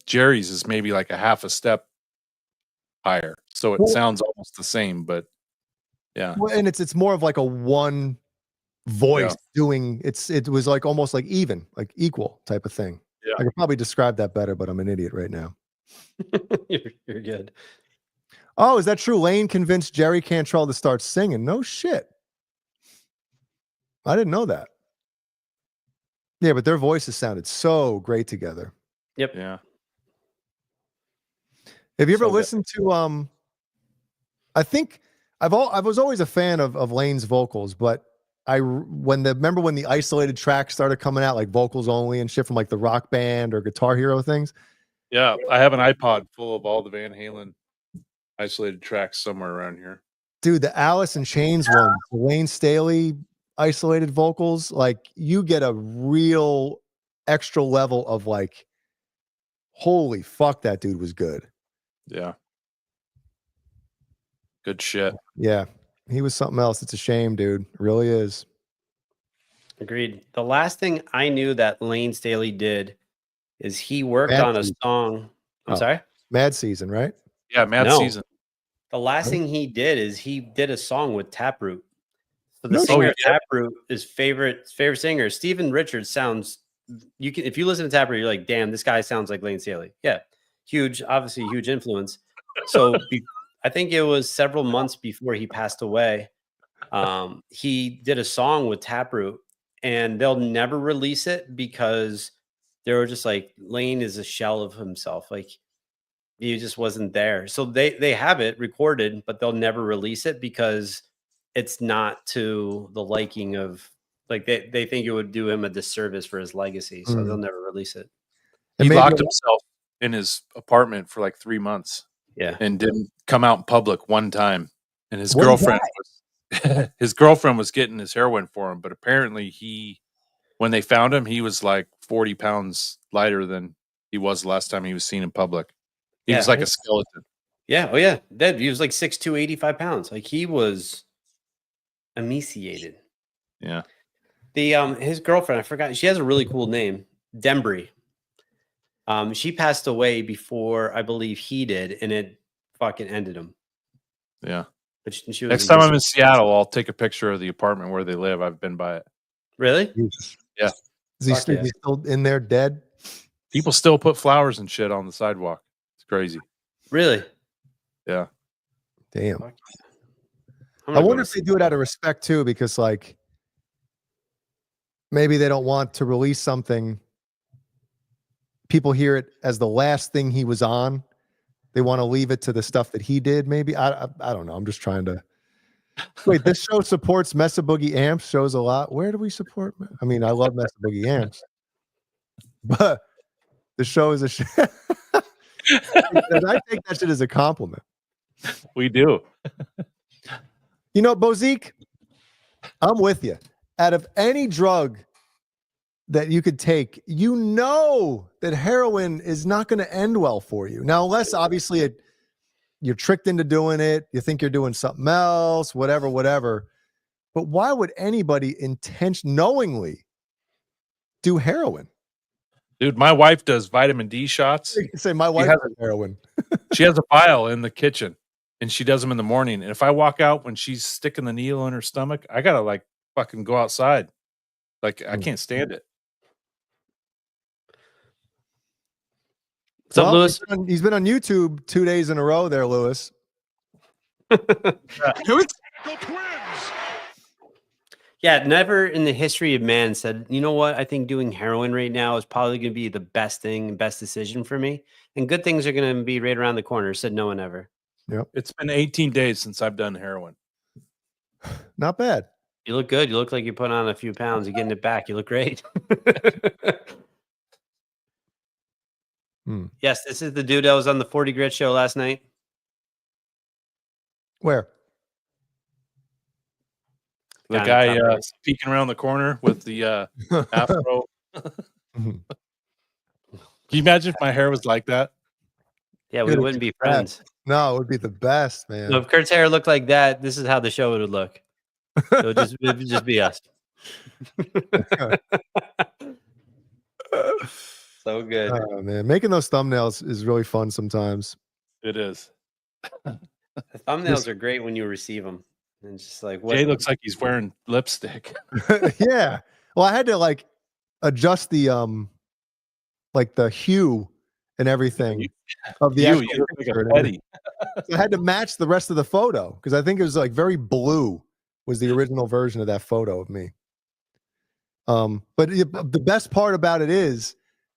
Jerry's is maybe like a half a step higher, so it sounds almost the same, but well, and it's more of like a one voice doing it was like almost like even, like equal type of thing. I could probably describe that better, but I'm an idiot right now. You're good. Oh, is that true? Lane convinced Jerry Cantrell to start singing. No shit. I didn't know that. Yeah, but their voices sounded so great together. Yep. Yeah. Have you ever listened to I think I was always a fan of Lane's vocals, but remember when the isolated tracks started coming out, like vocals only and shit from like the Rock Band or Guitar Hero things. Yeah, I have an iPod full of all the Van Halen isolated tracks somewhere around here. Dude, the Alice in Chains one, the Wayne Staley isolated vocals, like you get a real extra level of like, holy fuck, that dude was good. Yeah. Good shit. Yeah. He was something else. It's a shame, dude. It really is. Agreed. The last thing I knew that Lane Staley did is he worked Mad on a Season. song. I'm Oh. sorry? Mad Season, right? Yeah, Mad No. Season. The last thing he did is he did a song with Taproot. So the No singer shit. of Taproot, his favorite singer, Stephen Richards, sounds. You can if you listen to Taproot, you're like, damn, this guy sounds like Lane Staley. Yeah, huge, obviously huge influence. So I think it was several months before he passed away. He did a song with Taproot, and they'll never release it because they were just like, Lane is a shell of himself. Like he just wasn't there. So they have it recorded, but they'll never release it because it's not to the liking of like they think it would do him a disservice for his legacy. So they'll never release it. And He maybe locked himself in his apartment for like 3 months Yeah. and didn't come out in public one time. And his What is girlfriend was getting his heroin for him, but apparently when they found him, he was like 40 pounds lighter than he was the last time he was seen in public. He was like a skeleton. Yeah. Oh yeah. Dead. He was like 6'2", 85 pounds. Like he was emaciated. Yeah. The his girlfriend, I forgot. She has a really cool name, Dembry. She passed away before I believe he did, and it fucking ended him. Yeah. But she was Next time I'm in Seattle, I'll take a picture of the apartment where they live. I've been by it. Really? Yeah. Is he Fuck still, yeah. he's still in there dead? People still put flowers and shit on the sidewalk. It's crazy. Really? Yeah. Damn. I'm I gonna go wonder to if they do it out of respect too, because like maybe they don't want to release something. People hear it as the last thing he was on. They want to leave it to the stuff that he did. Maybe I don't know. I'm just trying to. Wait, this show supports Mesa Boogie amps. Shows a lot. Where do we support? I mean, I love Mesa Boogie amps, but the show is a. I take that shit as a compliment. We do. You know, Bozique, I'm with you. Out of any drug that you could take, you know that heroin is not going to end well for you. Now, unless obviously you're tricked into doing it, you think you're doing something else, whatever. But why would anybody knowingly do heroin? Dude, my wife does vitamin D shots. You can say my wife does heroin. She has a vial in the kitchen and she does them in the morning. And if I walk out when she's sticking the needle in her stomach, I got to like fucking go outside. Like I can't stand it. What's up, Lewis? He's been on YouTube 2 days in a row there, Lewis. Yeah, never in the history of man said, you know what? I think doing heroin right now is probably going to be the best thing, best decision for me. And good things are going to be right around the corner. Said no one ever. Yep. It's been 18 days since I've done heroin. Not bad. You look good. You look like you put on a few pounds. You're getting it back. You look great. Yes, this is the dude that was on the 40 Grit show last night. Where? The guy peeking around the corner with the afro. Can you imagine if my hair was like that? Yeah, we wouldn't be friends. No, it would be the best, man. So if Kurt's hair looked like that, this is how the show would look. It would just be us. So good. Oh, man. Making those thumbnails is really fun sometimes. It is. The thumbnails are great when you receive them. And it's just like, what? Jay looks like he's wearing lipstick. Yeah. Well, I had to like adjust the like the hue and everything of the actual You look like picture a and everything. So I had to match the rest of the photo because I think it was like very blue was the original version of that photo of me. But the best part about it is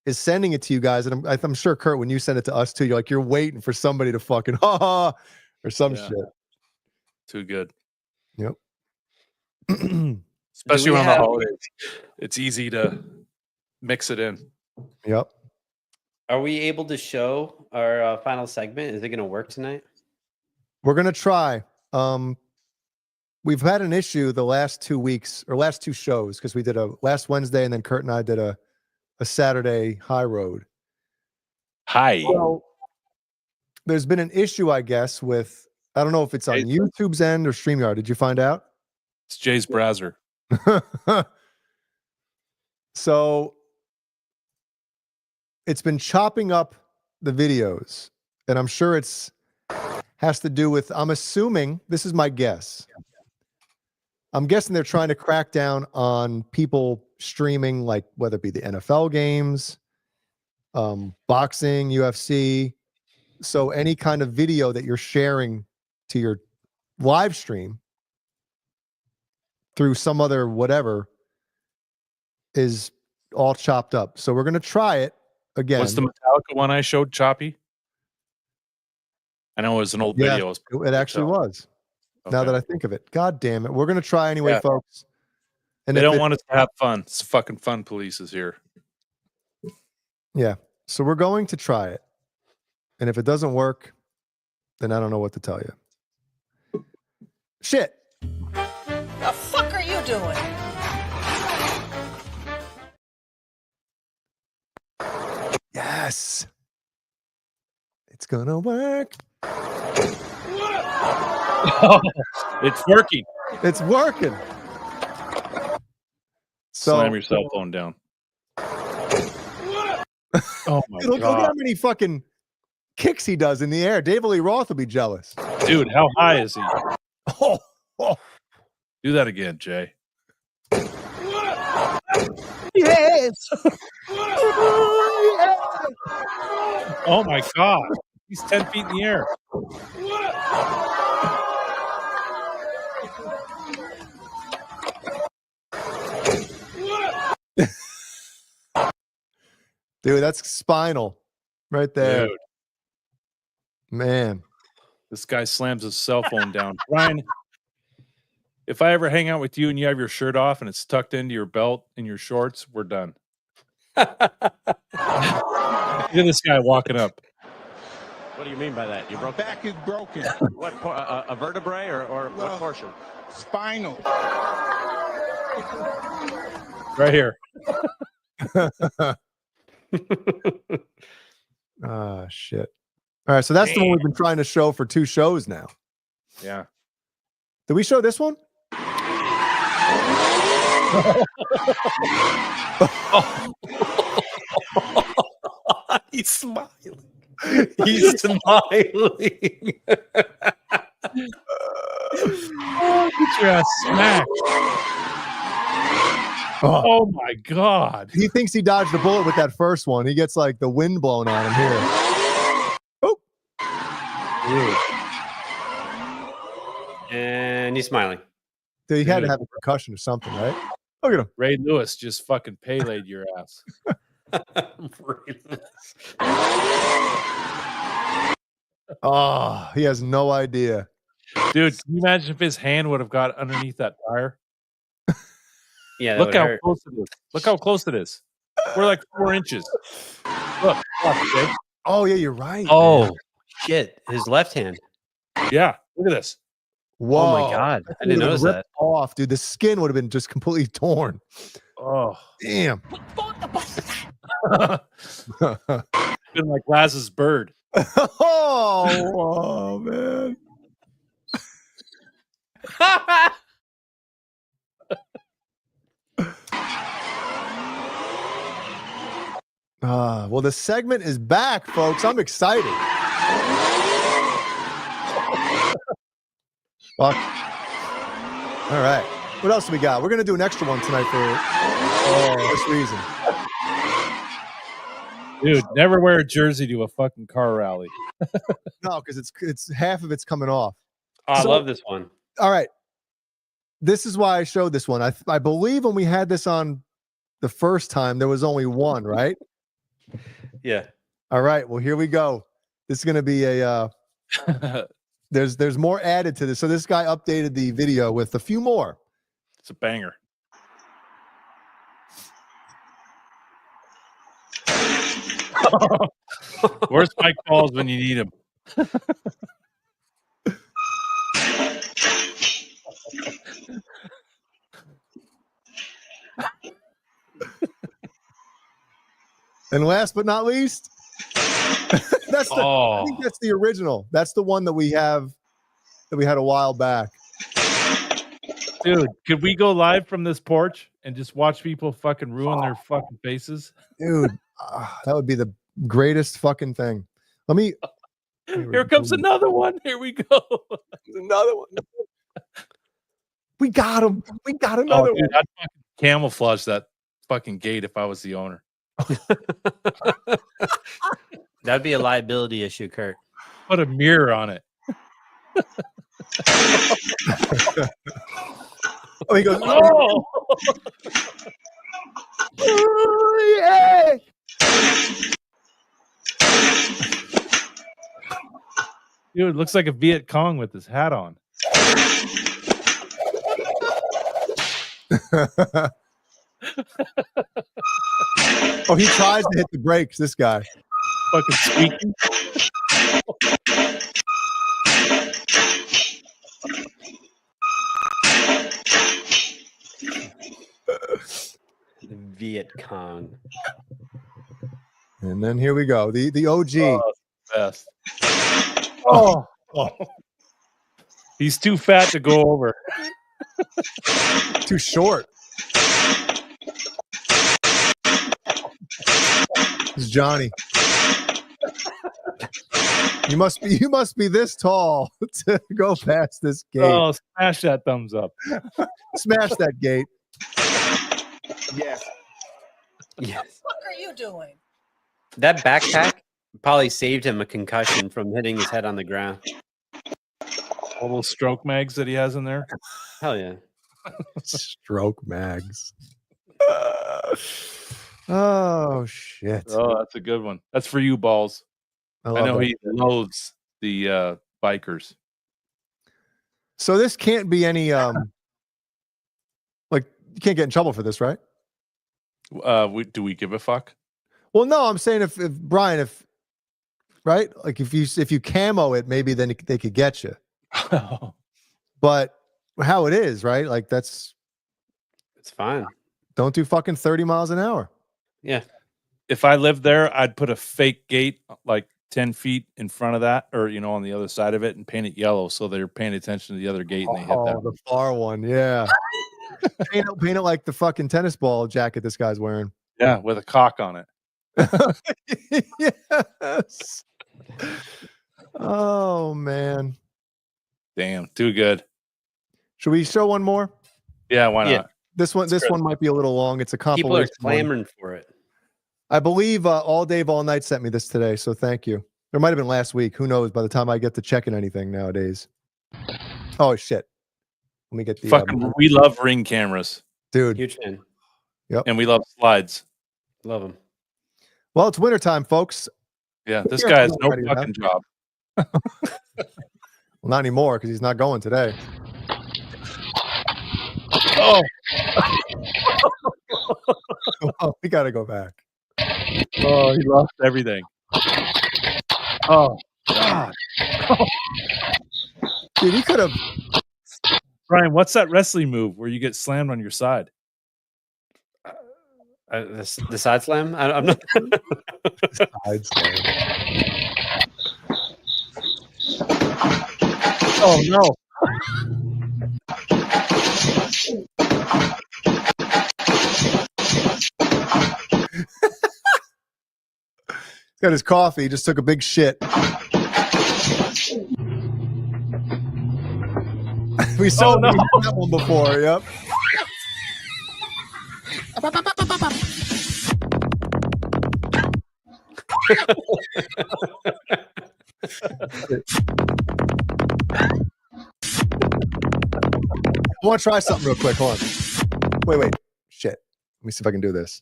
sending it to you guys, and I'm sure Kurt, when you send it to us too, you're waiting for somebody to fucking or some shit. Too good. Yep. Especially we on the have- holidays. It's easy to mix it in. Yep. Are we able to show our final segment? Is it going to work tonight? We're gonna try. We've had an issue the last 2 weeks or last 2 shows because we did a last Wednesday and then Kurt and I did a Saturday high road. Hi. Well, there's been an issue, I guess, with I don't know if it's on YouTube's end or StreamYard. Did you find out? It's Jay's browser. So it's been chopping up the videos, and I'm sure it's has to do with, I'm assuming, this is my guess. I'm guessing they're trying to crack down on people streaming, like whether it be the NFL games, boxing, UFC. So any kind of video that you're sharing to your live stream through some other whatever is all chopped up. So we're going to try it again. What's the Metallica one I showed choppy? I know it was an old video. It actually was. Now Okay. that I think of it. God damn it. We're going to try anyway, Yeah. folks. And They if don't it- want us to have fun. It's fucking fun police is here. Yeah. So we're going to try it. And if it doesn't work, then I don't know what to tell you. Shit. The fuck are you doing? Yes. It's going to work. It's working. It's working. So Slam your cell phone down. Oh my Dude, look god. how many fucking kicks he does in the air. David Lee Roth will be jealous. Dude, how high is he? Oh, oh. Do that again, Jay. Yes. Oh my god. He's 10 feet in the air. Dude, that's spinal right there. Dude, Man. this guy slams his cell phone down. Ryan, if I ever hang out with you and you have your shirt off and it's tucked into your belt and your shorts, we're done. Look at this guy walking up. What do you mean by that? You broke back is broken. what? A vertebrae or what portion? Spinal. Right here. Ah, shit. All right, so that's the one we've been trying to show for 2 shows now. Yeah. Did we show this one? He's smiling. He's smiling. Get your ass smacked. Oh my god. He thinks he dodged a bullet with that first one. He gets like the wind blown on him here. Oh. And he's smiling. Dude, he had to have a concussion or something, right? Look at him. Ray Lewis just fucking Pele'd your ass. Oh, he has no idea. Dude, can you imagine if his hand would have got underneath that tire? Yeah, that Look would how hurt. close it is. Look how close it is. We're like 4 inches. Look, Jay. Oh, yeah, you're right. Oh, man. shit. His left hand. Yeah, look at this. Whoa. Oh, my God. I didn't notice that. Off, dude. The skin would have been just completely torn. Oh, Damn. been like Laz's bird. Oh, man. Well, the segment is back, folks. I'm excited. Fuck. All right. What else do we got? We're going to do an extra one tonight for this reason. Dude, never wear a jersey to a fucking car rally. No, because it's half of it's coming off. Oh, I So- love this one. All right. This is why I showed this one. I believe when we had this on the first time, there was only one, right? Yeah. All right. Well, here we go. This is going to be a there's more added to this. So this guy updated the video with a few more. It's a banger. Where's Mike Balls when you need him? And last but not least, I think that's the original. That's the one that we had a while back. Dude, could we go live from this porch and just watch people fucking ruin their fucking faces? Dude, that would be the greatest fucking thing. Let me. Here comes another one. Here we go. Another one. We got him. We got another one. I'd fucking camouflage that fucking gate if I was the owner. That'd be a liability issue, Kurt. Put a mirror on it. Oh, he goes. Oh, Oh, yeah. dude, it looks like a Viet Cong with his hat on. Oh, he tries to hit the brakes. This guy. Fucking squeaking. The Viet Cong. And then here we go. The OG. Oh, best. Oh. He's too fat to go over. Too short. It's Johnny. You must be this tall to go past this gate. Oh, smash that thumbs up. Smash that gate. Yes. What the fuck are you doing? That backpack probably saved him a concussion from hitting his head on the ground. All those stroke mags that he has in there. Hell yeah. Stroke mags. Oh shit. Oh, that's a good one. That's for you, Balls. I know that. he loathes the bikers. So this can't be any like you can't get in trouble for this, right? Do we give a fuck? Well, no, I'm saying if Brian, right, like if you camo it, maybe then they could get you. But how it is, right? Like it's fine. Don't do fucking 30 miles an hour. Yeah. If I lived there, I'd put a fake gate like 10 feet in front of that, or on the other side of it, and paint it yellow so they're paying attention to the other gate and they hit that. The far one, yeah. paint it like the fucking tennis ball jacket this guy's wearing. Yeah, with a cock on it. Yes. Oh man. Damn, too good. Should we show one more? Yeah, why not? Yeah. This one might be a little long. It's a compilation. People are clamoring for it. I believe All Dave All Night sent me this today, so thank you. There might have been last week. Who knows? By the time I get to checking anything nowadays. Oh shit! Let me get the. Fucking, we love Ring cameras, dude. Huge fan. Yep. And we love slides. Love them. Well, it's wintertime, folks. Yeah, this guy has no fucking job. Well, not anymore because he's not going today. Oh. Oh, we got to go back. Oh, he lost everything. Oh, God. Dude, he could have. Brian, what's that wrestling move where you get slammed on your side? The side slam? I'm not. Side slam. Oh, no. Got his coffee. Just took a big shit. We saw that one before. Yep. I want to try something real quick. Hold on. Wait. Shit. Let me see if I can do this.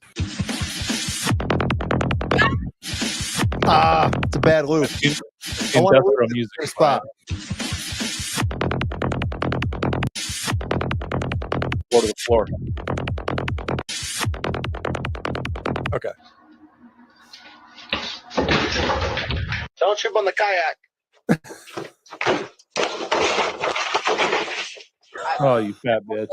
It's a bad loop. I want to Industrial loop music in a spot. Go to the floor. Okay. Don't trip on the kayak. Oh, you fat bitch.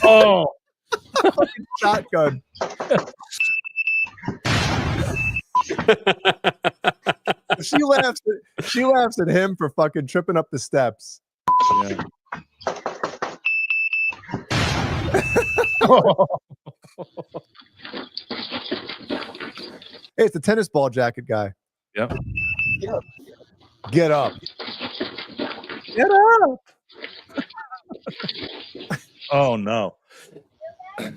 Oh, Shotgun. She laughs. She laughs at him for fucking tripping up the steps. yeah. Hey, it's the tennis ball jacket guy. Yep. Get up. Get up. Oh no. Yeah,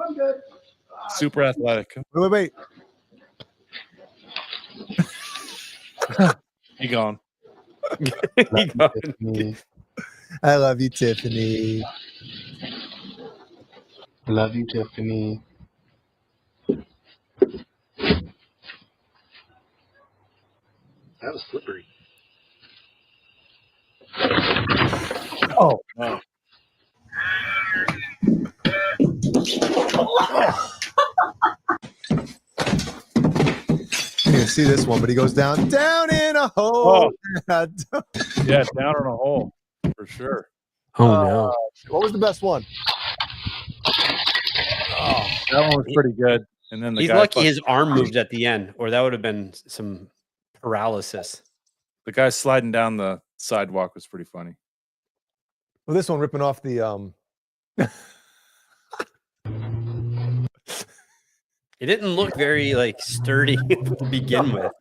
I'm good. Super athletic. Wait. He gone. Tiffany. I love you, Tiffany. Love you, Tiffany. That was slippery. Oh no. You can see this one, but he goes down in a hole. Yeah, down in a hole for sure. Oh no. What was the best one? Oh, that one was pretty good. And then the He's guy lucky his arm moved at the end, or that would have been some paralysis. The guy sliding down the sidewalk was pretty funny. Well, this one ripping off the It didn't look very like sturdy to begin with.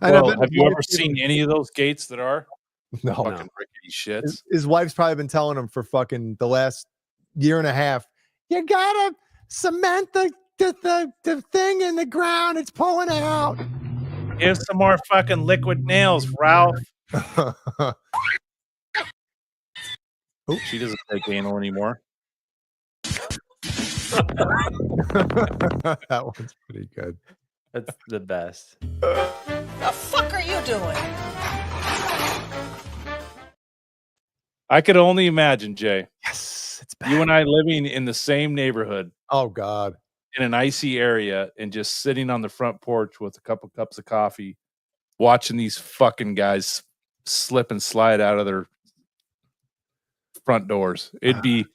Well, have you ever seen any of those gates that are? No. Fucking rickety shits. His wife's probably been telling him for fucking the last year and a half. You gotta cement the thing in the ground. It's pulling out. Give some more fucking liquid nails, Ralph. She doesn't take anal anymore. That one's pretty good. That's the best. The fuck are you doing? I could only imagine, Jay. Yes, it's bad. You and I living in the same neighborhood. Oh God. In an icy area and just sitting on the front porch with a couple cups of coffee, watching these fucking guys slip and slide out of their front doors. It'd be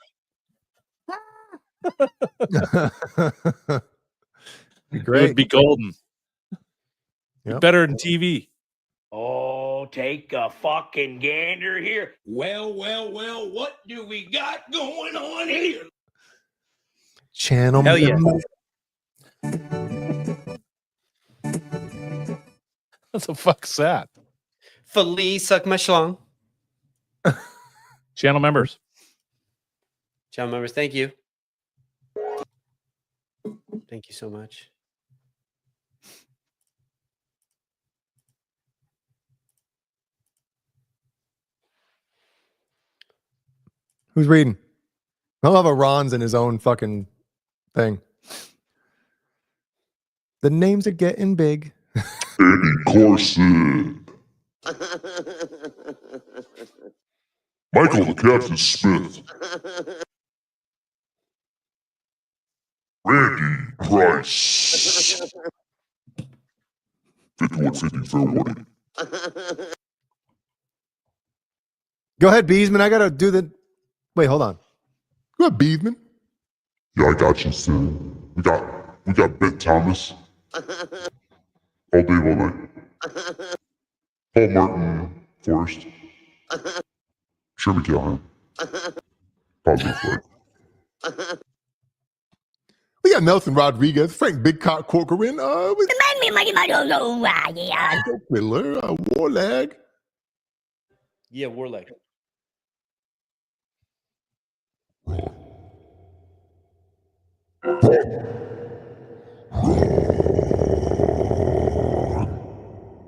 great. It would be golden. Yep. Better than TV. Oh, take a fucking gander here. Well, what do we got going on here? Channel. Hell yeah. What the fuck's that? Felice, suck my schlong. Channel members. Channel members, thank you. Thank you so much. Who's reading? I love a Ron's in his own fucking thing. The names are getting big. Eddie Corson. Michael the Captain Smith. Randy Price. 5150 fair warning. Go ahead, Beesman. I gotta do the. Wait, hold on. Go ahead, Beesman. Yeah, I got you, Sid. We got Ben Thomas. All day, all night. Paul Martin Forrest. Sherman Callahan. Positive flag. We got Nelson Rodriguez, Frank Big Cock Corcoran, Whittler, Warlag. Yeah, Warlag.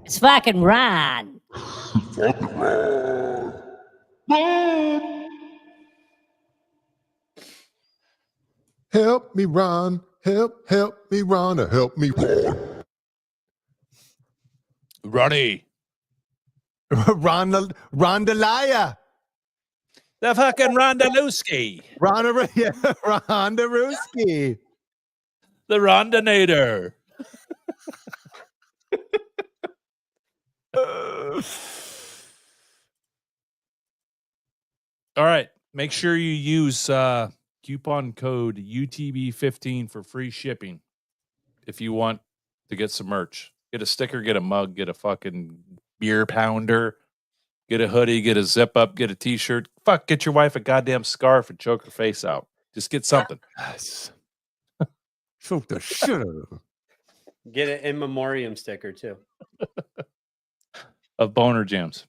It's fucking Ron. Fucking Ron. Help me, Ron. Help me, Ron. Or help me, Ron. Ronnie. Rondalaya. The fucking Rondalewski. Rondarooski. The Rondinator. All right. Make sure you use coupon code UTB15 for free shipping if you want to get some merch. Get a sticker, get a mug, get a fucking beer pounder, get a hoodie, get a zip up, get a t-shirt. Fuck, get your wife a goddamn scarf and choke her face out. Just get something. Yes. Choke the shit out of her. Get an in memoriam sticker too. Of boner jams.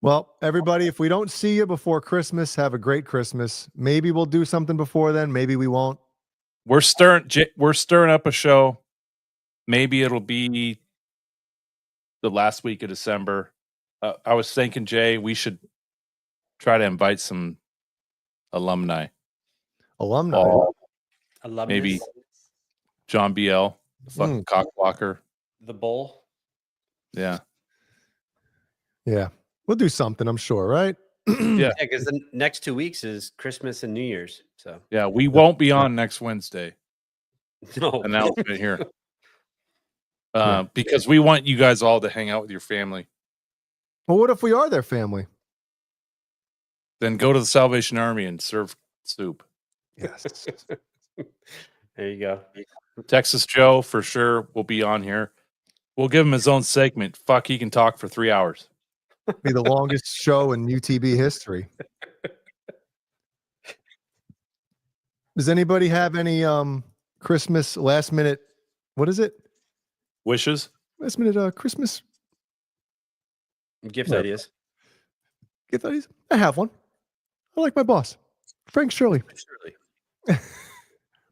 Well, everybody, if we don't see you before Christmas, have a great Christmas. Maybe we'll do something before then. Maybe we won't. We're stirring up a show. Maybe it'll be the last week of December. I was thinking, Jay, we should try to invite some alumni. Alumnus. Maybe John BL, the fucking cockblocker. The Bull. Yeah. Yeah. We'll do something, I'm sure, right? Yeah. Because the next 2 weeks is Christmas and New Year's. So Yeah, we won't be on next Wednesday. No. Announcement here. Because we want you guys all to hang out with your family. Well, what if we are their family? Then go to the Salvation Army and serve soup. Yes. There you go. Texas Joe, for sure, will be on here. We'll give him his own segment. Fuck, he can talk for 3 hours. Be the longest show in UTB history. Does anybody have any Christmas last minute? What is it? Wishes? Last minute Christmas Gift ideas. gift ideas? I have one. I like my boss, Frank Shirley.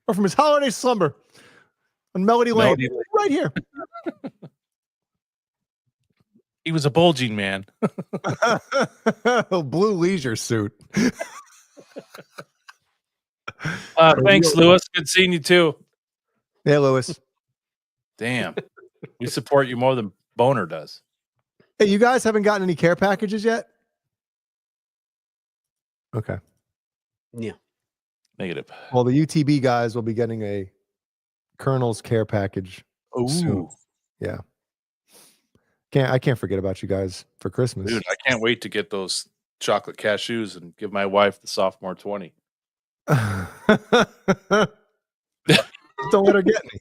Or from his holiday slumber on Melody Lane, right here. He was a bulging man. Blue leisure suit. Thanks, Lewis. Good seeing you too. Yeah, Lewis. Damn. We support you more than Boner does. Hey, you guys haven't gotten any care packages yet? Okay. Yeah. Negative. Well, the UTB guys will be getting a Colonel's care package soon. Yeah. I can't forget about you guys for Christmas. Dude, I can't wait to get those chocolate cashews and give my wife the sophomore 20. Don't let her get me.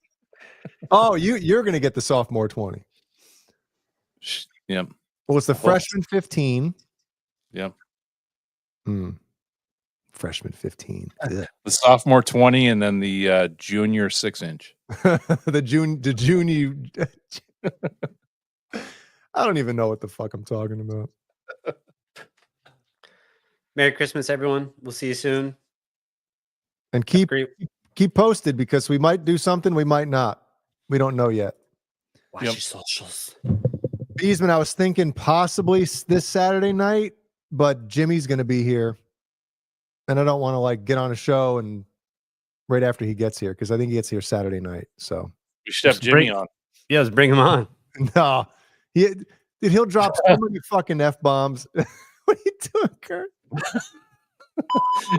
Oh, you're gonna get the sophomore 20. Yep. Well, it's the freshman 15. Yep. Freshman 15. The sophomore 20 and then the junior 6-inch. the junior. I don't even know what the fuck I'm talking about. Merry Christmas, everyone. We'll see you soon. And keep posted because we might do something, we might not. We don't know yet. Watch your socials. Beesman, I was thinking possibly this Saturday night, but Jimmy's going to be here. And I don't want to like get on a show and right after he gets here because I think he gets here Saturday night. So we should have Jimmy on. Yeah, let's bring him on. No, he'll drop so many fucking F-bombs. What are you doing, Kurt?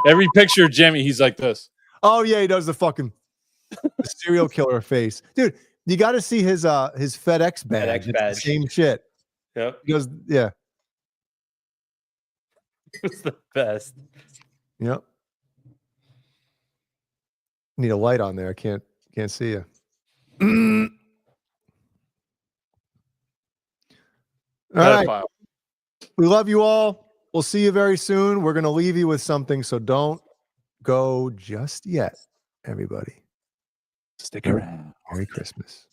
Every picture of Jimmy, he's like this. Oh yeah, he does the fucking serial killer face, dude. You got to see his FedEx badge. It's the same shit. Yep. He goes, yeah. It's the best. Yep. Need a light on there. I can't see you. All right. We love you all. We'll see you very soon. We're going to leave you with something, so don't go just yet, everybody. Stick around. Merry Christmas.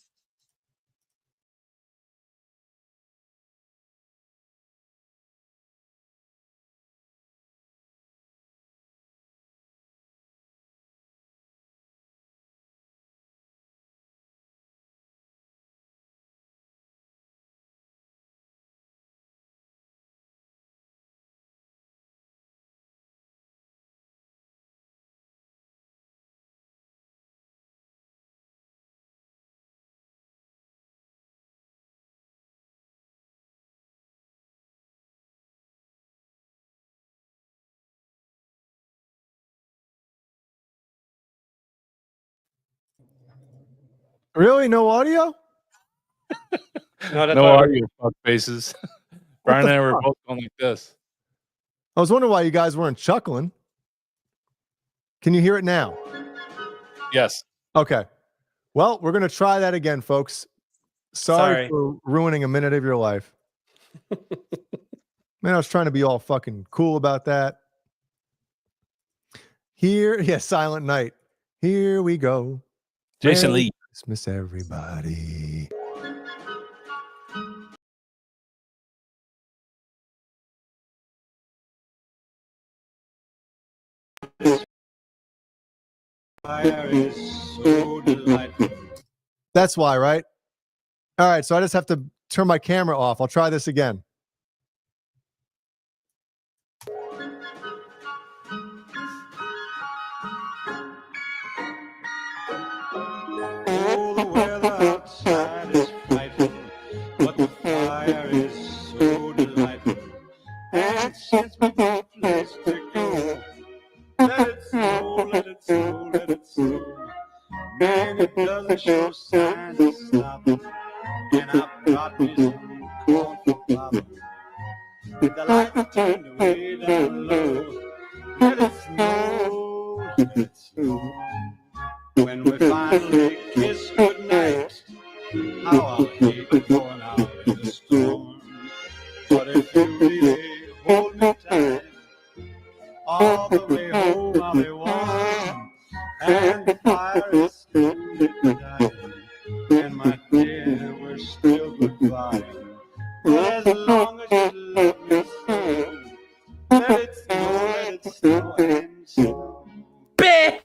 Really? No audio? No, that's No why audio, fuck faces. Brian and I were fuck? both going like this. I was wondering why you guys weren't chuckling. Can you hear it now? Yes. Okay. Well, we're going to try that again, folks. Sorry for ruining a minute of your life. Man, I was trying to be all fucking cool about that. Here, yeah, Silent Night. Here we go. Jason Merry Lee. Christmas, everybody. Fire is so delightful. That's why, right? All right, so I just have to turn my camera off. I'll try this again. Oh, the weather outside is frightful, but the fire is so delightful. And it sends me to a place to go. Let it snow, let it snow, let it snow. Man, it doesn't show signs of stopping. And I've got me some corn for popping. With the light turned way down low. Let it snow, let it snow. When we finally kiss goodnight, how I'll hate going out in the storm. But if you really hold me tight, all the way home I'll be warm. And the fire is still dying, and my dear, we're still goodbye. But as long as you love me so, let it snow and snow. Bitch!